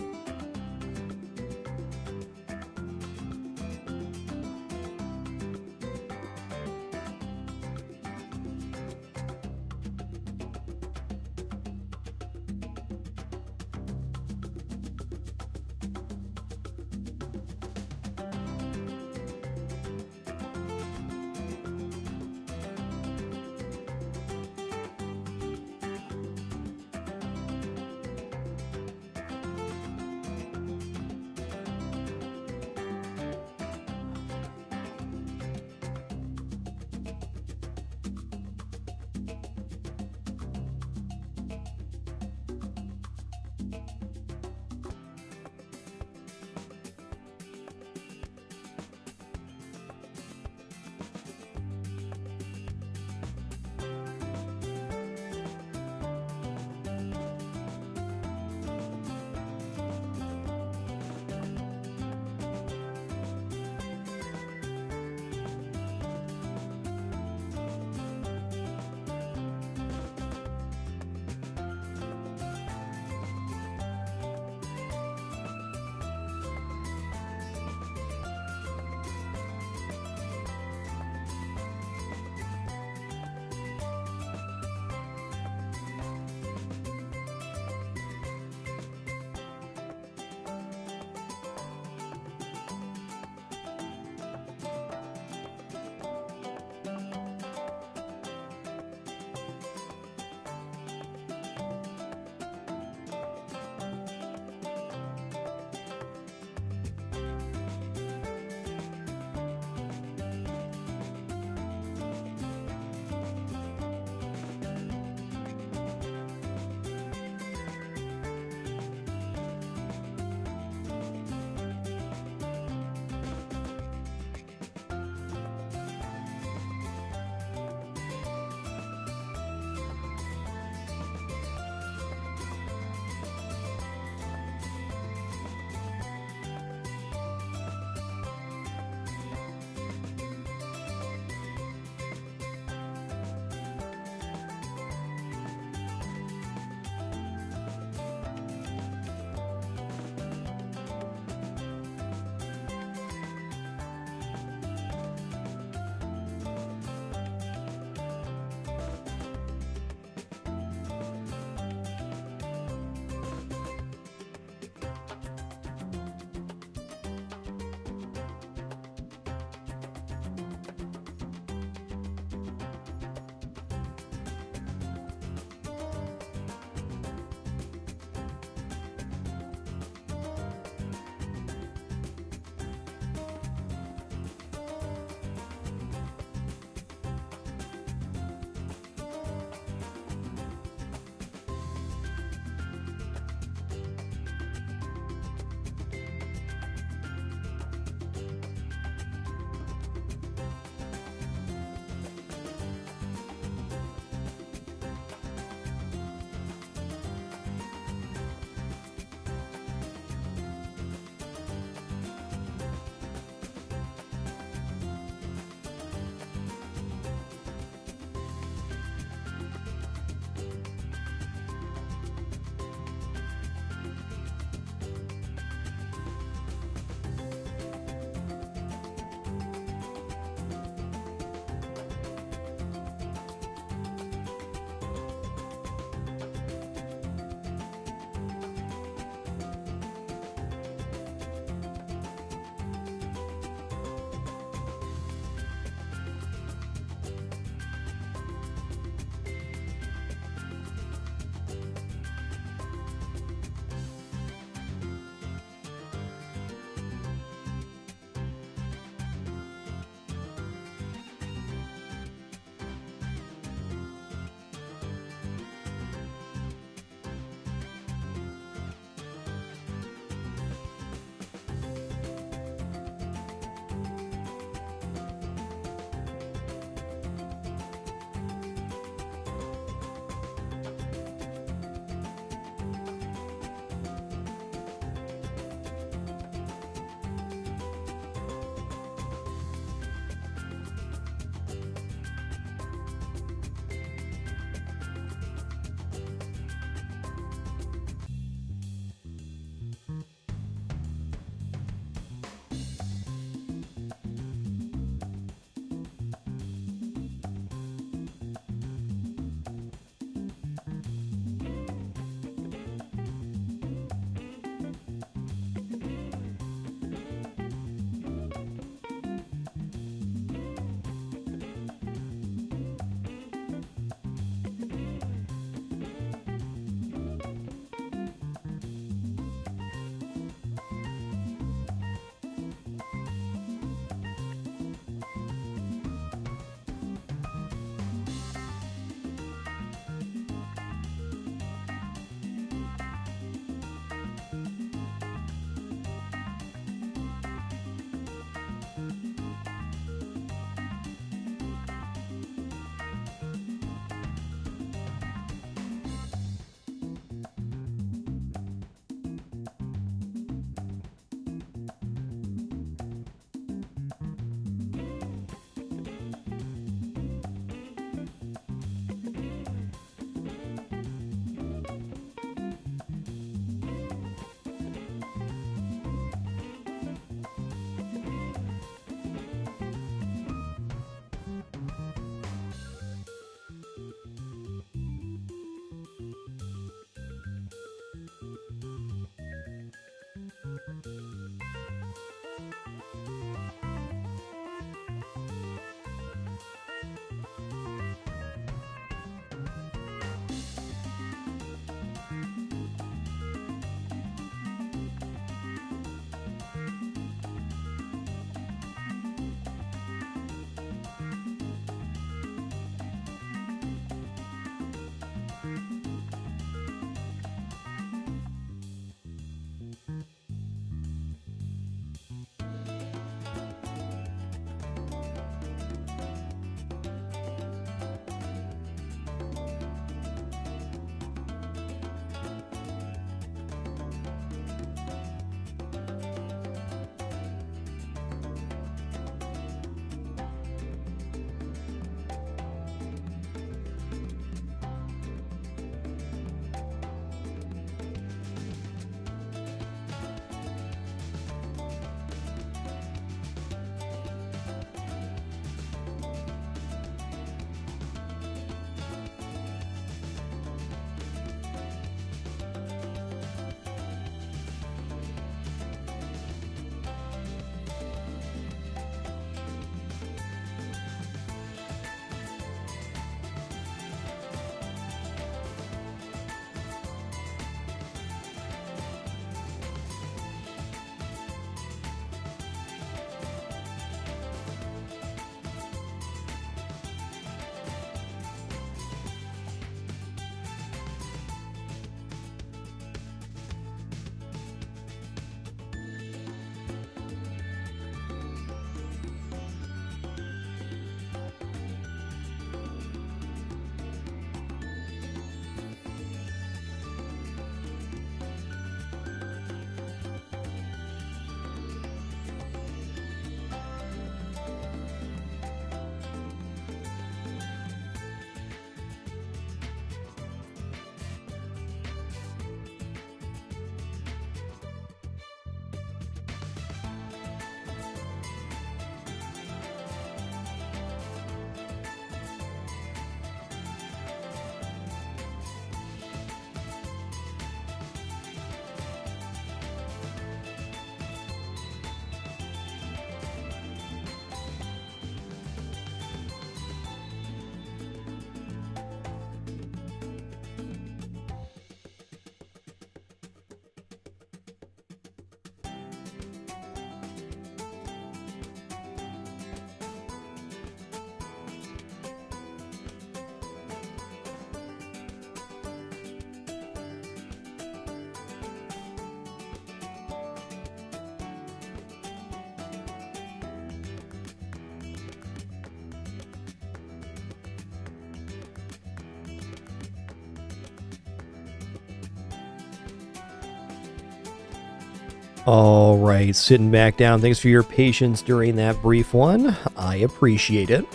All right, sitting back down. Thanks for your patience during that brief one. I appreciate it.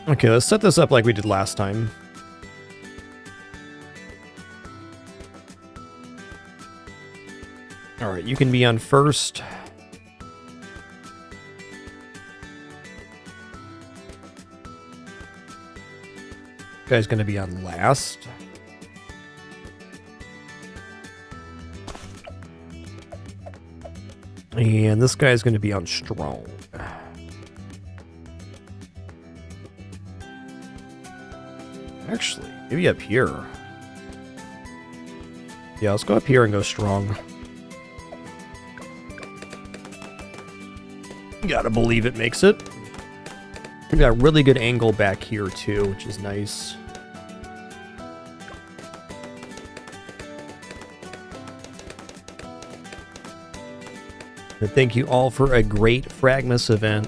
Okay, let's set this up like we did last time. All right, you can be on first. Guy's going to be on last. And this guy's going to be on strong. Actually, maybe up here. Yeah, let's go up here and go strong. Gotta believe it makes it. We've got a really good angle back here too, which is nice. And thank you all for a great FRAGMAS event.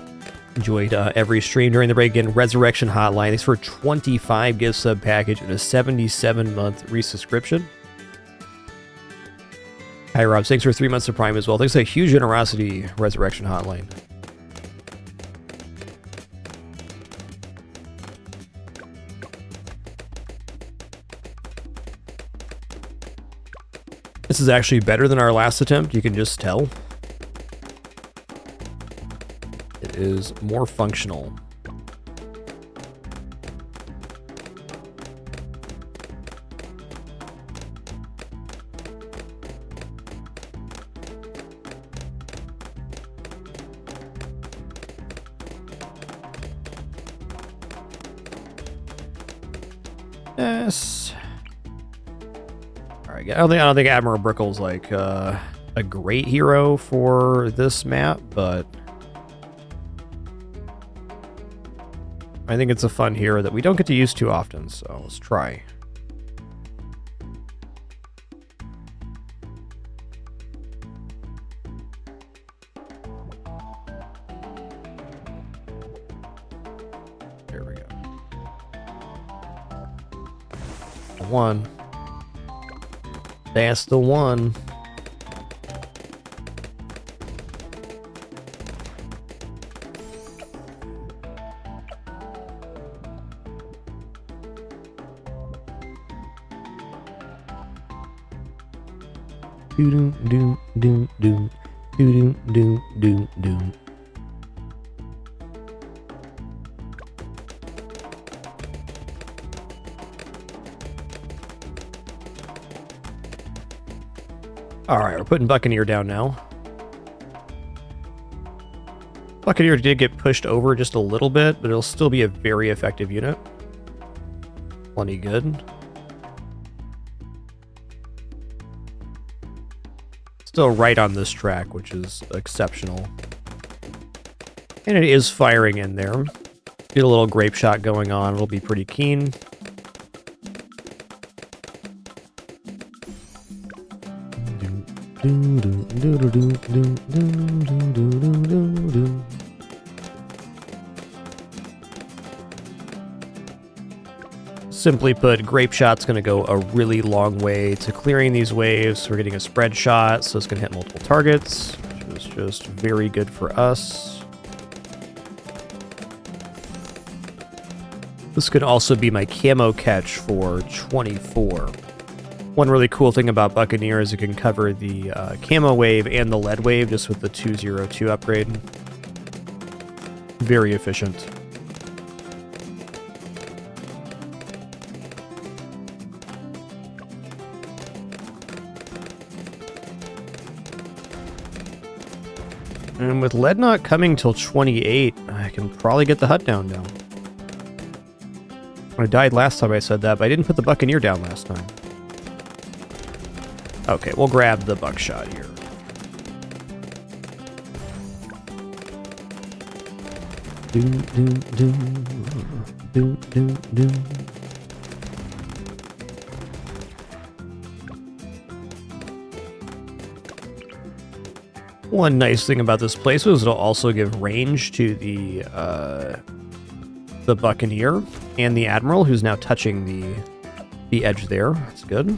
Enjoyed every stream during the break. Again, Resurrection Hotline. Thanks for a 25 gift sub package and a 77-month resubscription. Hi, Rob. Thanks for 3 months of Prime as well. Thanks for a huge generosity, Resurrection Hotline. This is actually better than our last attempt. You can just tell. It is more functional. Yes. All right. I don't think Admiral Brickle's like a great hero for this map, but I think it's a fun hero that we don't get to use too often, so let's try. There we go. One. That's the one. Do do do do do do do do. All right, we're putting Buccaneer down now. Buccaneer did get pushed over just a little bit, but it'll still be a very effective unit. Plenty good. Still right on this track, which is exceptional. And it is firing in there. Get a little grape shot going on. It'll be pretty keen. Simply put, grape shot's going to go a really long way to clearing these waves. We're getting a spread shot, so it's going to hit multiple targets, which is just very good for us. This could also be my camo catch for 24. One really cool thing about Buccaneer is it can cover the camo wave and the lead wave just with the 202 upgrade. Very efficient. And with lead not coming till 28, I can probably get the hut down now. I died last time I said that, but I didn't put the Buccaneer down last time. Okay, we'll grab the buckshot here. Do do do do do do. One nice thing about this place was it'll also give range to the the Buccaneer and the Admiral, who's now touching the edge there. That's good.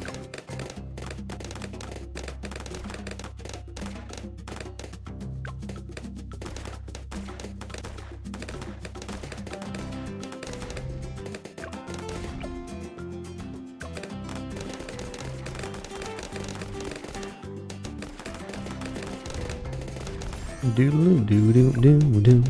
Doodle doo doo doo doo.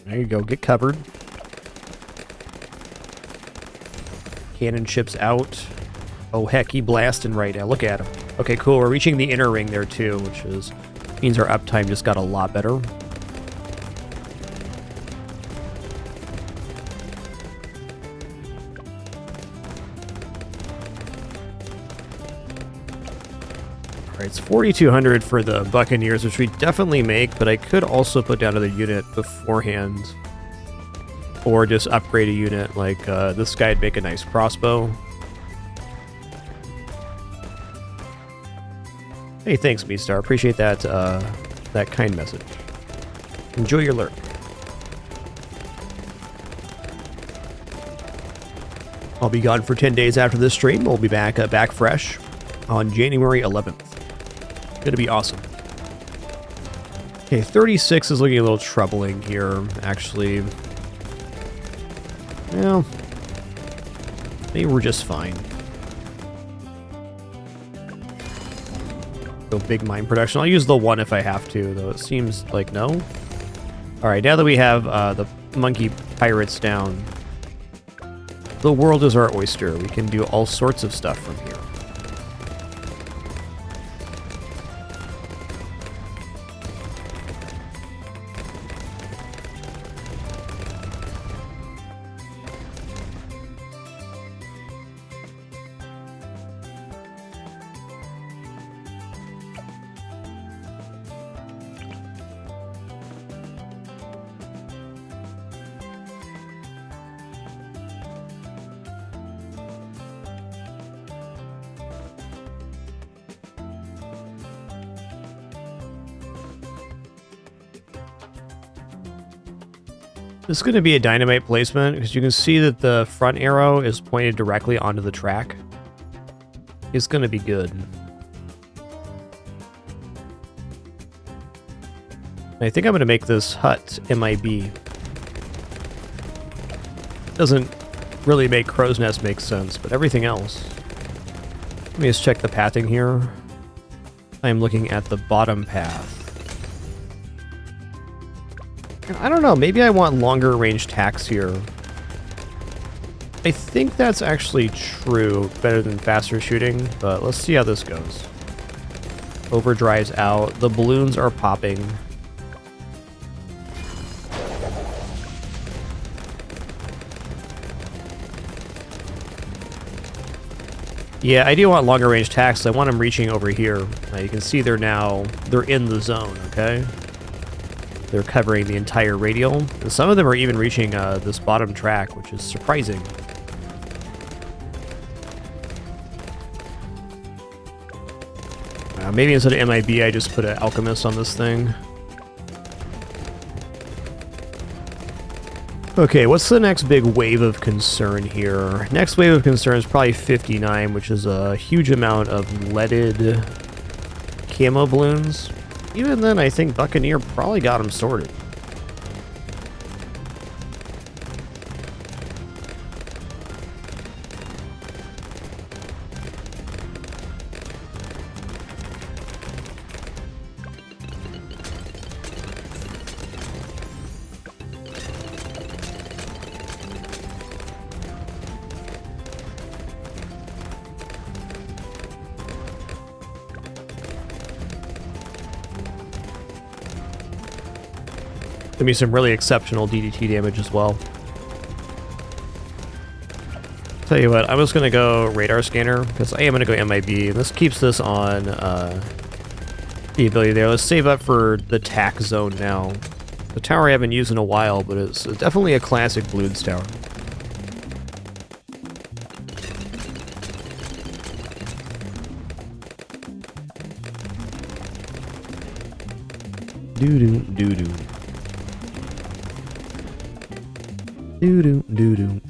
There you go, get covered. Cannon ships out. Oh heck, he blasting right now. Look at him. Okay, cool. We're reaching the inner ring there too, which means our uptime just got a lot better. Alright, it's 4,200 for the Buccaneers, which we definitely make, but I could also put down another unit beforehand. Or just upgrade a unit, like this guy'd make a nice crossbow. Hey, thanks, Meatstar. Appreciate that, that kind message. Enjoy your lurk. I'll be gone for 10 days after this stream. We'll be back back fresh on January 11th. Gonna be awesome. Okay, 36 is looking a little troubling here, actually. Well, maybe we're just fine. Go big mine production. I'll use the 1 if I have to, though it seems like no. Alright, now that we have the monkey pirates down, the world is our oyster. We can do all sorts of stuff from here. This is going to be a dynamite placement because you can see that the front arrow is pointed directly onto the track. It's going to be good. I think I'm going to make this hut MIB. Doesn't really make Crow's Nest make sense, but everything else. Let me just check the pathing here. I am looking at the bottom path. I don't know, maybe I want longer range tacks here. I think that's actually true, better than faster shooting, but let's see how this goes. Overdrive's out, the balloons are popping. Yeah, I do want longer range tacks. I want them reaching over here. You can see they're in the zone, okay? They're covering the entire radial. And some of them are even reaching this bottom track, which is surprising. Maybe instead of MIB, I just put an Alchemist on this thing. Okay, what's the next big wave of concern here? Next wave of concern is probably 59, which is a huge amount of leaded camo balloons. Even then, I think Buccaneer probably got them sorted. Gonna be some really exceptional DDT damage as well. Tell you what, I'm just gonna go radar scanner because I am gonna go MIB, and this keeps this on the ability there. Let's save up for the tack zone now. The tower I haven't used in a while, but it's definitely a classic Bloons tower. Doo-doo, doo-doo. Doo-doo, doo-doo.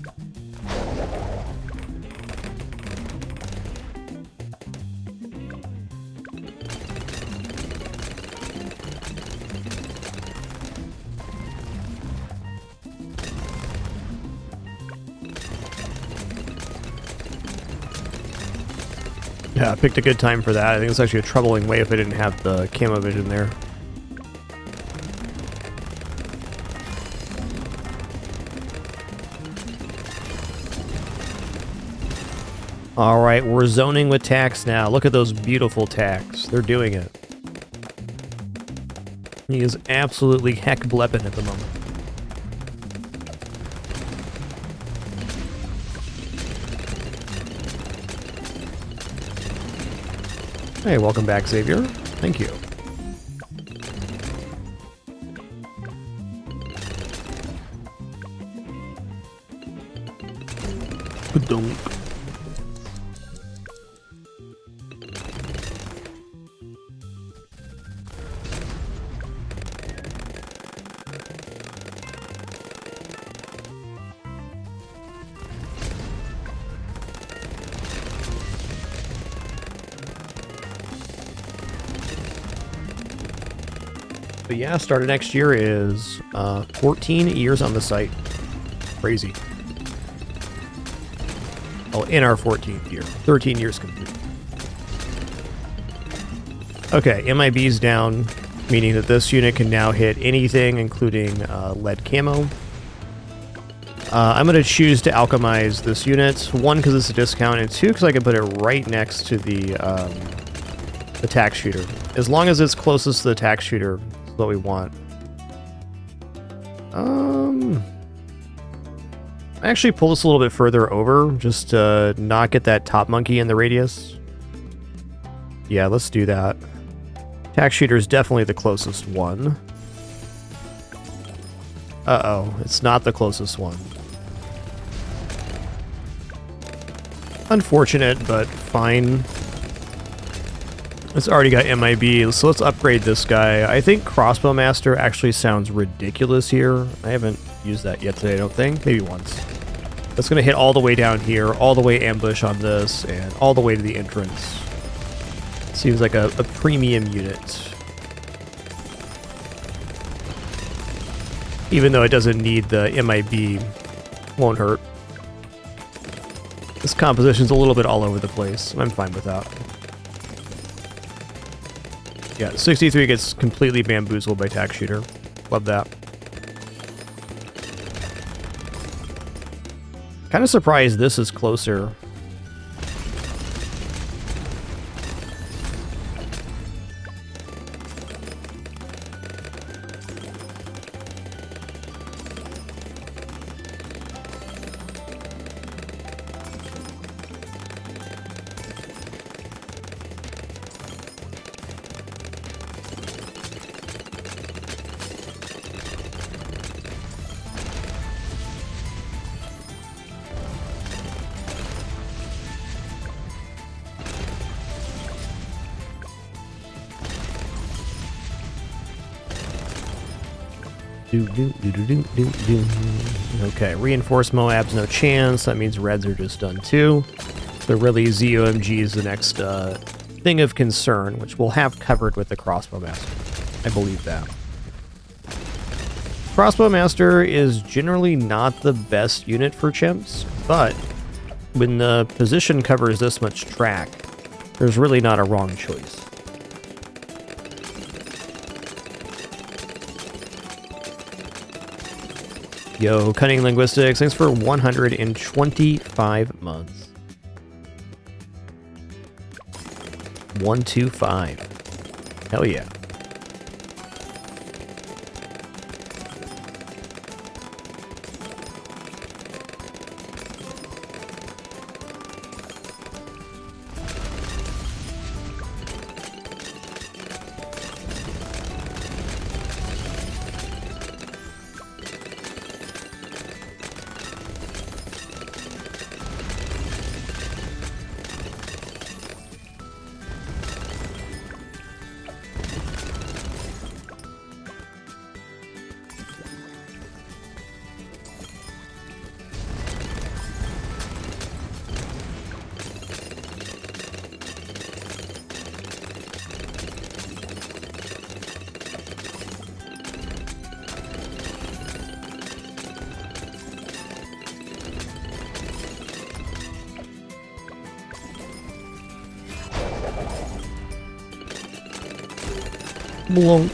Yeah, I picked a good time for that. I think it's actually a troubling way if I didn't have the camo vision there. Alright, we're zoning with tacks now. Look at those beautiful tacks. They're doing it. He is absolutely heck blepping at the moment. Hey, welcome back, Xavier. Thank you. Ba-dunk. But yeah, start of next year is 14 years on the site. Crazy. Oh, in our 14th year. 13 years complete. Okay, MIB's down, meaning that this unit can now hit anything, including lead camo. I'm going to choose to alchemize this unit. One, because it's a discount, and two, because I can put it right next to the tack shooter. As long as it's closest to the tack shooter, is what we want. I actually pull this a little bit further over, just to not get that top monkey in the radius. Yeah, let's do that. Tack shooter is definitely the closest one. Uh-oh, it's not the closest one. Unfortunate, but fine. It's already got MIB, so let's upgrade this guy. I think Crossbow Master actually sounds ridiculous here. I haven't used that yet today, I don't think. Maybe once. That's going to hit all the way down here, all the way ambush on this, and all the way to the entrance. Seems like a premium unit. Even though it doesn't need the MIB, won't hurt. This composition's a little bit all over the place. I'm fine with that. Yeah, 63 gets completely bamboozled by tack shooter. Love that. Kind of surprised this is closer. Okay, reinforced Moab's no chance. That means reds are just done too. So really, ZOMG is the next thing of concern, which we'll have covered with the Crossbow Master. I believe that. Crossbow Master is generally not the best unit for chimps, but when the position covers this much track, there's really not a wrong choice. Yo, Cunning Linguistics, thanks for 125 months. 125. Hell yeah. Blunk.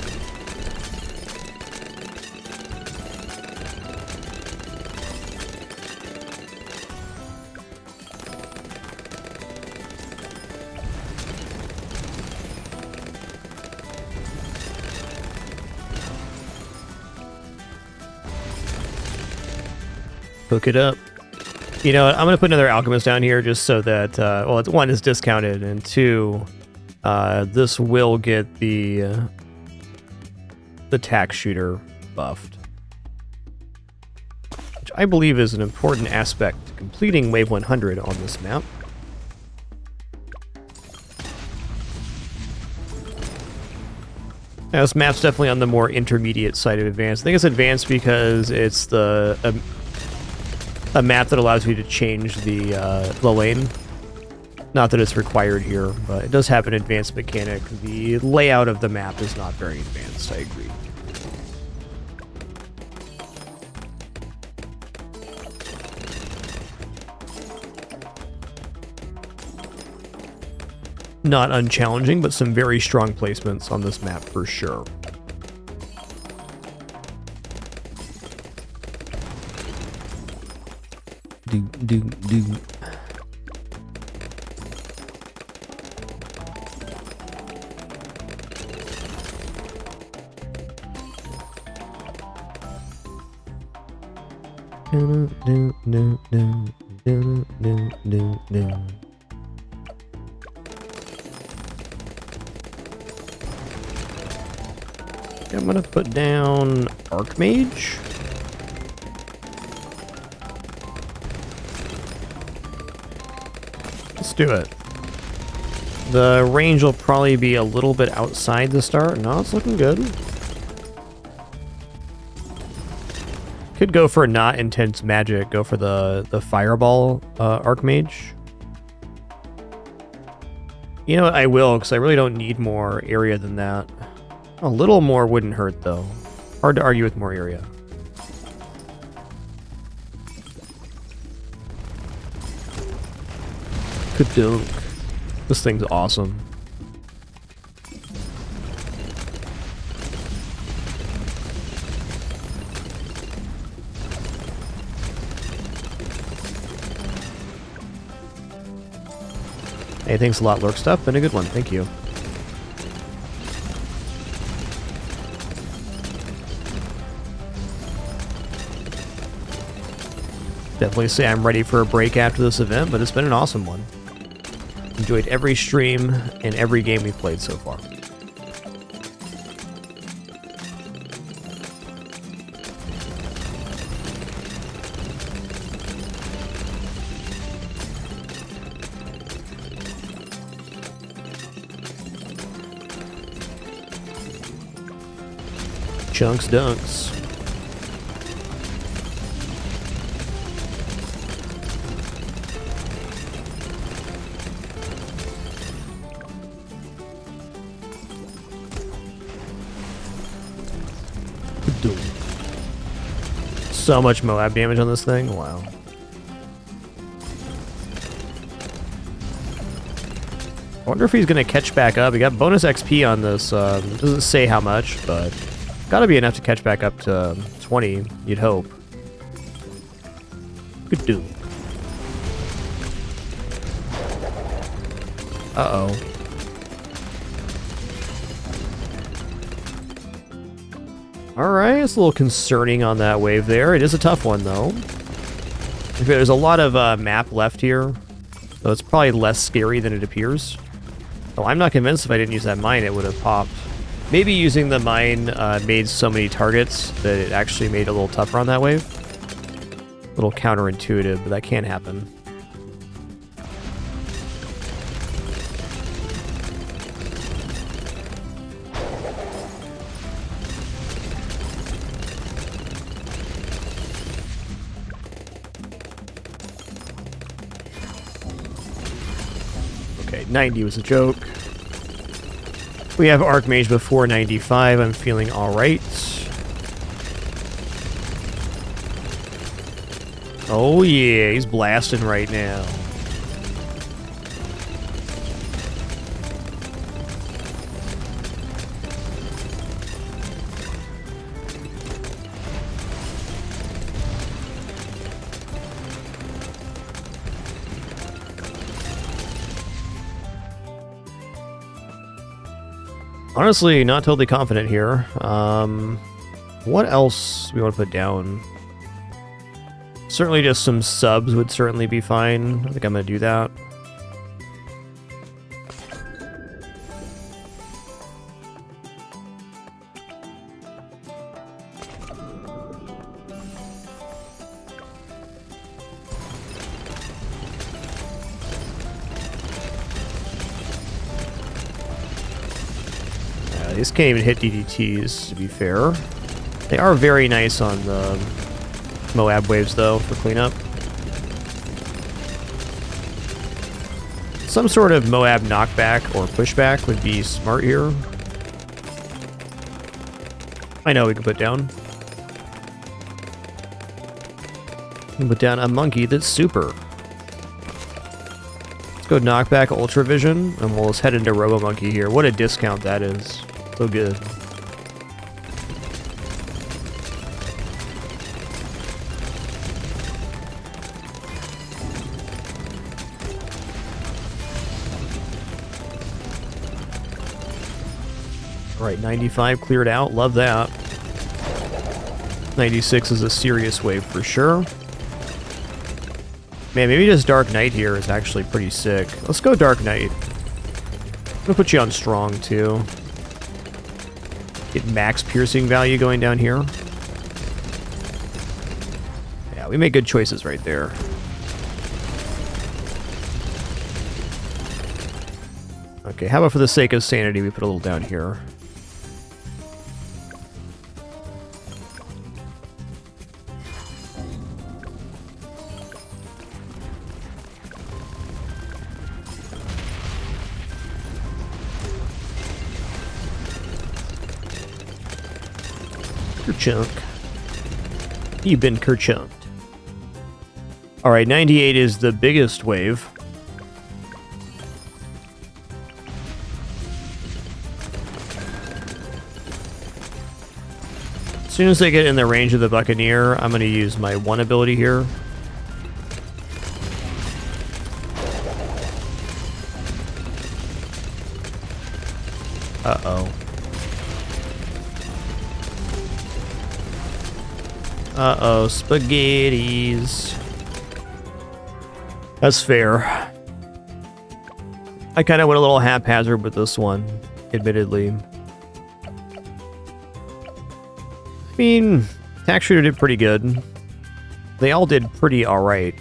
Hook it up. You know what? I'm going to put another alchemist down here just so that, well, it's, one, is discounted, and two, this will get the tack shooter buffed. Which I believe is an important aspect to completing Wave 100 on this map. Now, this map's definitely on the more intermediate side of advanced. I think it's advanced because it's a map that allows you to change the lane. Not that it's required here, but it does have an advanced mechanic. The layout of the map is not very advanced, I agree. Not unchallenging, but some very strong placements on this map for sure. Do. I'm gonna put down Archmage. Let's do it. The range will probably be a little bit outside the start. No, it's looking good. Could go for not intense magic. Go for the fireball Archmage. You know what? I will, because I really don't need more area than that. A little more wouldn't hurt, though. Hard to argue with more area. Kadunk. This thing's awesome. Hey, thanks a lot, Lurk Stuff. Been a good one. Thank you. Definitely say I'm ready for a break after this event, but it's been an awesome one. Enjoyed every stream and every game we've played so far. Chunks dunks. So much Moab damage on this thing. Wow. I wonder if he's going to catch back up. He got bonus XP on this. Doesn't say how much, but gotta be enough to catch back up to 20, you'd hope. Good do. Uh-oh. Alright, it's a little concerning on that wave there. It is a tough one, though. There's a lot of map left here, so it's probably less scary than it appears. Oh, I'm not convinced if I didn't use that mine, it would have popped. Maybe using the mine made so many targets that it actually made it a little tougher on that wave. A little counterintuitive, but that can happen. Okay, 90 was a joke. We have Archmage before 95. I'm feeling alright. Oh yeah, he's blasting right now. Honestly, not totally confident here. What else do we want to put down? Certainly just some subs would certainly be fine. I think I'm going to do that. These can't even hit DDTs, to be fair. They are very nice on the Moab waves, though, for cleanup. Some sort of Moab knockback or pushback would be smart here. I know we can put down. We can put down a monkey that's super. Let's go knockback Ultra Vision, and we'll just head into Robo Monkey here. What a discount that is. So good. Alright, 95 cleared out. Love that. 96 is a serious wave for sure. Man, maybe just Dark Knight here is actually pretty sick. Let's go Dark Knight. I'm gonna put you on strong too. Get max piercing value going down here. Yeah, we make good choices right there. Okay, how about for the sake of sanity, we put a little down here. Kerchunk. You've been kerchunked. Alright, 98 is the biggest wave. As soon as they get in the range of the Buccaneer, I'm going to use my one ability here. Uh-oh. Uh-oh, spaghettis. That's fair. I kind of went a little haphazard with this one, admittedly. I mean, Tack Shooter did pretty good. They all did pretty alright.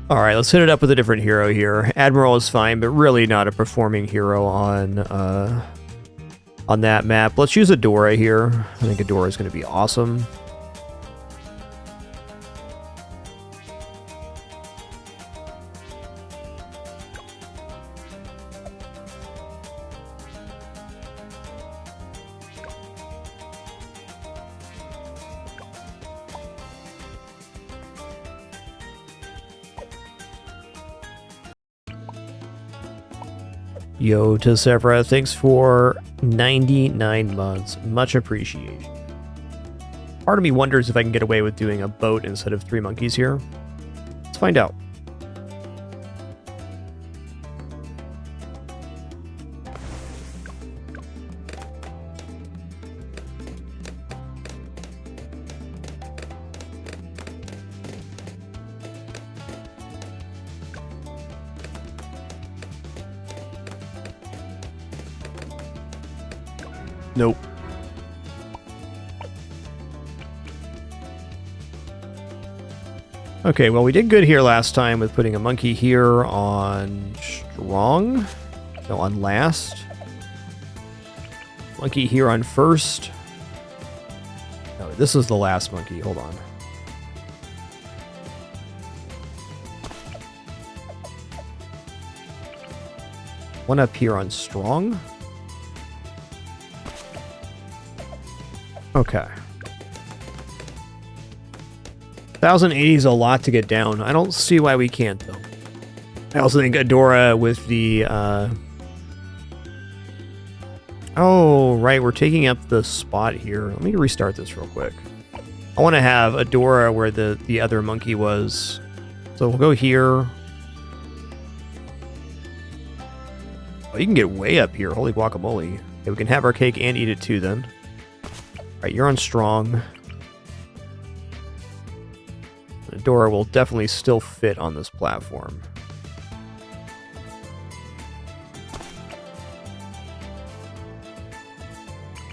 Alright, let's hit it up with a different hero here. Admiral is fine, but really not a performing hero on that map. Let's use Adora here. I think Adora is going to be awesome. Yo, Tessevra, thanks for 99 months. Much appreciation. Part of me wonders if I can get away with doing a boat instead of 3 monkeys here. Let's find out. Nope. Okay, well, we did good here last time with putting a monkey here on strong. No, on last. Monkey here on first. No, this is the last monkey. Hold on. One up here on strong. Okay. 1080 is a lot to get down. I don't see why we can't, though. I also think Adora with the... Oh, right, we're taking up the spot here. Let me restart this real quick. I want to have Adora where the other monkey was. So we'll go here. Oh, you can get way up here. Holy guacamole. Okay, we can have our cake and eat it too then. Alright, you're on strong. Adora will definitely still fit on this platform.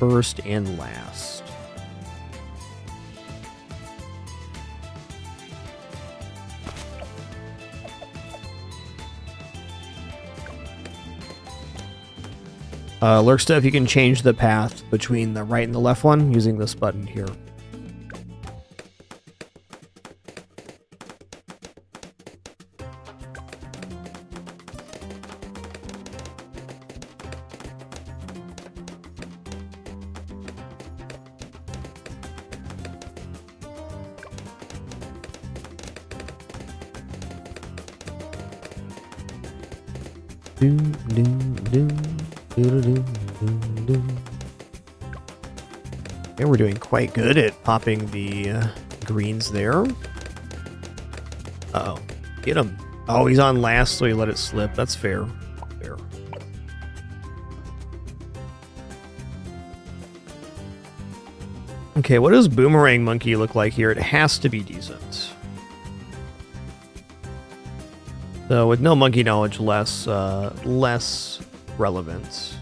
First and last. Lurk stuff, you can change the path between the right and the left one using this button here. Okay, we're doing quite good at popping the greens there. Uh-oh. Get him. Oh, he's on last, so he let it slip. That's fair. Fair. Okay, what does Boomerang Monkey look like here? It has to be decent. So with no monkey knowledge, less relevant.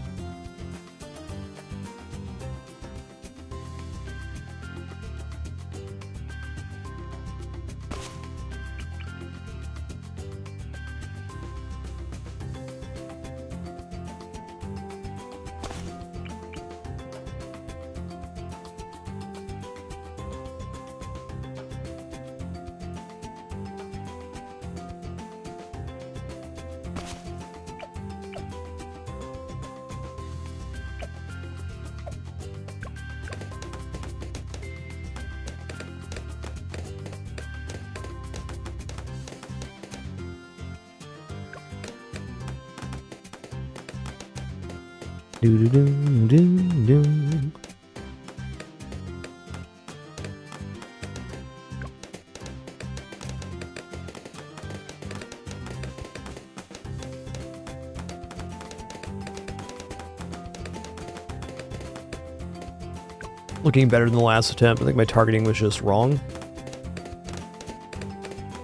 Looking better than the last attempt. I think my targeting was just wrong.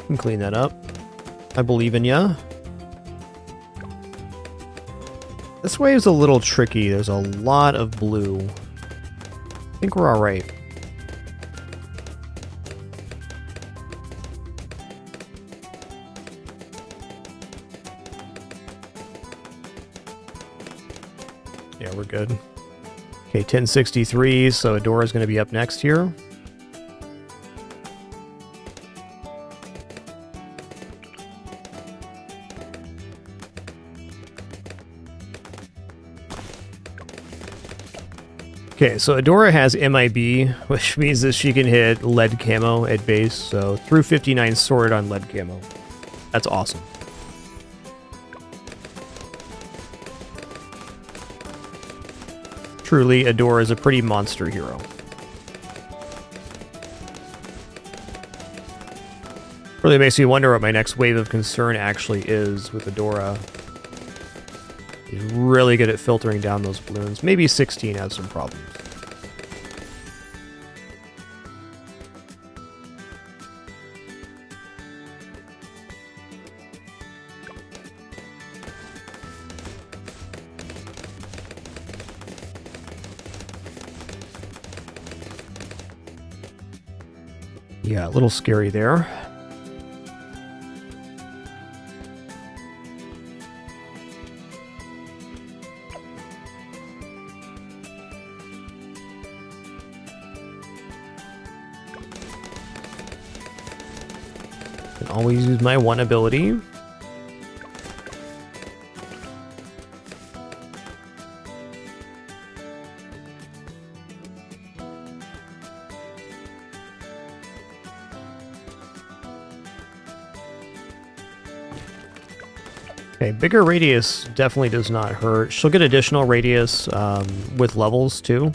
Can clean that up. I believe in ya. This wave's a little tricky. There's a lot of blue. I think we're alright. Yeah, we're good. Okay, 1063, so Adora's going to be up next here. Okay, so Adora has MIB, which means that she can hit lead camo at base, so through 59 sword on lead camo. That's awesome. Truly, Adora is a pretty monster hero. Really makes me wonder what my next wave of concern actually is with Adora. He's really good at filtering down those balloons. Maybe 16 has some problems. Yeah, a little scary there. Can always use my one ability. Okay, bigger radius definitely does not hurt. She'll get additional radius with levels too.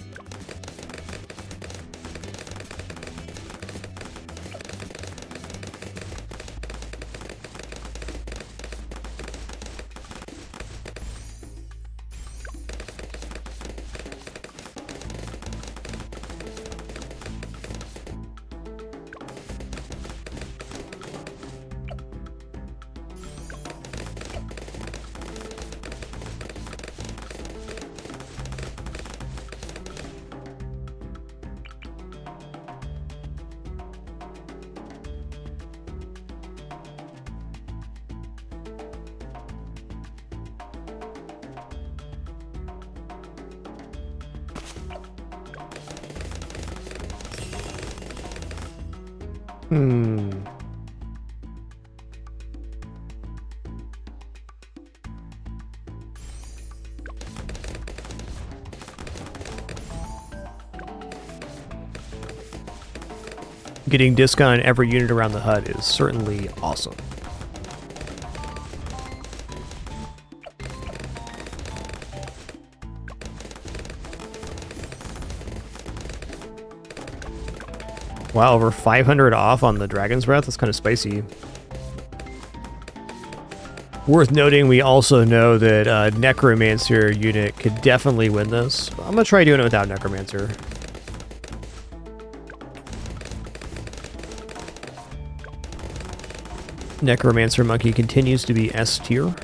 Hmm. Getting discount on every unit around the hut is certainly awesome. Wow, over 500 off on the Dragon's Breath? That's kind of spicy. Worth noting, we also know that Necromancer unit could definitely win this. I'm going to try doing it without Necromancer. Necromancer Monkey continues to be S tier.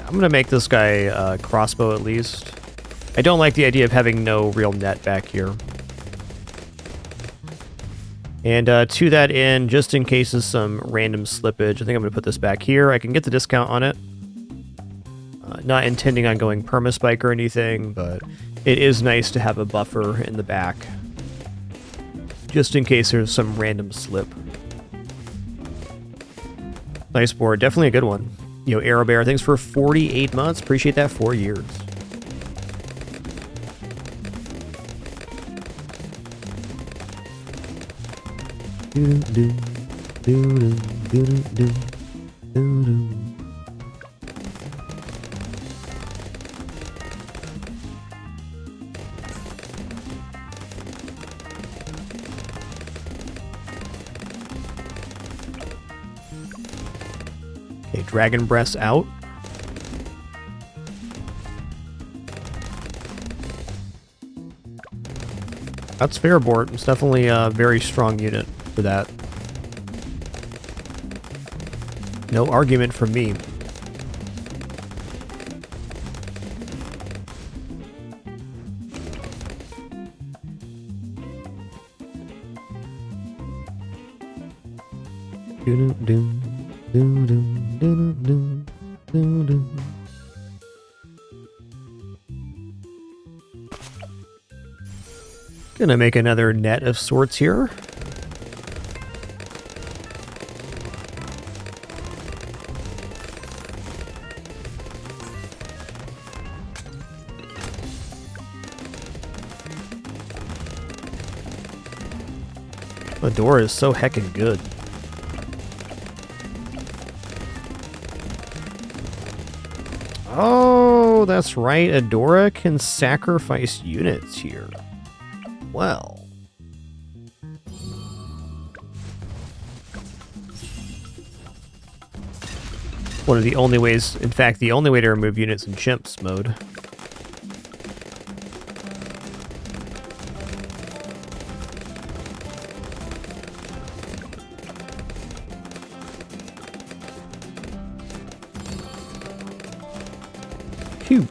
I'm going to make this guy crossbow at least. I don't like the idea of having no real net back here. And to that end, just in case of some random slippage, I think I'm going to put this back here. I can get the discount on it. Not intending on going permaspike or anything, but it is nice to have a buffer in the back. Just in case there's some random slip. Nice board. Definitely a good one. You know, Arrow Bear, thanks for 48 months. Appreciate that. 4 years. Okay, Dragon Breast out. That's fair, Bort. It's definitely a very strong unit for that. No argument from me. Gonna make another net of sorts here. The door is so heckin' good. Oh, that's right. Adora can sacrifice units here. Well. One of the only ways, in fact, the only way to remove units in chimps mode. Cool.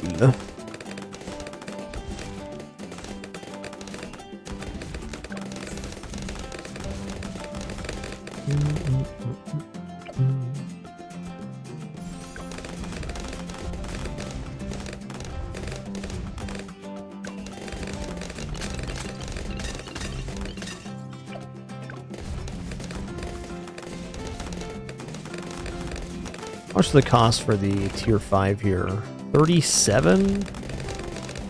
What's the cost for the tier 5 here? 37?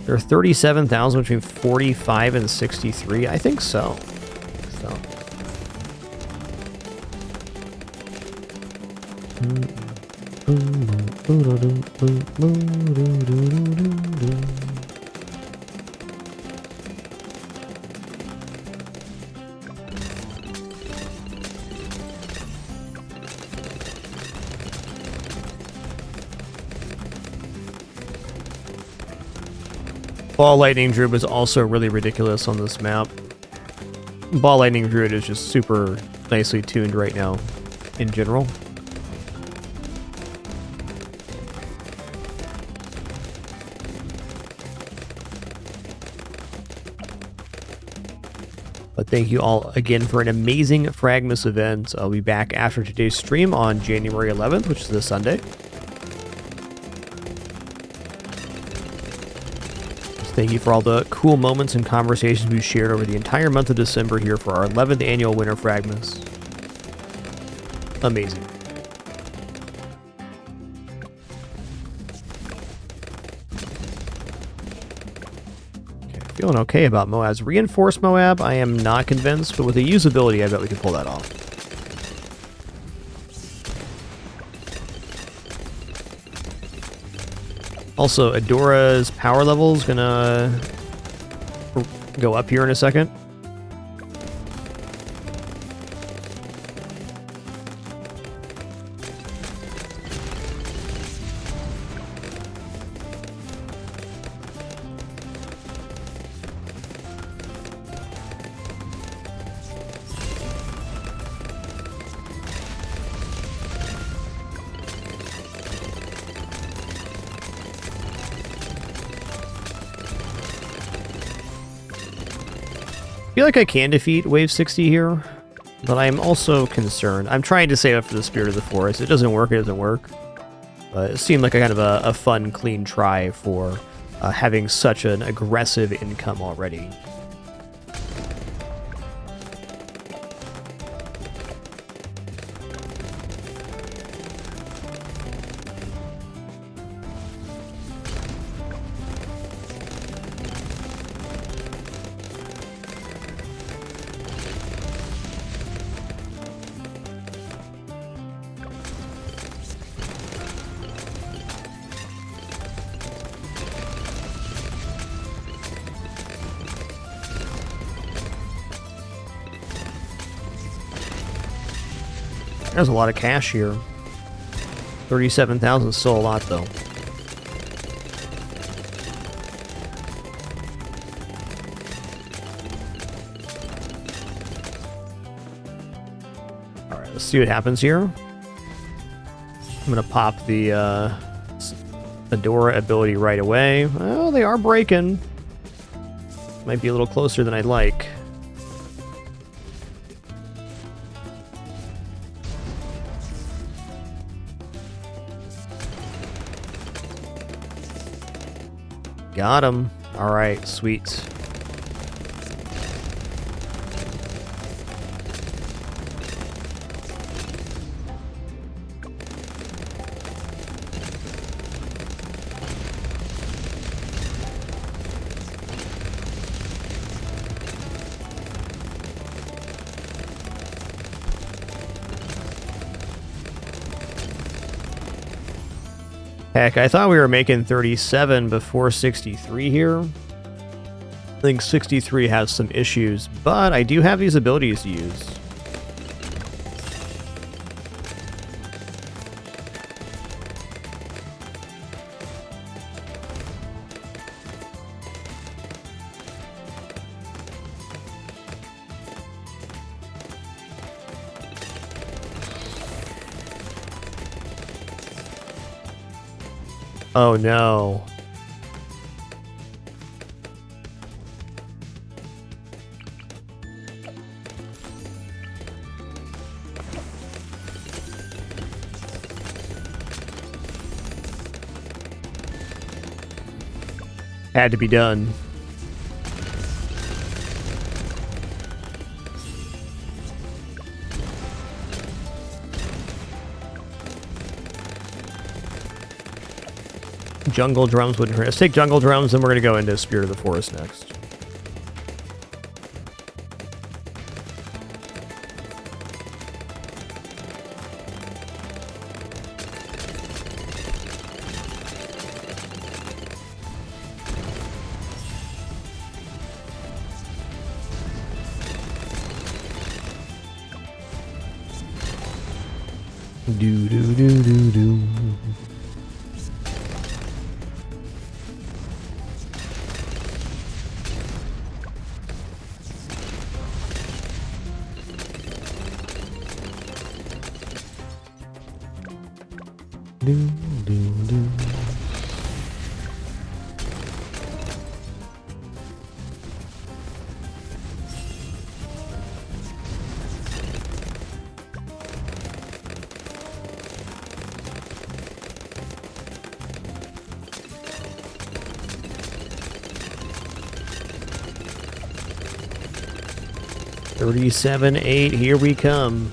There are 37,000 between 45 and 63? I think so. Ball Lightning Druid was also really ridiculous on this map. Ball Lightning Druid is just super nicely tuned right now, in general. But thank you all again for an amazing FRAGMAS event. I'll be back after today's stream on January 11th, which is this Sunday. Thank you for all the cool moments and conversations we shared over the entire month of December here for our 11th annual Winter FRAGMAS. Amazing. Okay, feeling okay about Moab's reinforced Moab. I am not convinced, but with the usability, I bet we can pull that off. Also, Adora's power level is gonna go up here in a second. I feel like I can defeat Wave 60 here, but I'm also concerned. I'm trying to save up for the Spirit of the Forest. It doesn't work, it doesn't work. But it seemed like a kind of a fun, clean try for having such an aggressive income already. There's a lot of cash here. 37,000 is still a lot, though. Alright, let's see what happens here. I'm gonna pop the Adora ability right away. Well, they are breaking. Might be a little closer than I'd like. Got him. All right, sweet. Heck, I thought we were making 37 before 63 here. I think 63 has some issues, but I do have these abilities to use. Oh no. Had to be done. Jungle drums wouldn't hurt. Let's take jungle drums, and we're gonna go into Spirit of the Forest next. Do do do do do. Do do do. 37-8, here we come.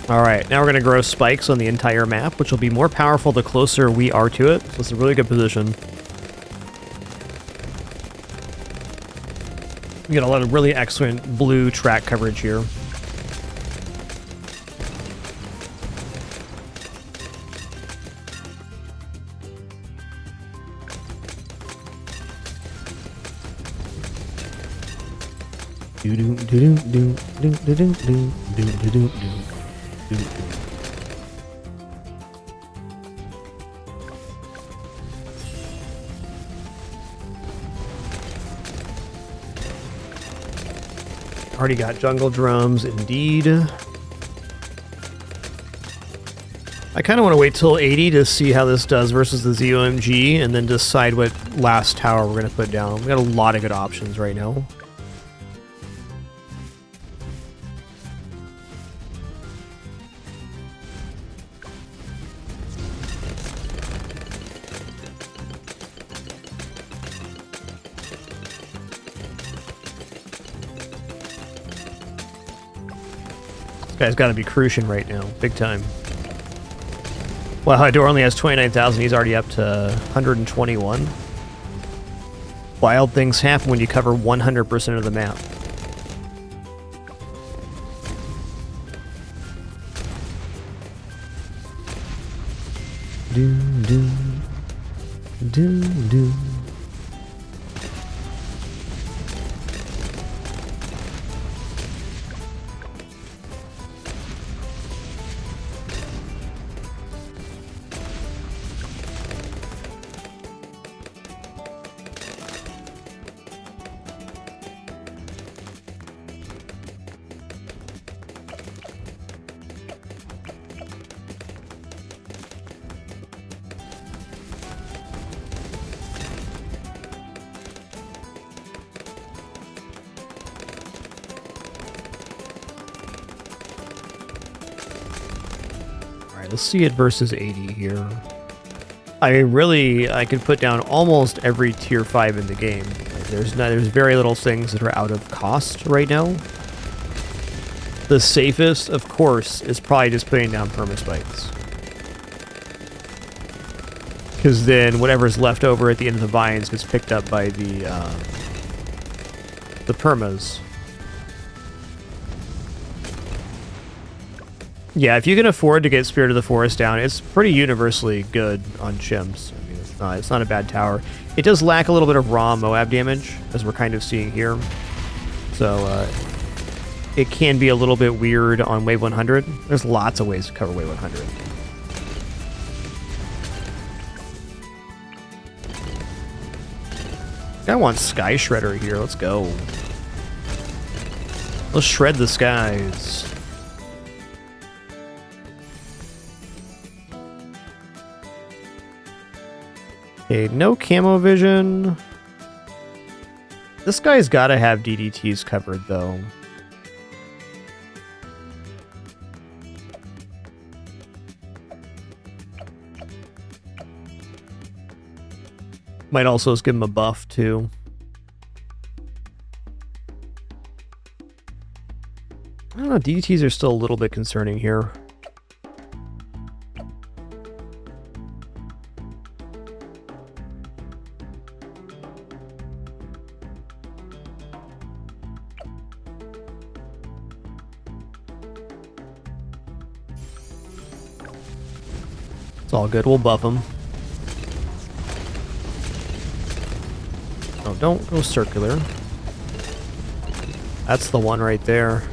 Alright, now we're going to grow spikes on the entire map, which will be more powerful the closer we are to it. So it's a really good position. We got a lot of really excellent blue track coverage here. Already got jungle drums, indeed. I kind of want to wait till 80 to see how this does versus the ZOMG, and then decide what last tower we're going to put down. We got a lot of good options right now. Guy's got to be crucian right now, big time. Wow, Hydor only has 29,000. He's already up to 121. Wild things happen when you cover 100% of the map. Do do do do. Let's see it versus 80 here. I could put down almost every tier 5 in the game. There's very little things that are out of cost right now. The safest, of course, is probably just putting down permaspikes. Because then whatever's left over at the end of the vines gets picked up by the permas. Yeah, if you can afford to get Spirit of the Forest down, it's pretty universally good on chimps. I mean, it's not a bad tower. It does lack a little bit of raw Moab damage, as we're kind of seeing here. So, it can be a little bit weird on wave 100. There's lots of ways to cover wave 100. I want Sky Shredder here. Let's go. Let's shred the skies. Okay, no camo vision. This guy's got to have DDTs covered, though. Might also just give him a buff, too. I don't know, DDTs are still a little bit concerning here. It's all good, we'll buff him. Oh, don't go circular. That's the one right there.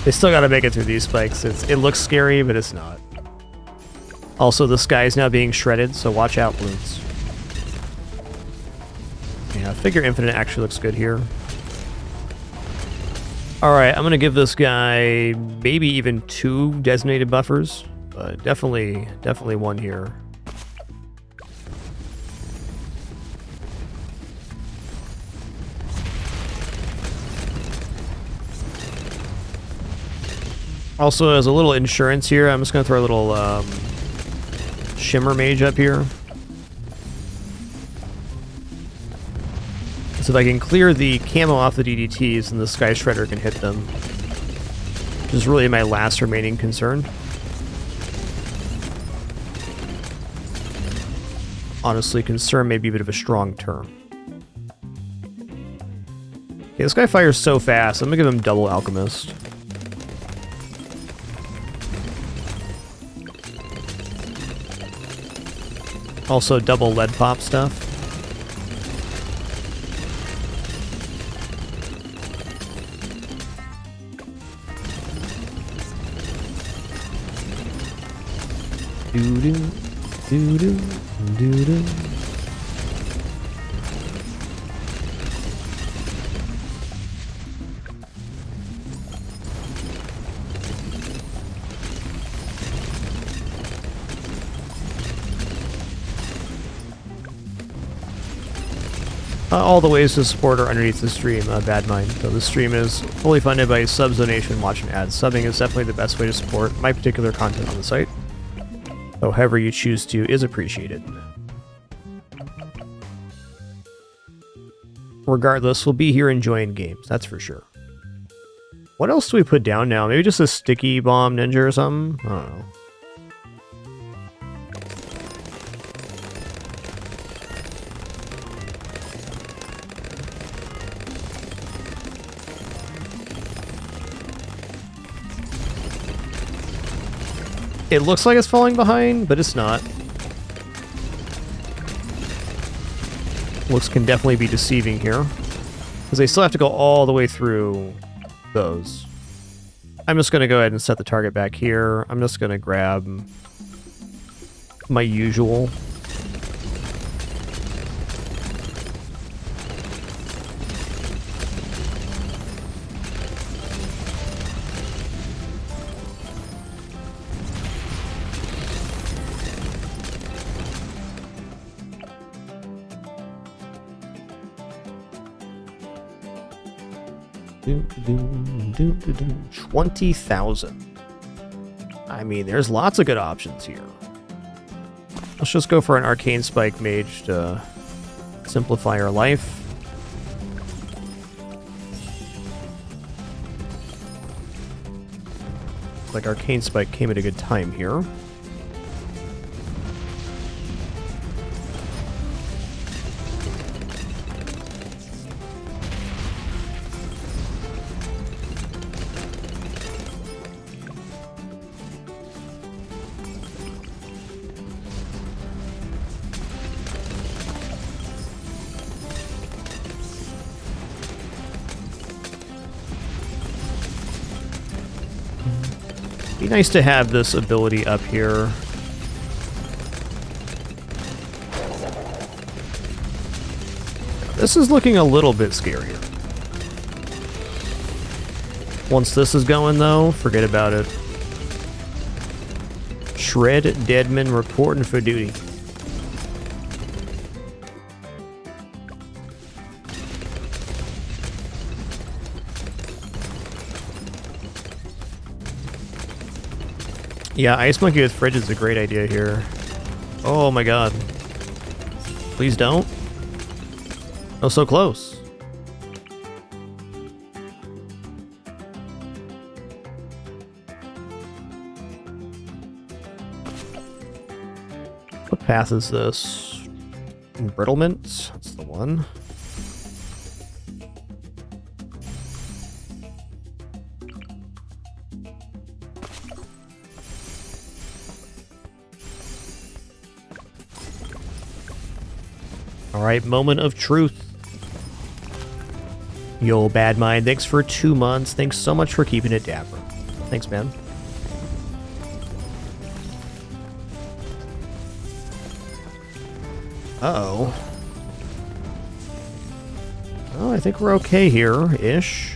They still got to make it through these spikes. It looks scary, but it's not. Also, the sky is now being shredded, so watch out, Bloons. Yeah, Figure Infinite actually looks good here. Alright, I'm going to give this guy maybe even 2 designated buffers, but definitely 1 here. Also, as a little insurance here, I'm just going to throw a little Shimmer Mage up here. So if I can clear the camo off the DDTs, then the Sky Shredder can hit them. Which is really my last remaining concern. Honestly, concern may be a bit of a strong term. Okay, this guy fires so fast, I'm going to give him double Alchemist. Also, double lead pop stuff. Doo-doo, doo-doo, doo-doo. All the ways to support are underneath the stream, Bad Mind. So the stream is fully funded by subs, donation, watch, and ads. Subbing is definitely the best way to support my particular content on the site. So however you choose to is appreciated. Regardless, we'll be here enjoying games, that's for sure. What else do we put down now? Maybe just a sticky bomb ninja or something? I don't know. It looks like it's falling behind, but it's not. Looks can definitely be deceiving here. Because they still have to go all the way through those. I'm just going to go ahead and set the target back here. I'm just going to grab my usual. $20,000. I mean, there's lots of good options here. Let's just go for an Arcane Spike Mage to simplify our life. Like Arcane Spike came at a good time here. Be nice to have this ability up here. This is looking a little bit scarier. Once this is going, though, forget about it. Shred Deadman reporting for duty. Yeah, Ice Monkey with Fridge is a great idea here. Oh my god. Please don't. Oh, so close. What path is this? Embrittlement? That's the one. Alright, moment of truth. Yo, Bad Mind, thanks for 2 months. Thanks so much for keeping it dapper. Thanks, man. Uh-oh. Oh, I think we're okay here-ish.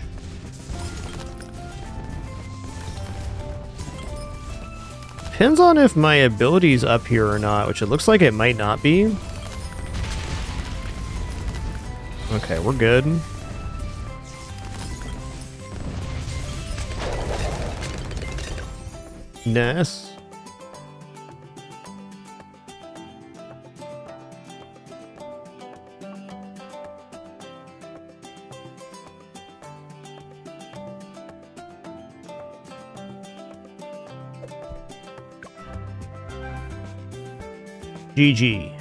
Depends on if my ability's up here or not, which it looks like it might not be. Okay, we're good. Nice. GG.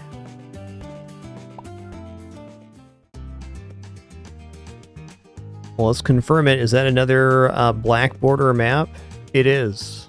Well, let's confirm it. Is that another black border map? It is.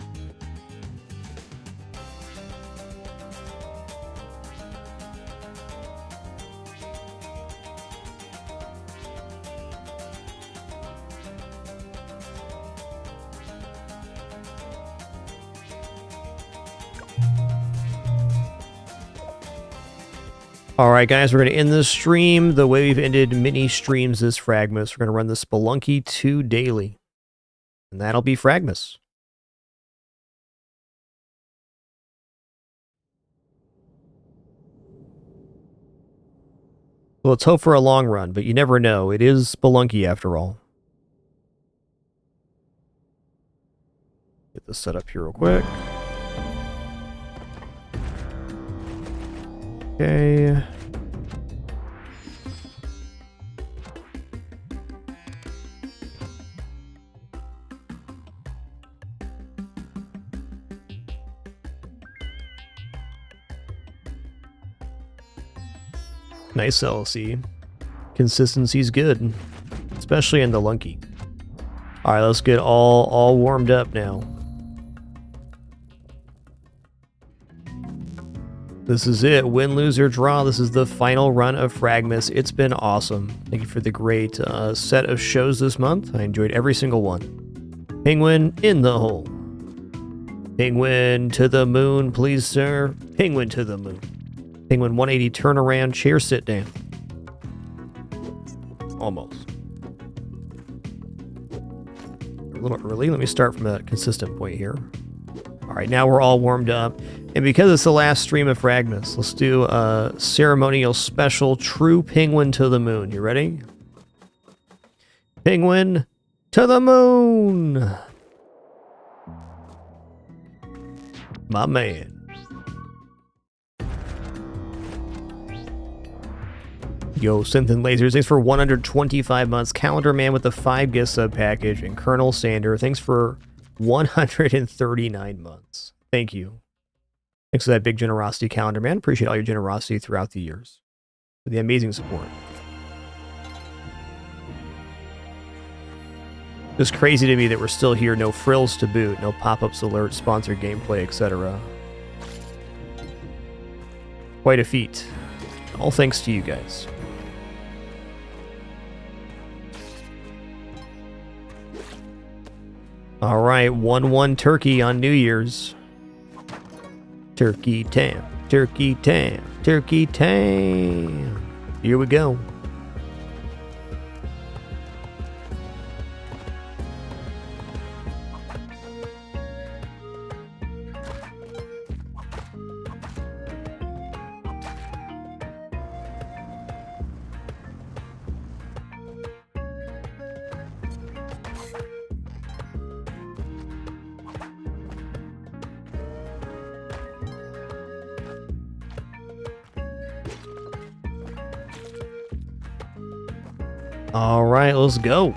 Alright guys, we're going to end this stream the way we've ended mini streams this FRAGMAS. We're going to run the Spelunky 2 daily. And that'll be FRAGMAS. Well, let's hope for a long run, but you never know. It is Spelunky after all. Get this set up here real quick. Okay. Nice LC. Consistency's good, especially in the Lunky. All right, let's get all warmed up now. This is it. Win, lose, or draw. This is the final run of FRAGMAS. It's been awesome. Thank you for the great set of shows this month. I enjoyed every single one. Penguin in the hole. Penguin to the moon, please, sir. Penguin to the moon. Penguin 180 turnaround, chair sit down. Almost. A little early. Let me start from a consistent point here. All right, now we're all warmed up. And because it's the last stream of FRAGMAS, let's do a ceremonial special true penguin to the moon. You ready? Penguin to the moon! My man. Yo, Synth and Lasers, thanks for 125 months. Calendar Man with the 5 gift sub package. And Colonel Sander, thanks for 139 months. Thank you. Thanks for that big generosity, Calendar Man. Appreciate all your generosity throughout the years. For the amazing support. It's crazy to me that we're still here. No frills to boot. No pop-ups, alerts, sponsored gameplay, etc. Quite a feat. All thanks to you guys. All right, 1-1 turkey on New Year's. Turkey tam, turkey tam, turkey tam. Here we go. All right, let's go.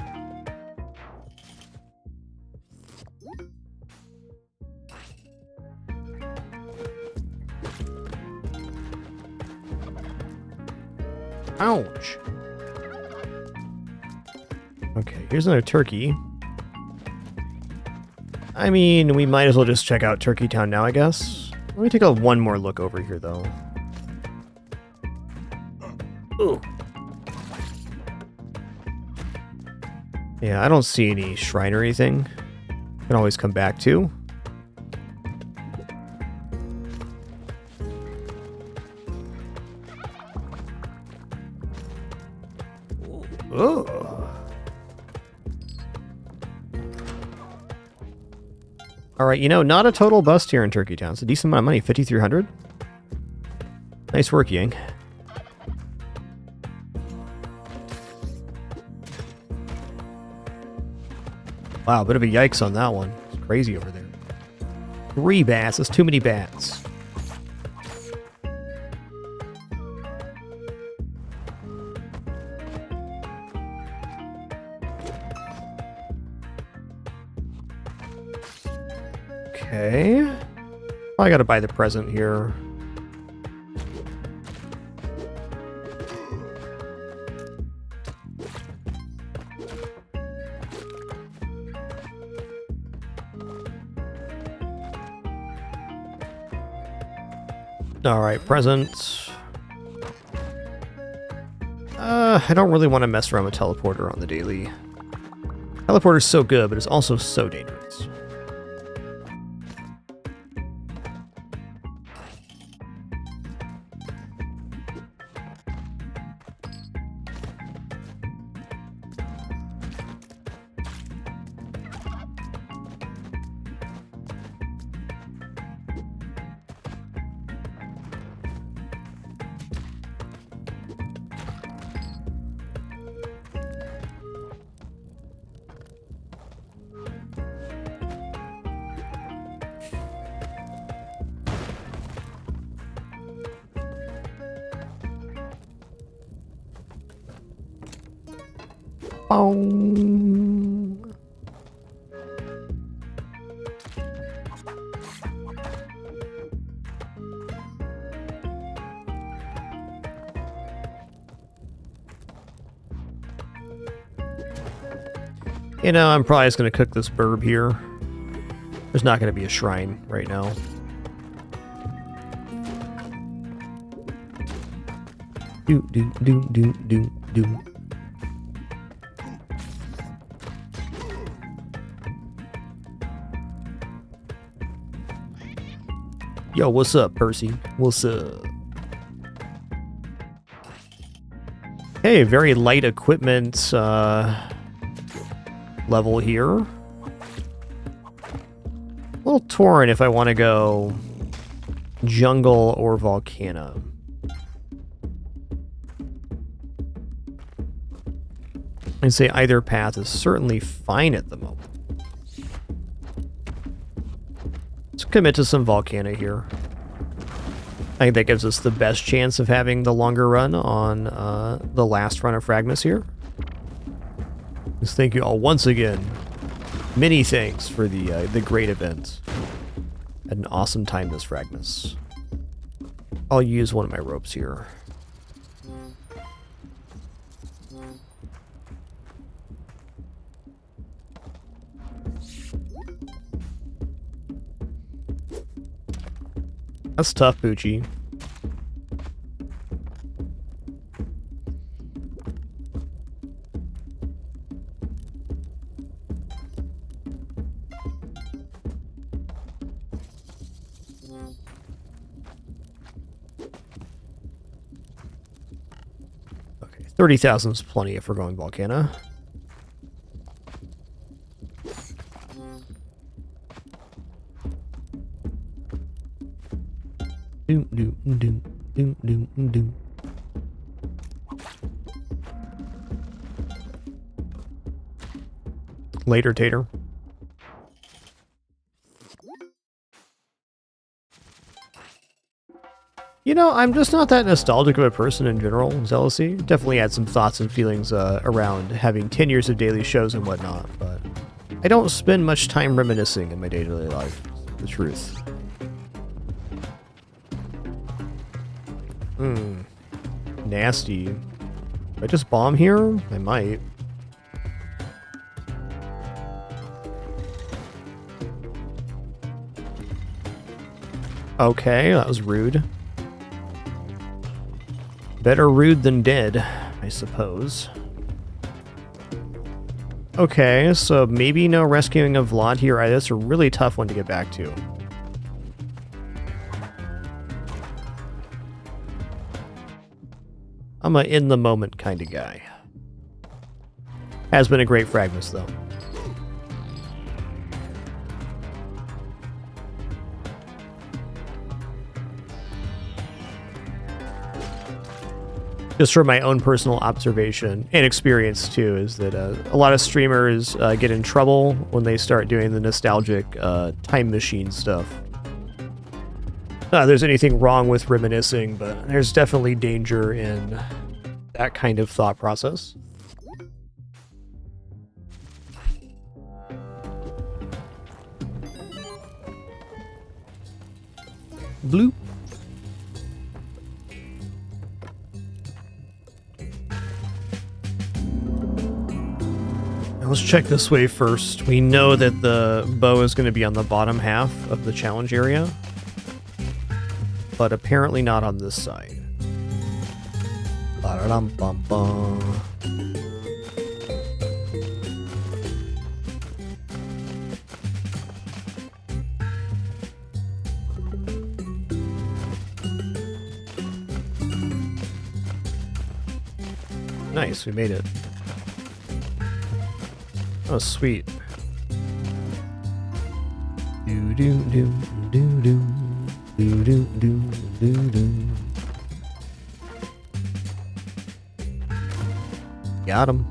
Ouch. Okay, here's another turkey. I mean, we might as well just check out Turkey Town now, I guess. Let me take one more look over here, though. Ooh. Yeah, I don't see any shrine or anything. Can always come back to. Oh. All right, you know, not a total bust here in Turkey Town. It's a decent amount of money, 5,300. Nice work, Yang. Wow, a bit of a yikes on that one. It's crazy over there. 3 bats. That's too many bats. Okay. I gotta buy the present here. Alright, presents. I don't really want to mess around with teleporter on the daily. Teleporter's so good, but it's also so dangerous. Boom. You know, I'm probably just going to cook this burb here. There's not going to be a shrine right now. Do, do, do, do, do, do. Yo, what's up, Percy? What's up? Hey, very light equipment level here. A little torn if I want to go jungle or volcano. I'd say either path is certainly fine at the moment. Let's commit to some volcano here. I think that gives us the best chance of having the longer run on the last run of FRAGMAS here. Just thank you all once again. Many thanks for the great event. Had an awesome time this FRAGMAS. I'll use one of my ropes here. That's tough, Poochie. Okay, 30,000 is plenty if we're going volcano. Doom, doom, doom, doom, doom, doom. Later, Tater. You know, I'm just not that nostalgic of a person in general, Zealousy. Definitely had some thoughts and feelings around having 10 years of daily shows and whatnot, but I don't spend much time reminiscing in my day-to-day life, the truth. Nasty. If I just bomb here? I might. Okay, that was rude. Better rude than dead, I suppose. Okay, so maybe no rescuing of Vlad here. That's a really tough one to get back to. I'm a in-the-moment kind of guy. Has been a great FRAGMAS, though. Just from my own personal observation and experience, too, is that a lot of streamers get in trouble when they start doing the nostalgic time machine stuff. Not there's anything wrong with reminiscing, but there's definitely danger in that kind of thought process. Bloop. Let's check this way first. We know that the bow is going to be on the bottom half of the challenge area, but apparently not on this side. Ba-da-dum-bum-bum. Nice, we made it. Oh, sweet. Do do do do do do do do do do. Got him.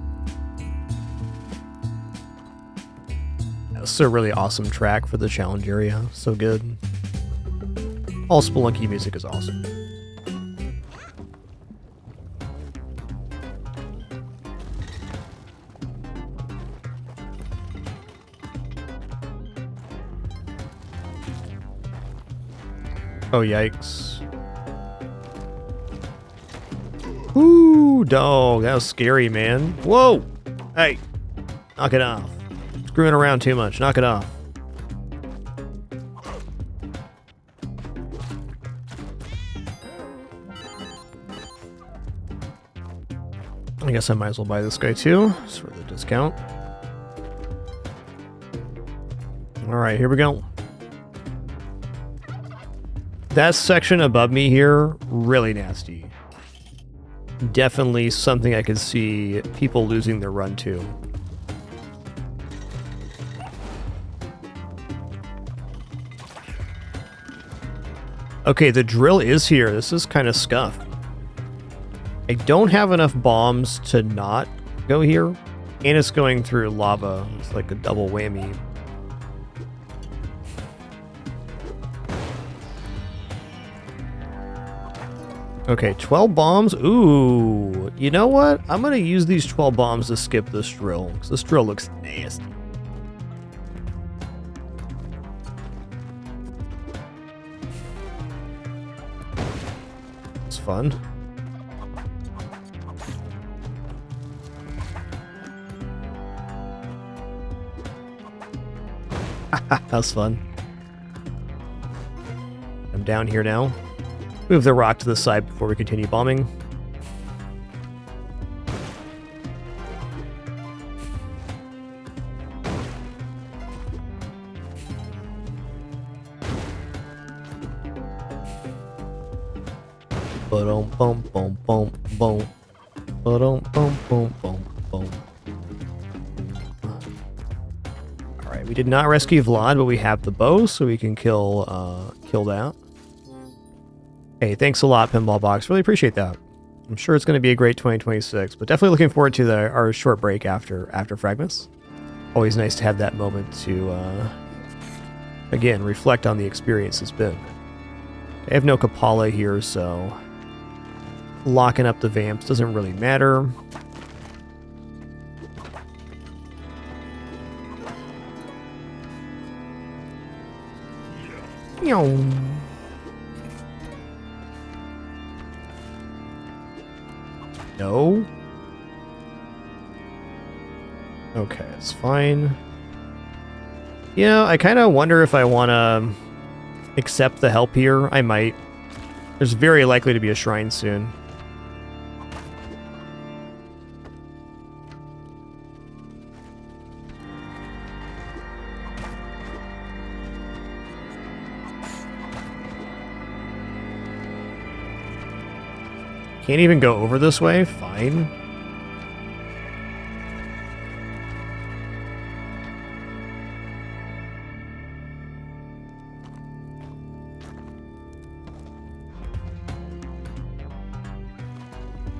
That's a really awesome track for the challenge area. So good. All Spelunky music is awesome. Oh, yikes. Ooh, dog. That was scary, man. Whoa! Hey! Knock it off. Screwing around too much. Knock it off. I guess I might as well buy this guy too. Just for the discount. Alright, here we go. That section above me here, really nasty. Definitely something I could see people losing their run to. Okay, the drill is here. This is kind of scuffed. I don't have enough bombs to not go here. And it's going through lava. It's like a double whammy. Okay, 12 bombs. Ooh, you know what? I'm going to use these 12 bombs to skip this drill, because this drill looks nasty. It's fun. That's fun. I'm down here now. Move the rock to the side before we continue bombing. Ba-dum bum bum bum bum. Ba-dum bum bum bum bum. Alright, we did not rescue Vlad, but we have the bow, so we can kill that. Hey, thanks a lot, Pinball Box. Really appreciate that. I'm sure it's going to be a great 2026, but definitely looking forward to our short break after FRAGMAS. Always nice to have that moment to, again, reflect on the experience it's been. I have no Kapala here, so locking up the vamps doesn't really matter. No. Okay, it's fine. Yeah, I kind of wonder if I want to accept the help here. I might. There's very likely to be a shrine soon. Can't even go over this way? Fine.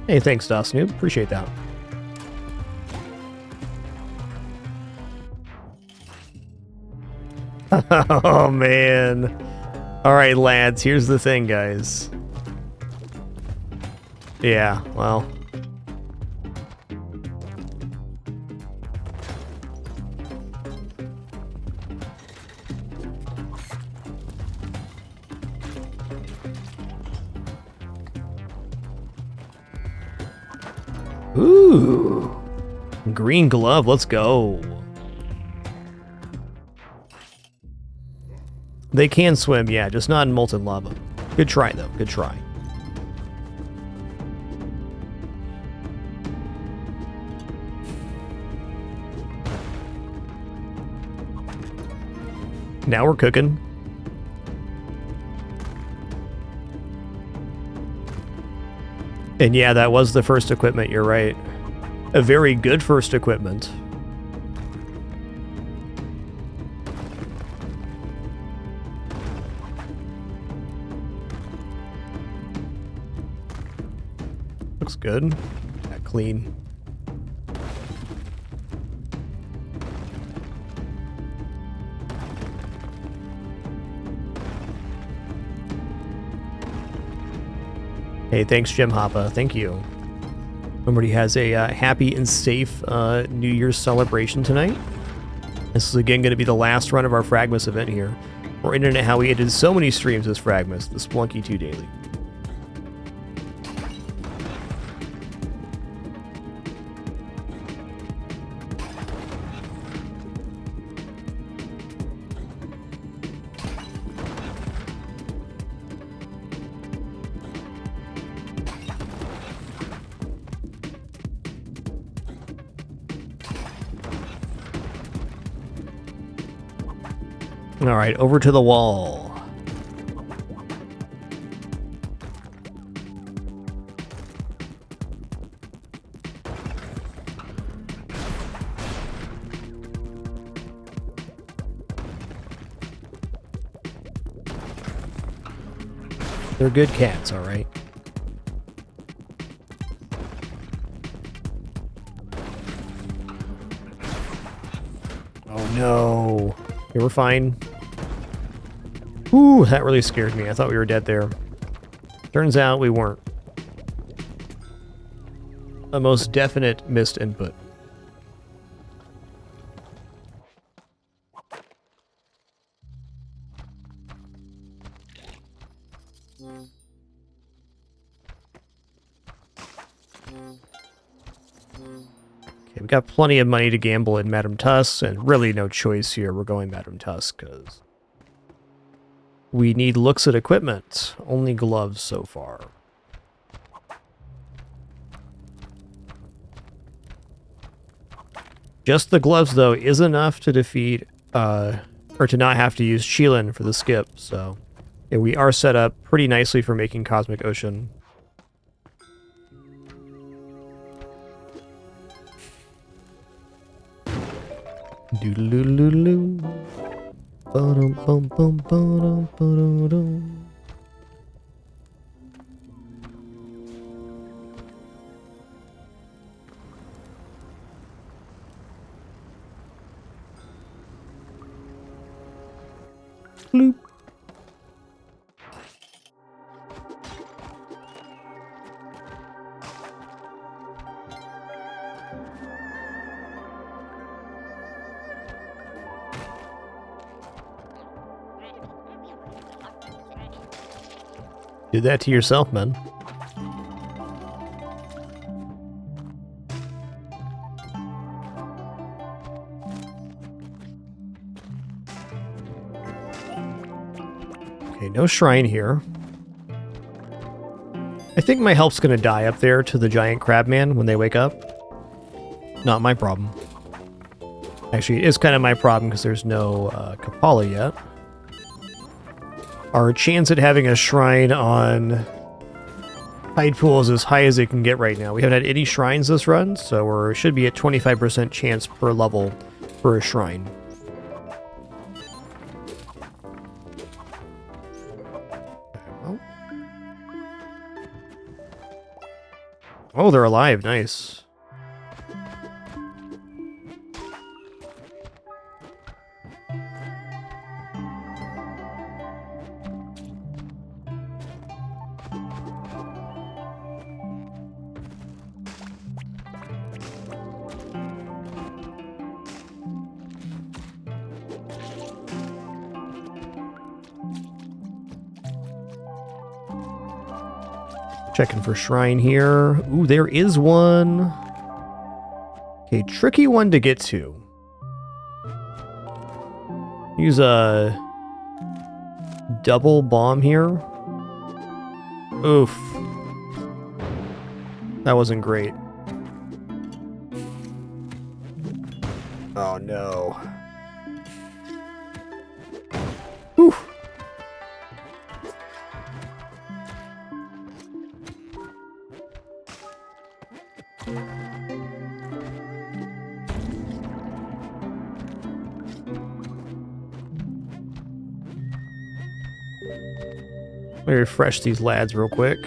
Hey, thanks, Dosnoop. Appreciate that. Oh, man. All right, lads, here's the thing, guys. Yeah, well. Ooh. Green glove, let's go. They can swim, yeah, just not in molten lava. Good try, though. Good try. Now we're cooking. And yeah, that was the first equipment, you're right. A very good first equipment. Looks good. Yeah, clean. Hey, thanks, Jim Hoppa. Thank you. Somebody has a happy and safe New Year's celebration tonight. This is again going to be the last run of our FRAGMAS event here. We're in and how we did so many streams this FRAGMAS, the Spelunky 2 Daily. All right, over to the wall. They're good cats, all right. Oh no. You were fine. Ooh, that really scared me. I thought we were dead there. Turns out we weren't. A most definite missed input. Okay, we got plenty of money to gamble in Madame Tusk, and really no choice here. We're going Madame Tusk, because we need looks at equipment. Only gloves so far. Just the gloves, though, is enough to defeat, or to not have to use Chilin for the skip, so yeah, we are set up pretty nicely for making Cosmic Ocean. Doodle-doodle-doodle-doo. Ba-dum-bum-bum-ba-dum-ba-dum-dum. Bloop. Do that to yourself, man. Okay, no shrine here. I think my health's gonna die up there to the giant crabman when they wake up. Not my problem. Actually, it is kind of my problem because there's no Kapala yet. Our chance at having a shrine on Tide pool is as high as it can get right now. We haven't had any shrines this run, so we should be at 25% chance per level for a shrine. Oh, they're alive. Nice. Checking for shrine here. Ooh, there is one. Okay, tricky one to get to. Use a double bomb here. Oof. That wasn't great. Oh no. Whew. Let me refresh these lads real quick.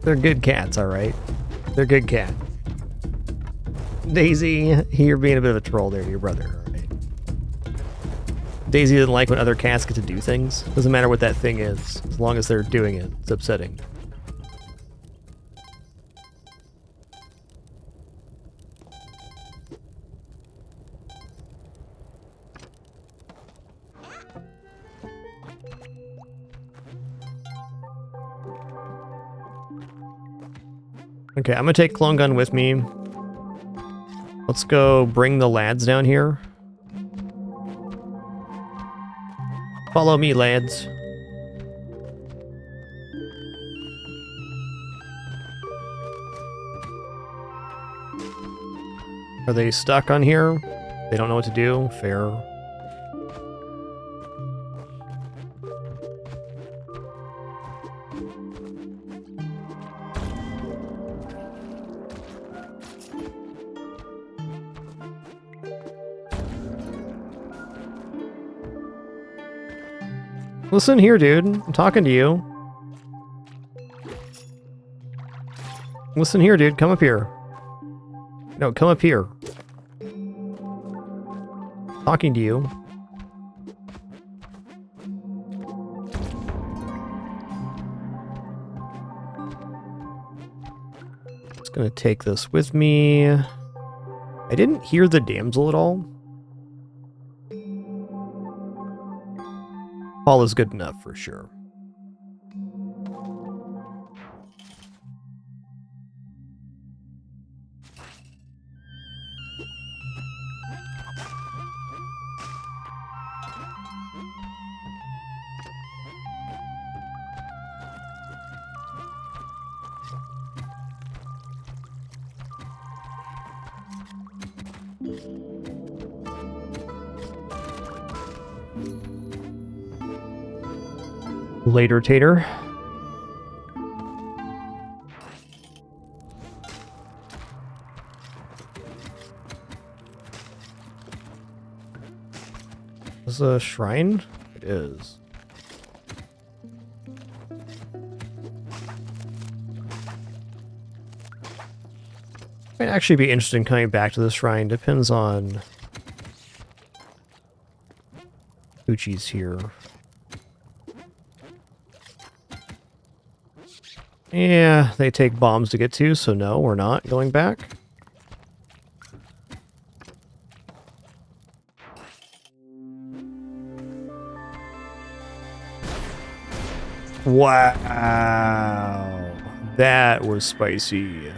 They're good cats, alright. They're good cats. Daisy, you're being a bit of a troll there to your brother, alright. Daisy doesn't like when other cats get to do things. Doesn't matter what that thing is, as long as they're doing it. It's upsetting. Okay, I'm gonna take Clone Gun with me. Let's go bring the lads down here. Follow me, lads. Are they stuck on here? They don't know what to do? Fair. Listen here, dude. I'm talking to you. Listen here, dude. Come up here. No, come up here. Talking to you. Just gonna take this with me. I didn't hear the damsel at all. All is good enough for sure. Later, Tater. Is this a shrine? It is. Might actually be interested in coming back to this shrine. Depends on Uchi's here. Yeah, they take bombs to get to, so no, we're not going back. Wow. That was spicy.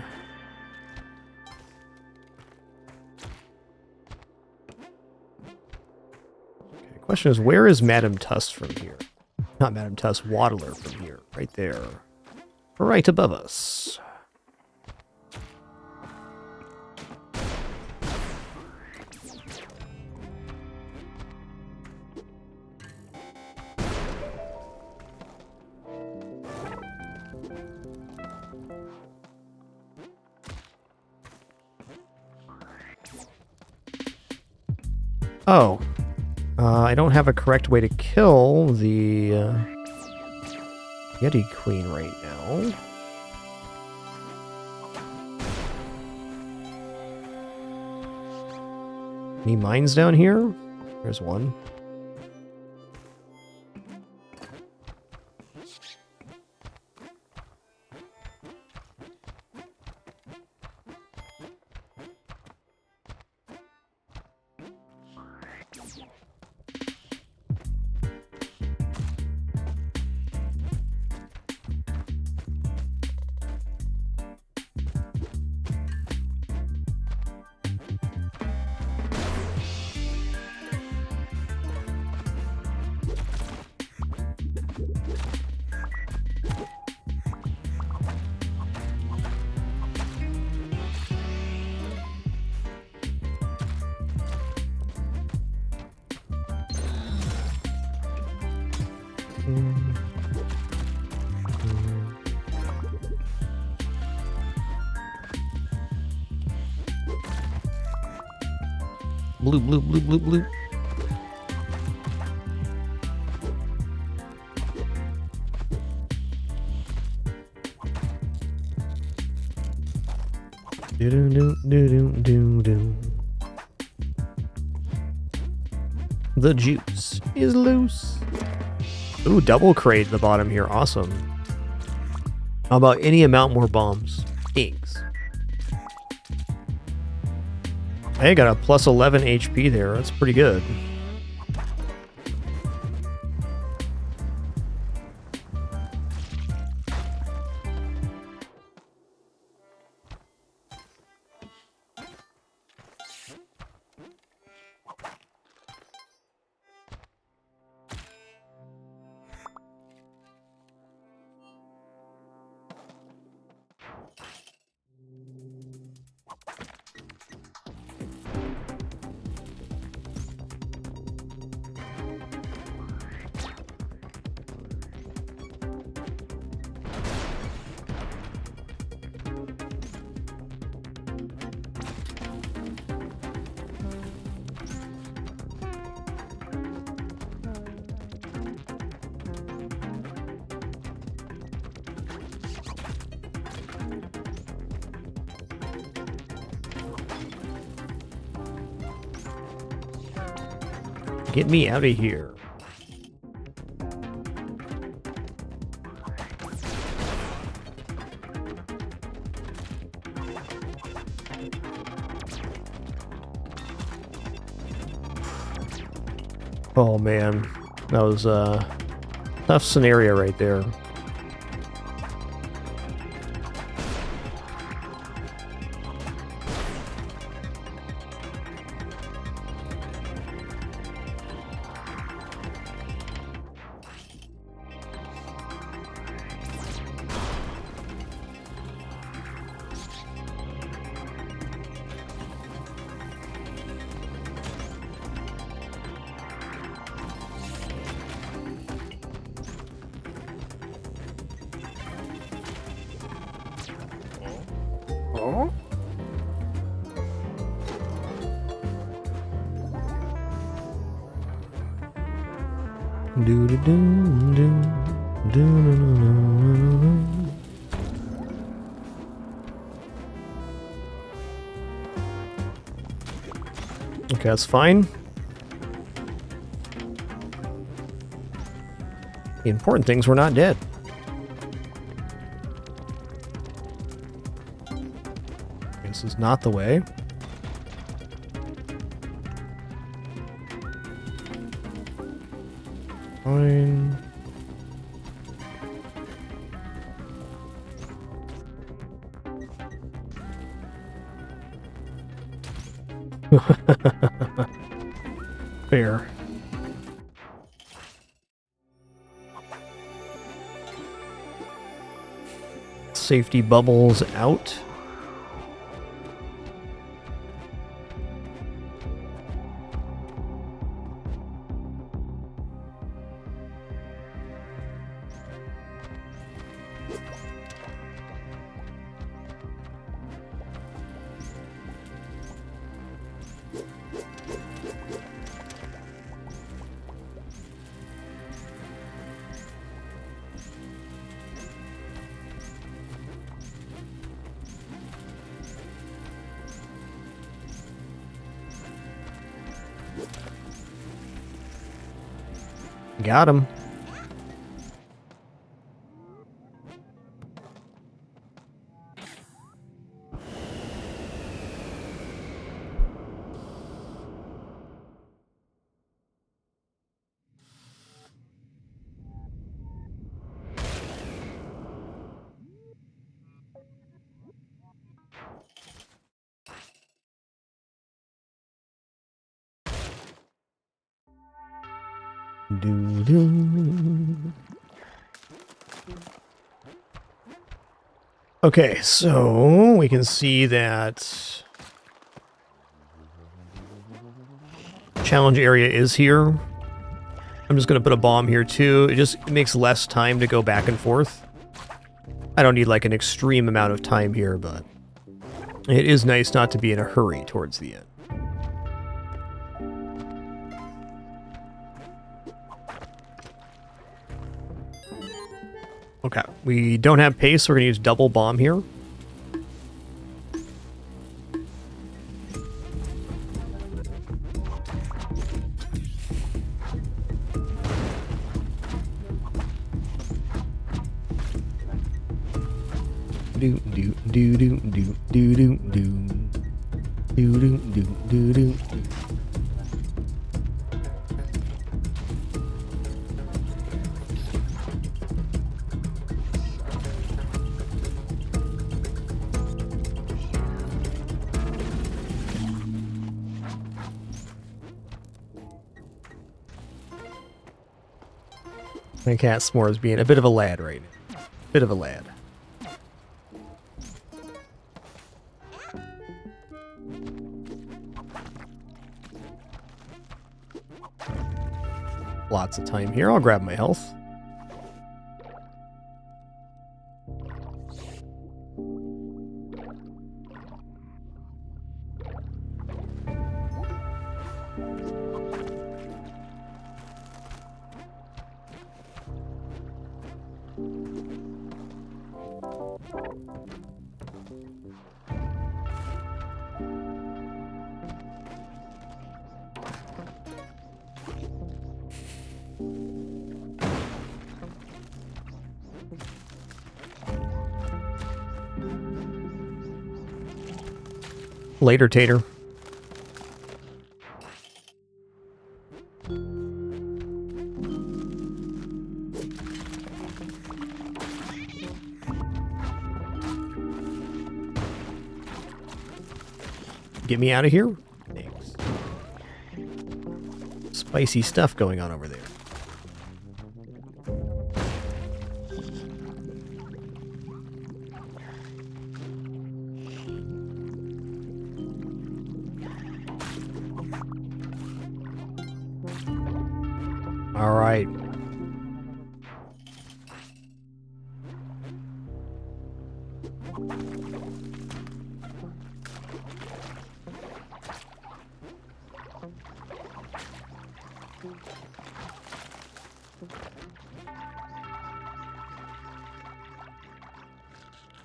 Okay, Question is, where is Madame Tuss from here? Not Madame Tuss, Waddler from here. Right there. Right above us. Oh. I don't have a correct way to kill the Yeti Queen right now. Any mines down here? There's one. Bloop, bloop, bloop, bloop, bloop. Do do do do do do. The juice is loose. Ooh, double crate at the bottom here. Awesome. How about any amount more bombs? Thanks. Hey, got a plus 11 HP there. That's pretty good. Get me out of here. Oh man, that was a tough scenario right there. Okay, that's fine. The important things we're not dead. This is not the way. Fine. Fair. safety bubbles out. Got him. Okay, so we can see that challenge area is here. I'm just going to put a bomb here too. It just makes less time to go back and forth. I don't need like an extreme amount of time here, but it is nice not to be in a hurry towards the end. Okay, we don't have pace, so we're going to use double bomb here. Do do do do do do do do do do do do. My cat S'mores being a bit of a lad right now. Bit of a lad. Lots of time here. I'll grab my health. Later, Tater. Get me out of here. Thanks. Spicy stuff going on over there. All right.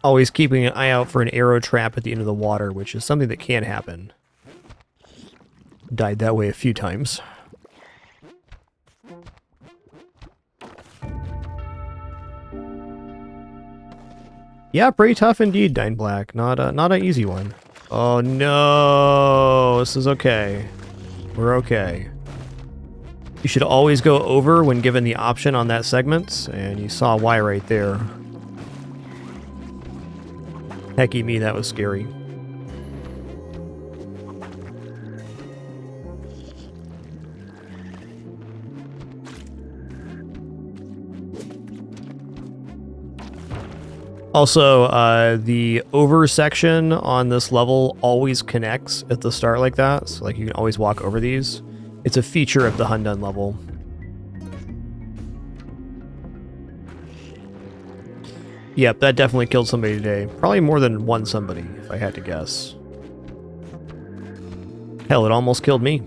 Always keeping an eye out for an arrow trap at the end of the water, which is something that can happen. Died that way a few times. Yeah, pretty tough indeed, Dine Black. Not an easy one. Oh no, this is okay. We're okay. You should always go over when given the option on that segment, and you saw why right there. Hecky me, that was scary. Also, the over section on this level always connects at the start like that, so like you can always walk over these. It's a feature of the Hundun level. Yep, that definitely killed somebody today. Probably more than one somebody, if I had to guess. Hell, it almost killed me.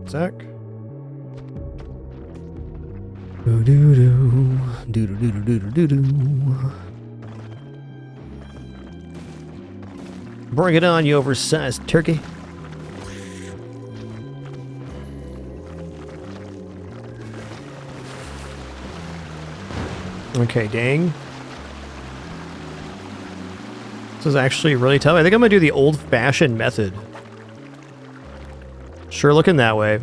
Sec. Do-do-do. Do-do-do-do-do-do-do. Bring it on, you oversized turkey. Okay, dang. This is actually really tough. I think I'm gonna do the old-fashioned method. Sure looking that way.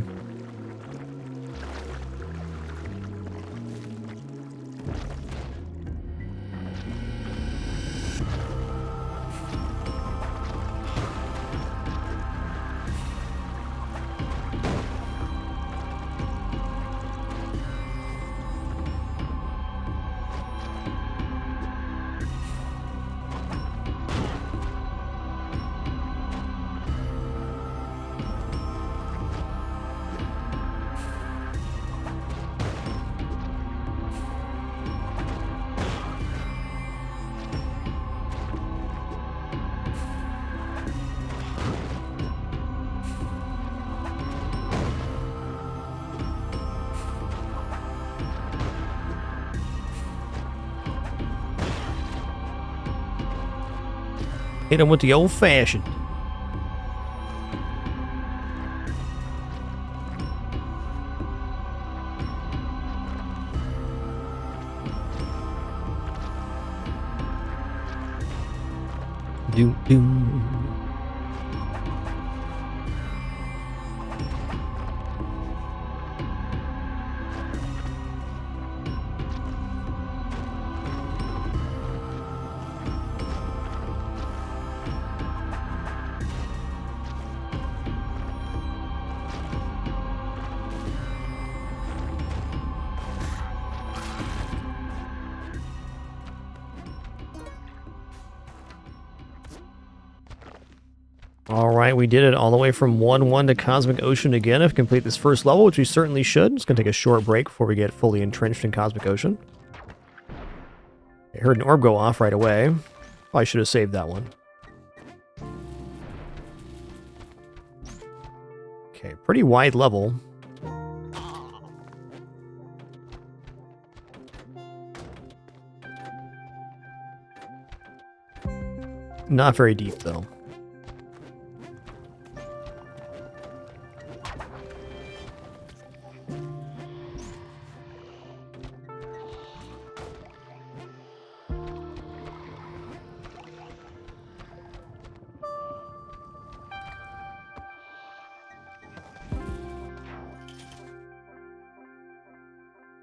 Hit him with the old-fashioned. Doom, doom. Alright, we did it all the way from 1-1 to Cosmic Ocean again. If we complete this first level, which we certainly should. It's going to take a short break before we get fully entrenched in Cosmic Ocean. I heard an orb go off right away. Probably should have saved that one. Okay, pretty wide level. Not very deep, though.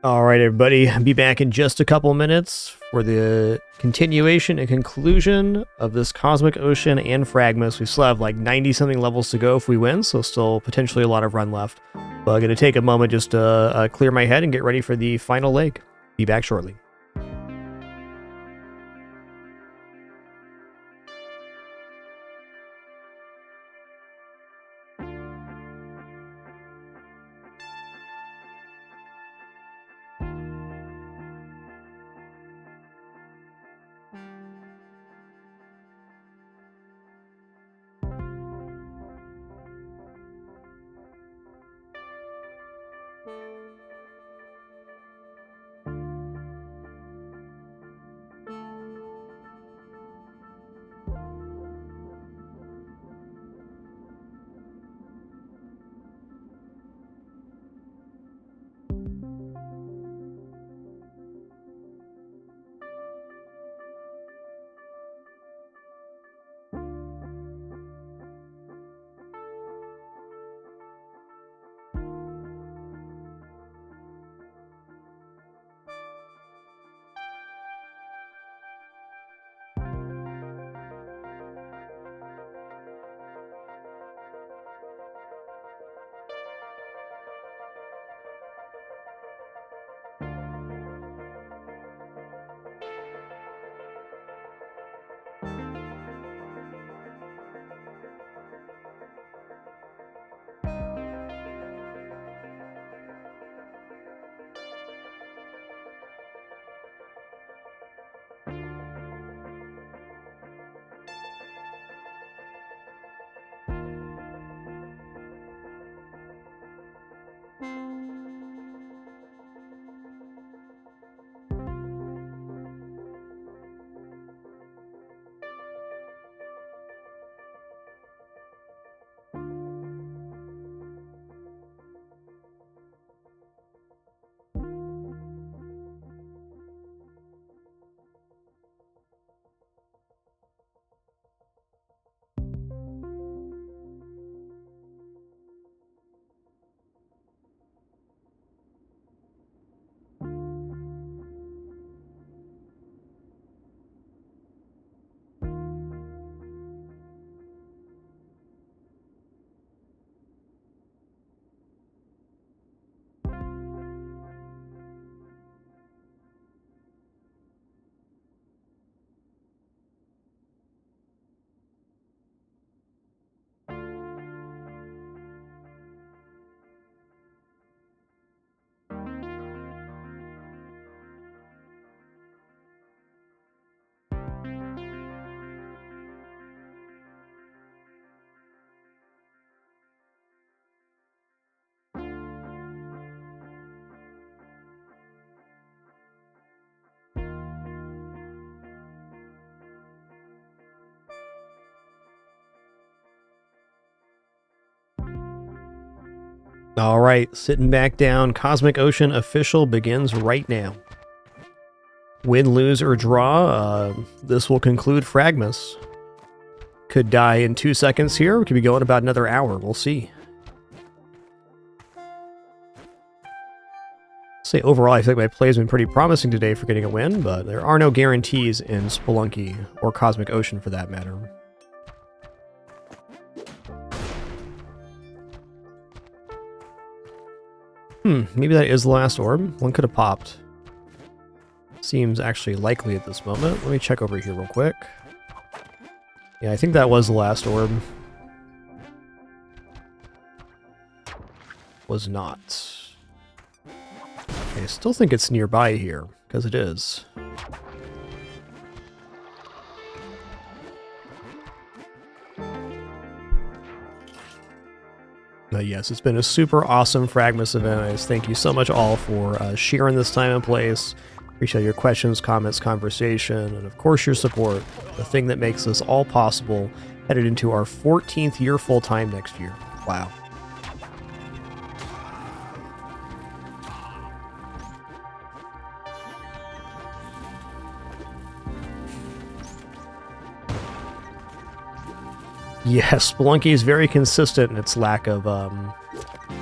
All right, everybody. I'll be back in just a couple minutes for the continuation and conclusion of this Cosmic Ocean and FRAGMAS. We still have like 90-something levels to go if we win, so still potentially a lot of run left. But I'm going to take a moment just to clear my head and get ready for the final leg. Be back shortly. All right, sitting back down. Cosmic Ocean official begins right now. Win, lose, or draw, this will conclude FRAGMAS. Could die in 2 seconds here. We could be going about another hour. We'll see. Say overall, I feel like my play has been pretty promising today for getting a win, but there are no guarantees in Spelunky, or Cosmic Ocean for that matter. Maybe that is the last orb. One could have popped. Seems actually likely at this moment. Let me check over here real quick. Yeah, I think that was the last orb. Was not. I still think it's nearby here, because it is. Yes, it's been a super awesome FRAGMAS event. I just thank you so much all for sharing this time and place. Appreciate your questions, comments, conversation, and of course your support. The thing that makes this all possible, headed into our 14th year full-time next year. Wow. Yes, Spelunky is very consistent in its lack of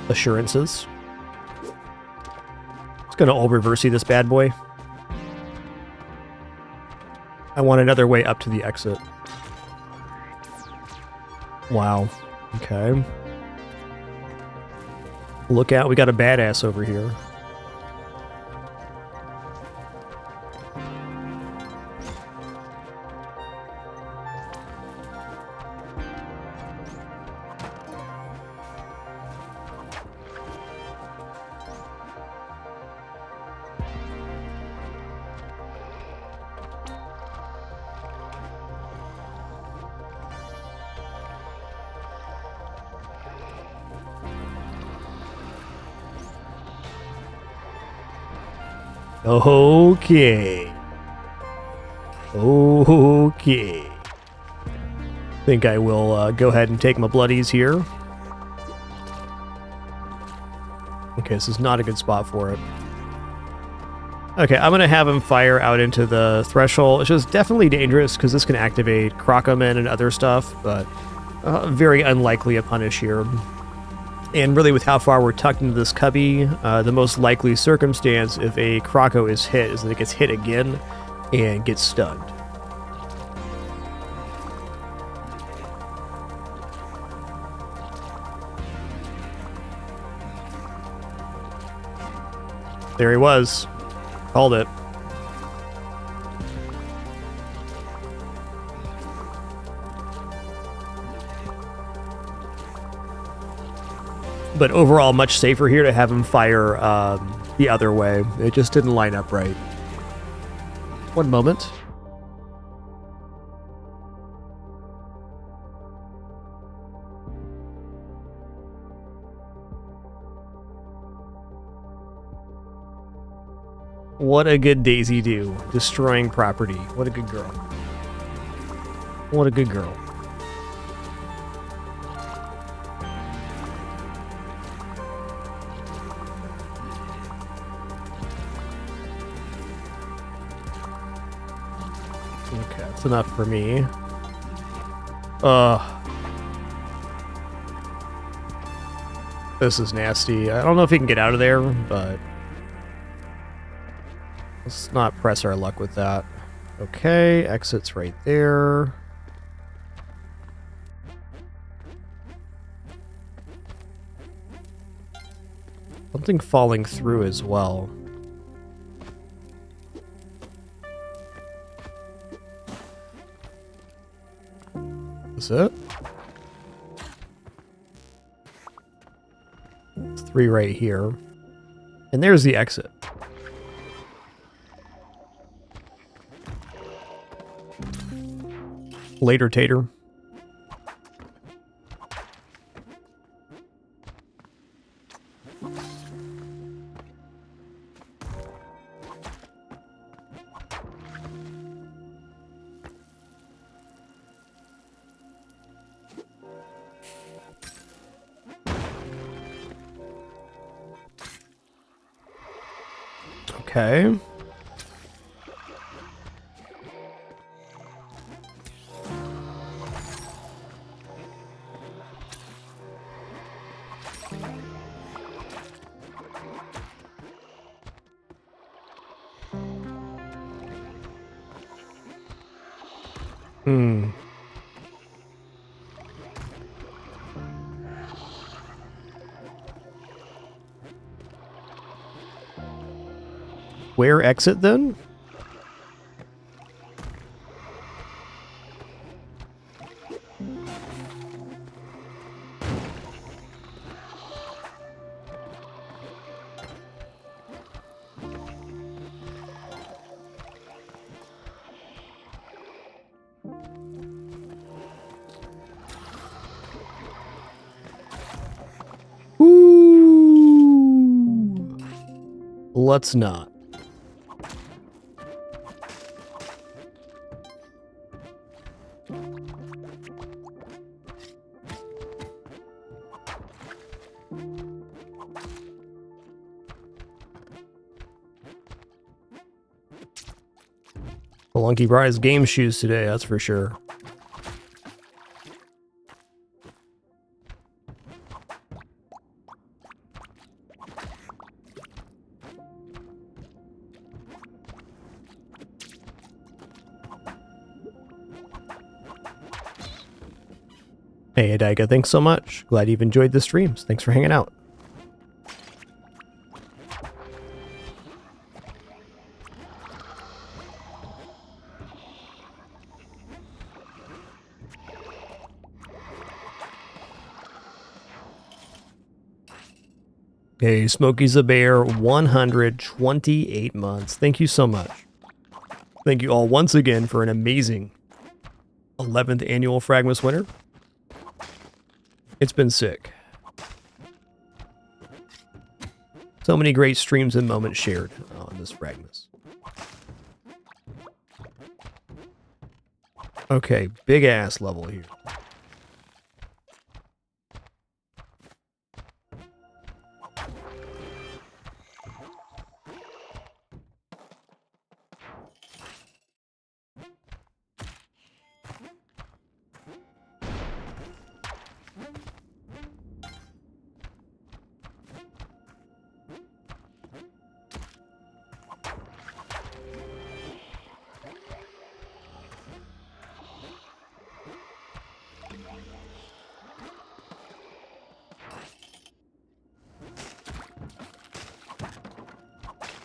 assurances. It's going to all reversey this bad boy. I want another way up to the exit. Wow. Okay. Look out, we got a badass over here. Okay. Okay. Think I will go ahead and take my bloodies here. Okay, this is not a good spot for it. Okay, I'm going to have him fire out into the threshold. It's just definitely dangerous because this can activate Crocomen and other stuff, but very unlikely a punish here. And really, with how far we're tucked into this cubby, the most likely circumstance if a Croco is hit is that it gets hit again and gets stunned. There he was. Called it. But overall, much safer here to have him fire the other way. It just didn't line up right. One moment. What a good Daisy do. Destroying property. What a good girl. What a good girl. Okay, that's enough for me. This is nasty. I don't know if he can get out of there, but let's not press our luck with that. Okay, exit's right there. Something falling through as well. Is it? 3 right here. And there's the exit. Later, Tater. Okay. Hmm. Where exit then? Ooh. Let's not. Spelunky brought his game shoes today, that's for sure. Hey, Adaiga, thanks so much. Glad you've enjoyed the streams. Thanks for hanging out. Hey, Smokey's a Bear, 128 months. Thank you so much. Thank you all once again for an amazing 11th annual FRAGMAS winner. It's been sick. So many great streams and moments shared on this FRAGMAS. Okay, big ass level here.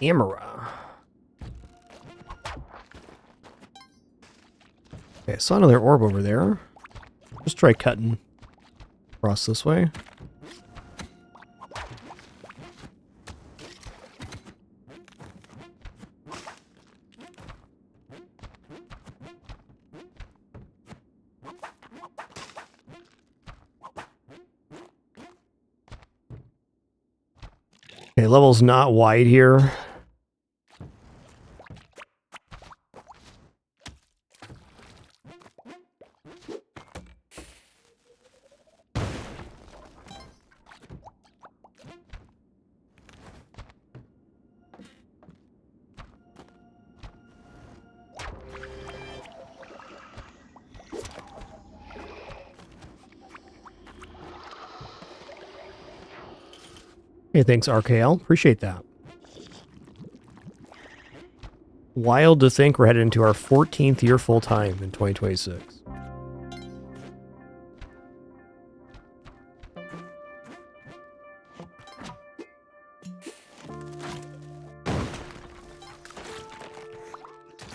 Camera. Okay, I saw another orb over there. Just try cutting across this way. Okay, level's not wide here. Hey, thanks, RKL. Appreciate that. Wild to think we're headed into our 14th year full-time in 2026.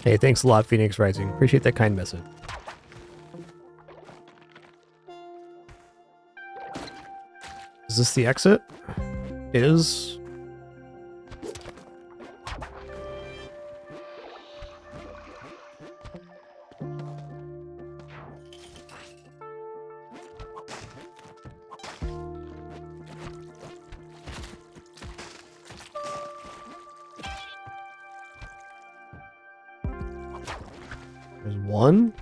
Hey, thanks a lot, Phoenix Rising. Appreciate that kind message. Is this the exit? It is. There's one.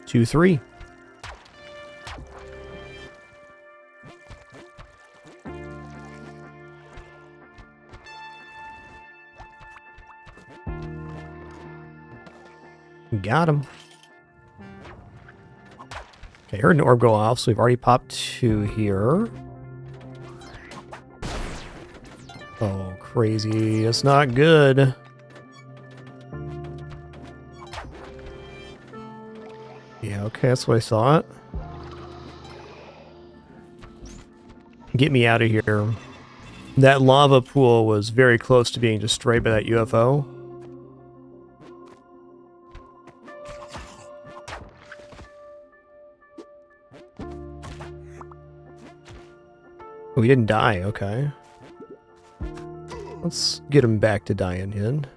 Two, three. Got him. Okay, heard an orb go off, so we've already popped two here. Oh, crazy. That's not good. Yeah, okay, that's what I thought. Get me out of here. That lava pool was very close to being destroyed by that UFO. Oh, he didn't die, okay. Let's get him back to dying in.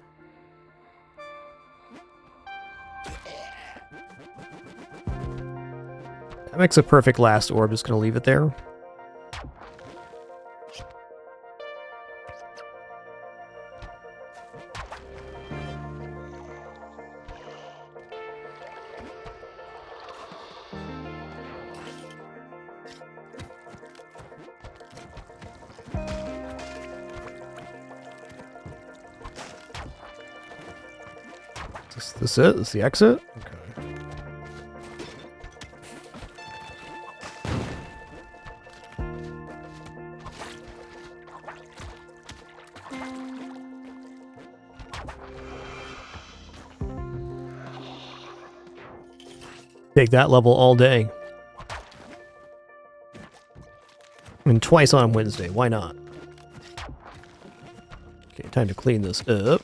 That makes a perfect last orb. Just gonna leave it there. Is this it? Is the exit? Okay. Take that level all day. And twice on Wednesday. Why not? Okay, time to clean this up.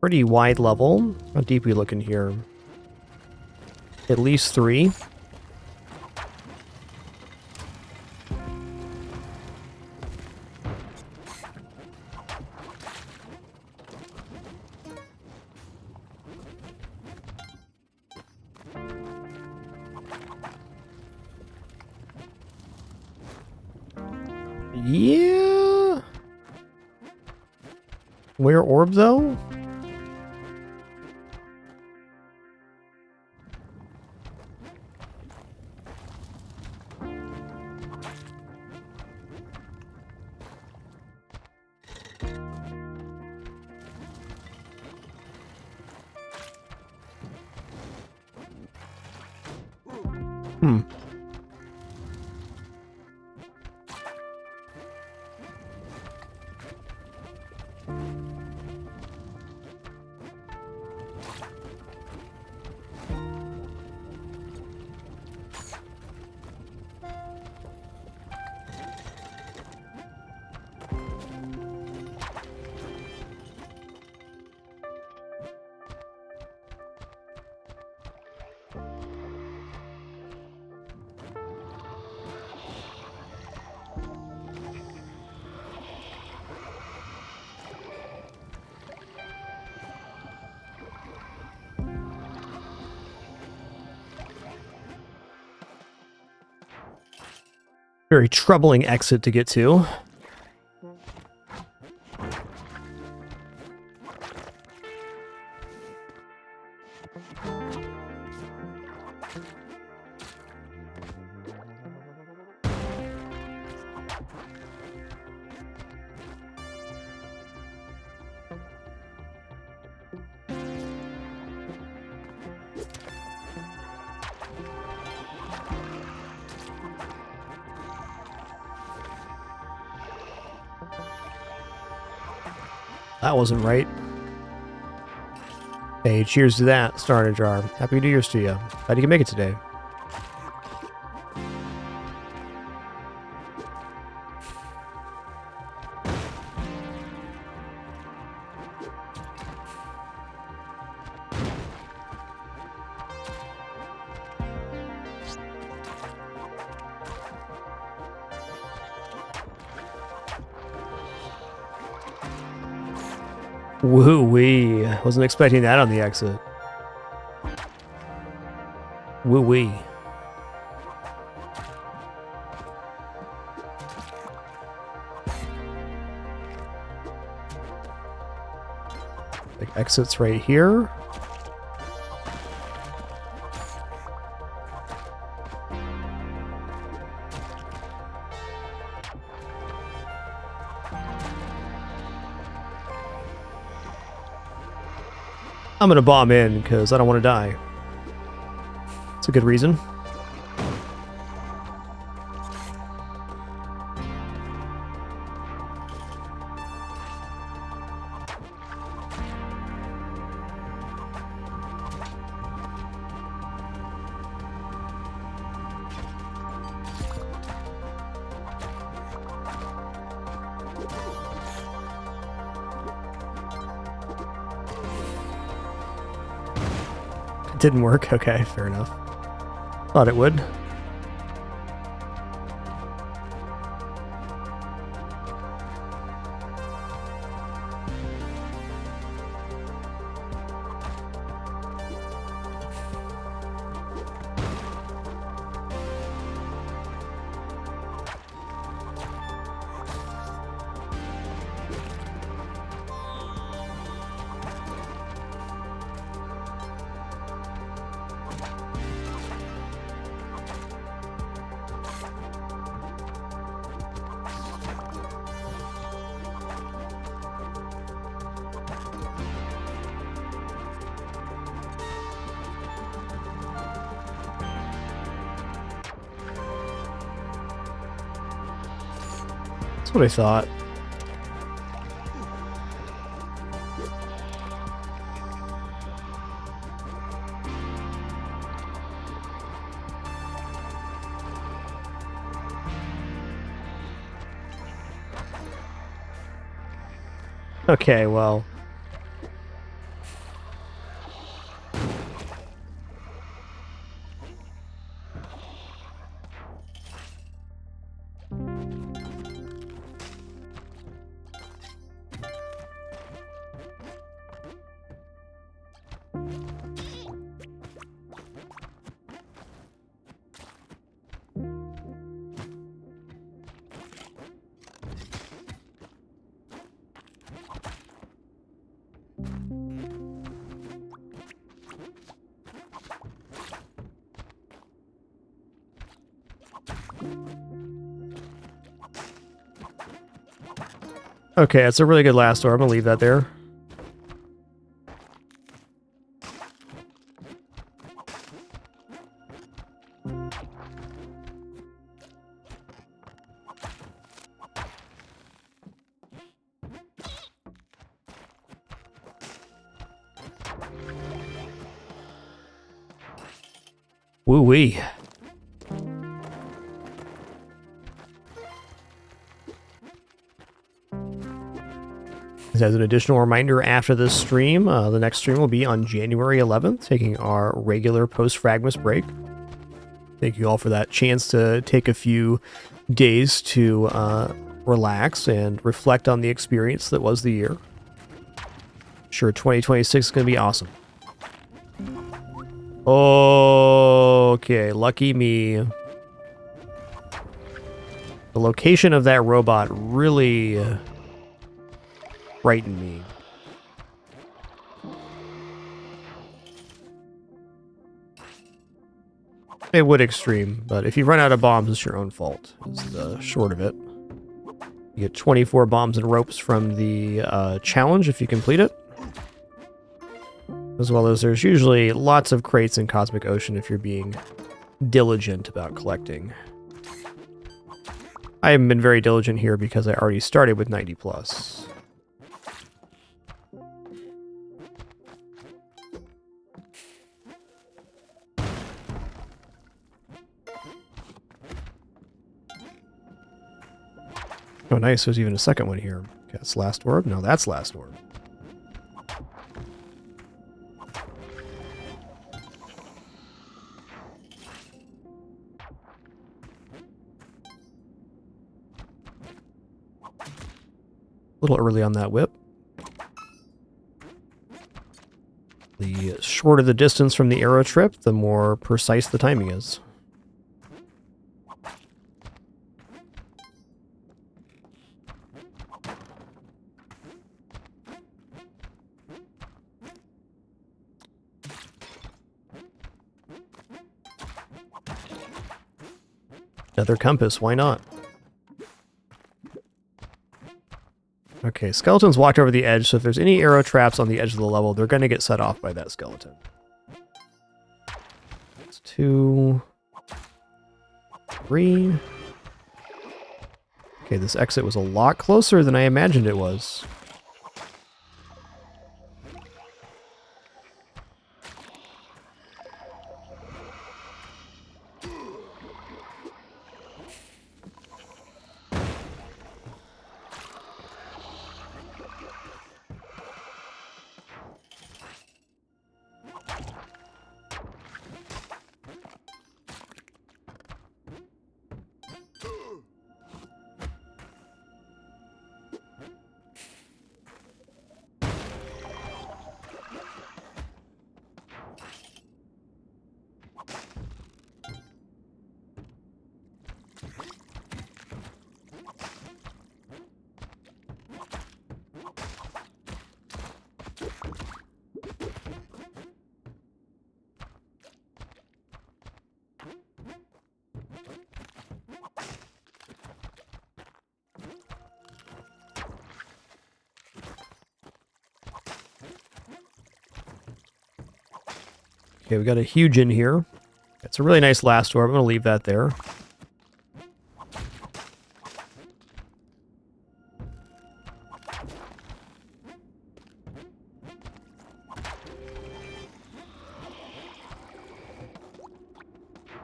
Pretty wide level. How deep are we looking here? At least 3. Yeah. Where orb though? Hmm. Very troubling exit to get to. That wasn't right. Hey, cheers to that, Starter Jar. Happy New Year's to you. Glad you can make it today. Woo-wee. Wasn't expecting that on the exit. Woo-wee. Like exits right here. I'm gonna bomb in because I don't want to die. It's a good reason. Didn't work. Okay, fair enough. Thought it would. That's what I thought. Okay, well. Okay, it's a really good last door. I'm gonna leave that there. Woo-wee. As an additional reminder, after this stream, the next stream will be on January 11th, taking our regular post-FRAGMAS break. Thank you all for that chance to take a few days to relax and reflect on the experience that was the year. Sure, 2026 is going to be awesome. Okay, lucky me. The location of that robot really frightened me. It would extreme, but if you run out of bombs, it's your own fault, is the short of it. You get 24 bombs and ropes from the challenge if you complete it. As well as there's usually lots of crates in Cosmic Ocean if you're being diligent about collecting. I haven't been very diligent here because I already started with 90 plus. Oh, nice. There's even a second one here. Okay, that's last orb. No, that's last orb. A little early on that whip. The shorter the distance from the arrow trip, the more precise the timing is. Another compass, why not? Okay, skeletons walked over the edge, so if there's any arrow traps on the edge of the level, they're going to get set off by that skeleton. That's 2, 3. Okay, this exit was a lot closer than I imagined it was. Okay, we got a huge in here. It's a really nice last door. I'm going to leave that there.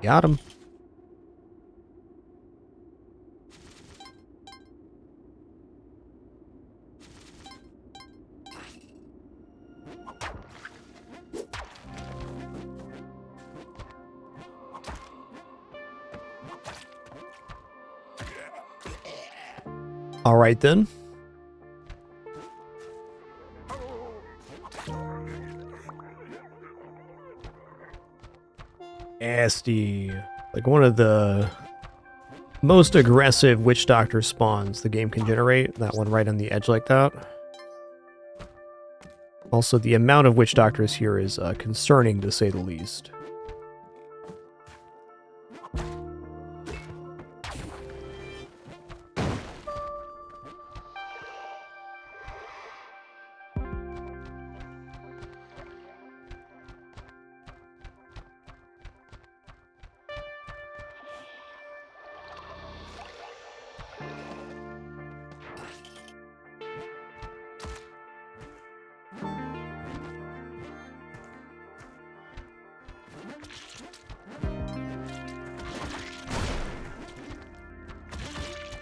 Got him. All right, then. Nasty. Like one of the most aggressive witch doctor spawns the game can generate. That one right on the edge like that. Also, the amount of witch doctors here is concerning, to say the least.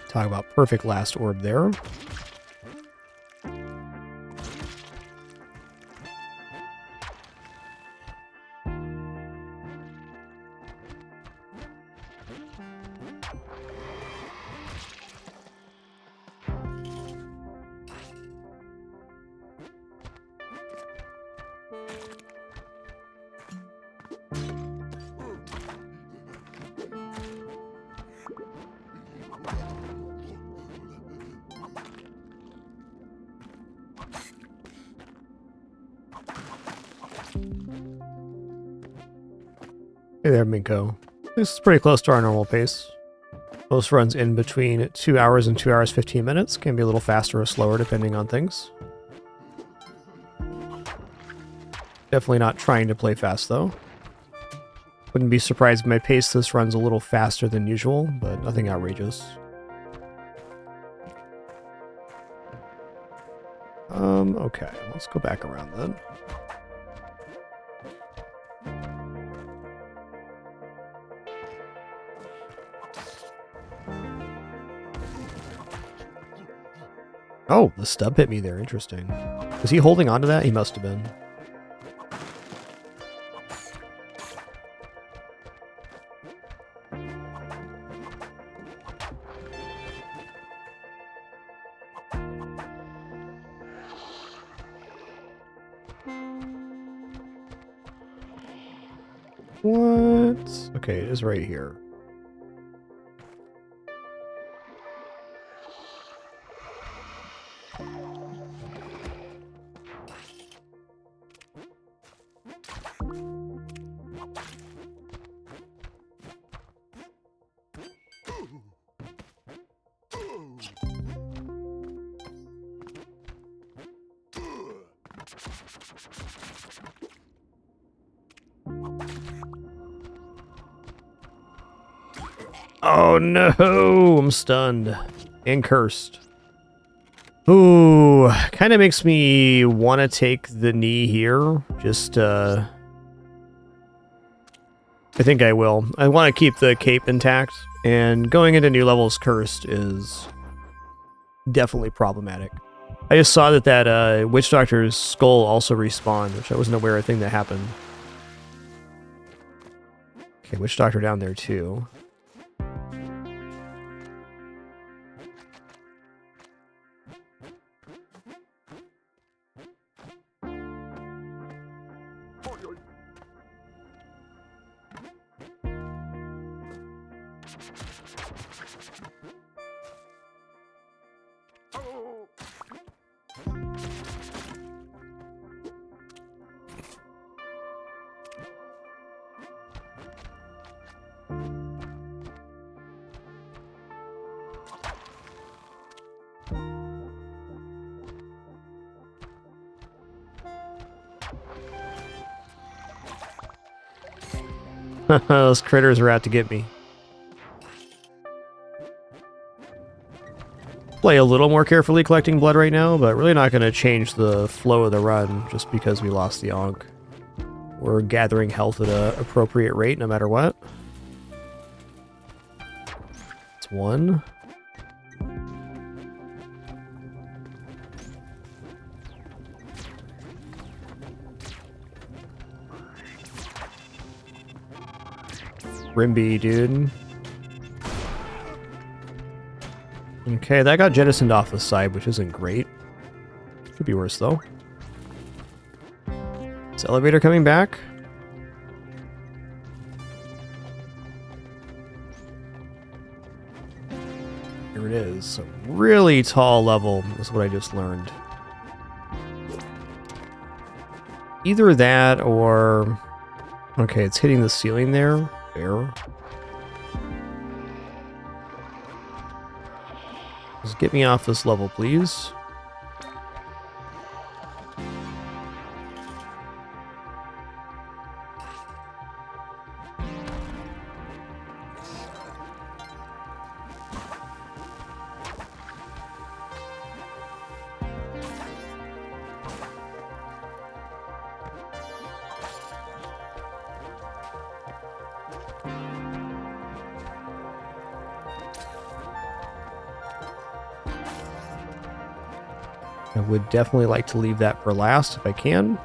Talk about perfect last orb there. Hey there, Minko. This is pretty close to our normal pace. Most runs in between 2 hours and 2 hours 15 minutes. Can be a little faster or slower depending on things. Definitely not trying to play fast though. Wouldn't be surprised if my pace this run's a little faster than usual, but nothing outrageous. Okay, let's go back around then. Oh, the stub hit me there. Interesting. Was he holding on to that? He must have been. What? Okay, it is right here. Oh no, I'm stunned and cursed. Ooh, kind of makes me want to take the knee here. Just, I think I will. I want to keep the cape intact, and going into new levels cursed is definitely problematic. I just saw that Witch Doctor's skull also respawned, which I wasn't aware of a thing that happened. Okay, Witch Doctor down there too. Those critters are out to get me. Play a little more carefully collecting blood right now, but really not going to change the flow of the run just because we lost the Ankh. We're gathering health at an appropriate rate no matter what. It's one. Rimby, dude. Okay, that got jettisoned off the side, which isn't great. Could be worse, though. Is the elevator coming back? Here it is. A really tall level is what I just learned. Either that or... Okay, it's hitting the ceiling there. Fair. Just get me off this level, please. I would definitely like to leave that for last if I can.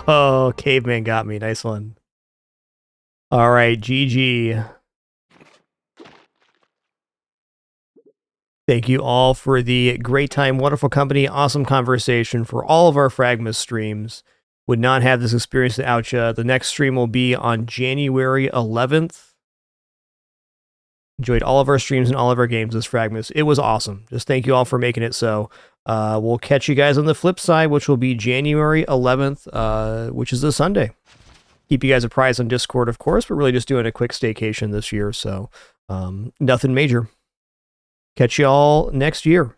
Oh, caveman got me. Nice one. All right, GG. Thank you all for the great time, wonderful company, awesome conversation for all of our FRAGMAS streams. Would not have this experience without you. The next stream will be on January 11th. Enjoyed all of our streams and all of our games this FRAGMAS. It was awesome. Just thank you all for making it so. We'll catch you guys on the flip side, which will be January 11th, which is a Sunday. Keep you guys apprised on Discord, of course, but really just doing a quick staycation this year, so nothing major. Catch you all next year.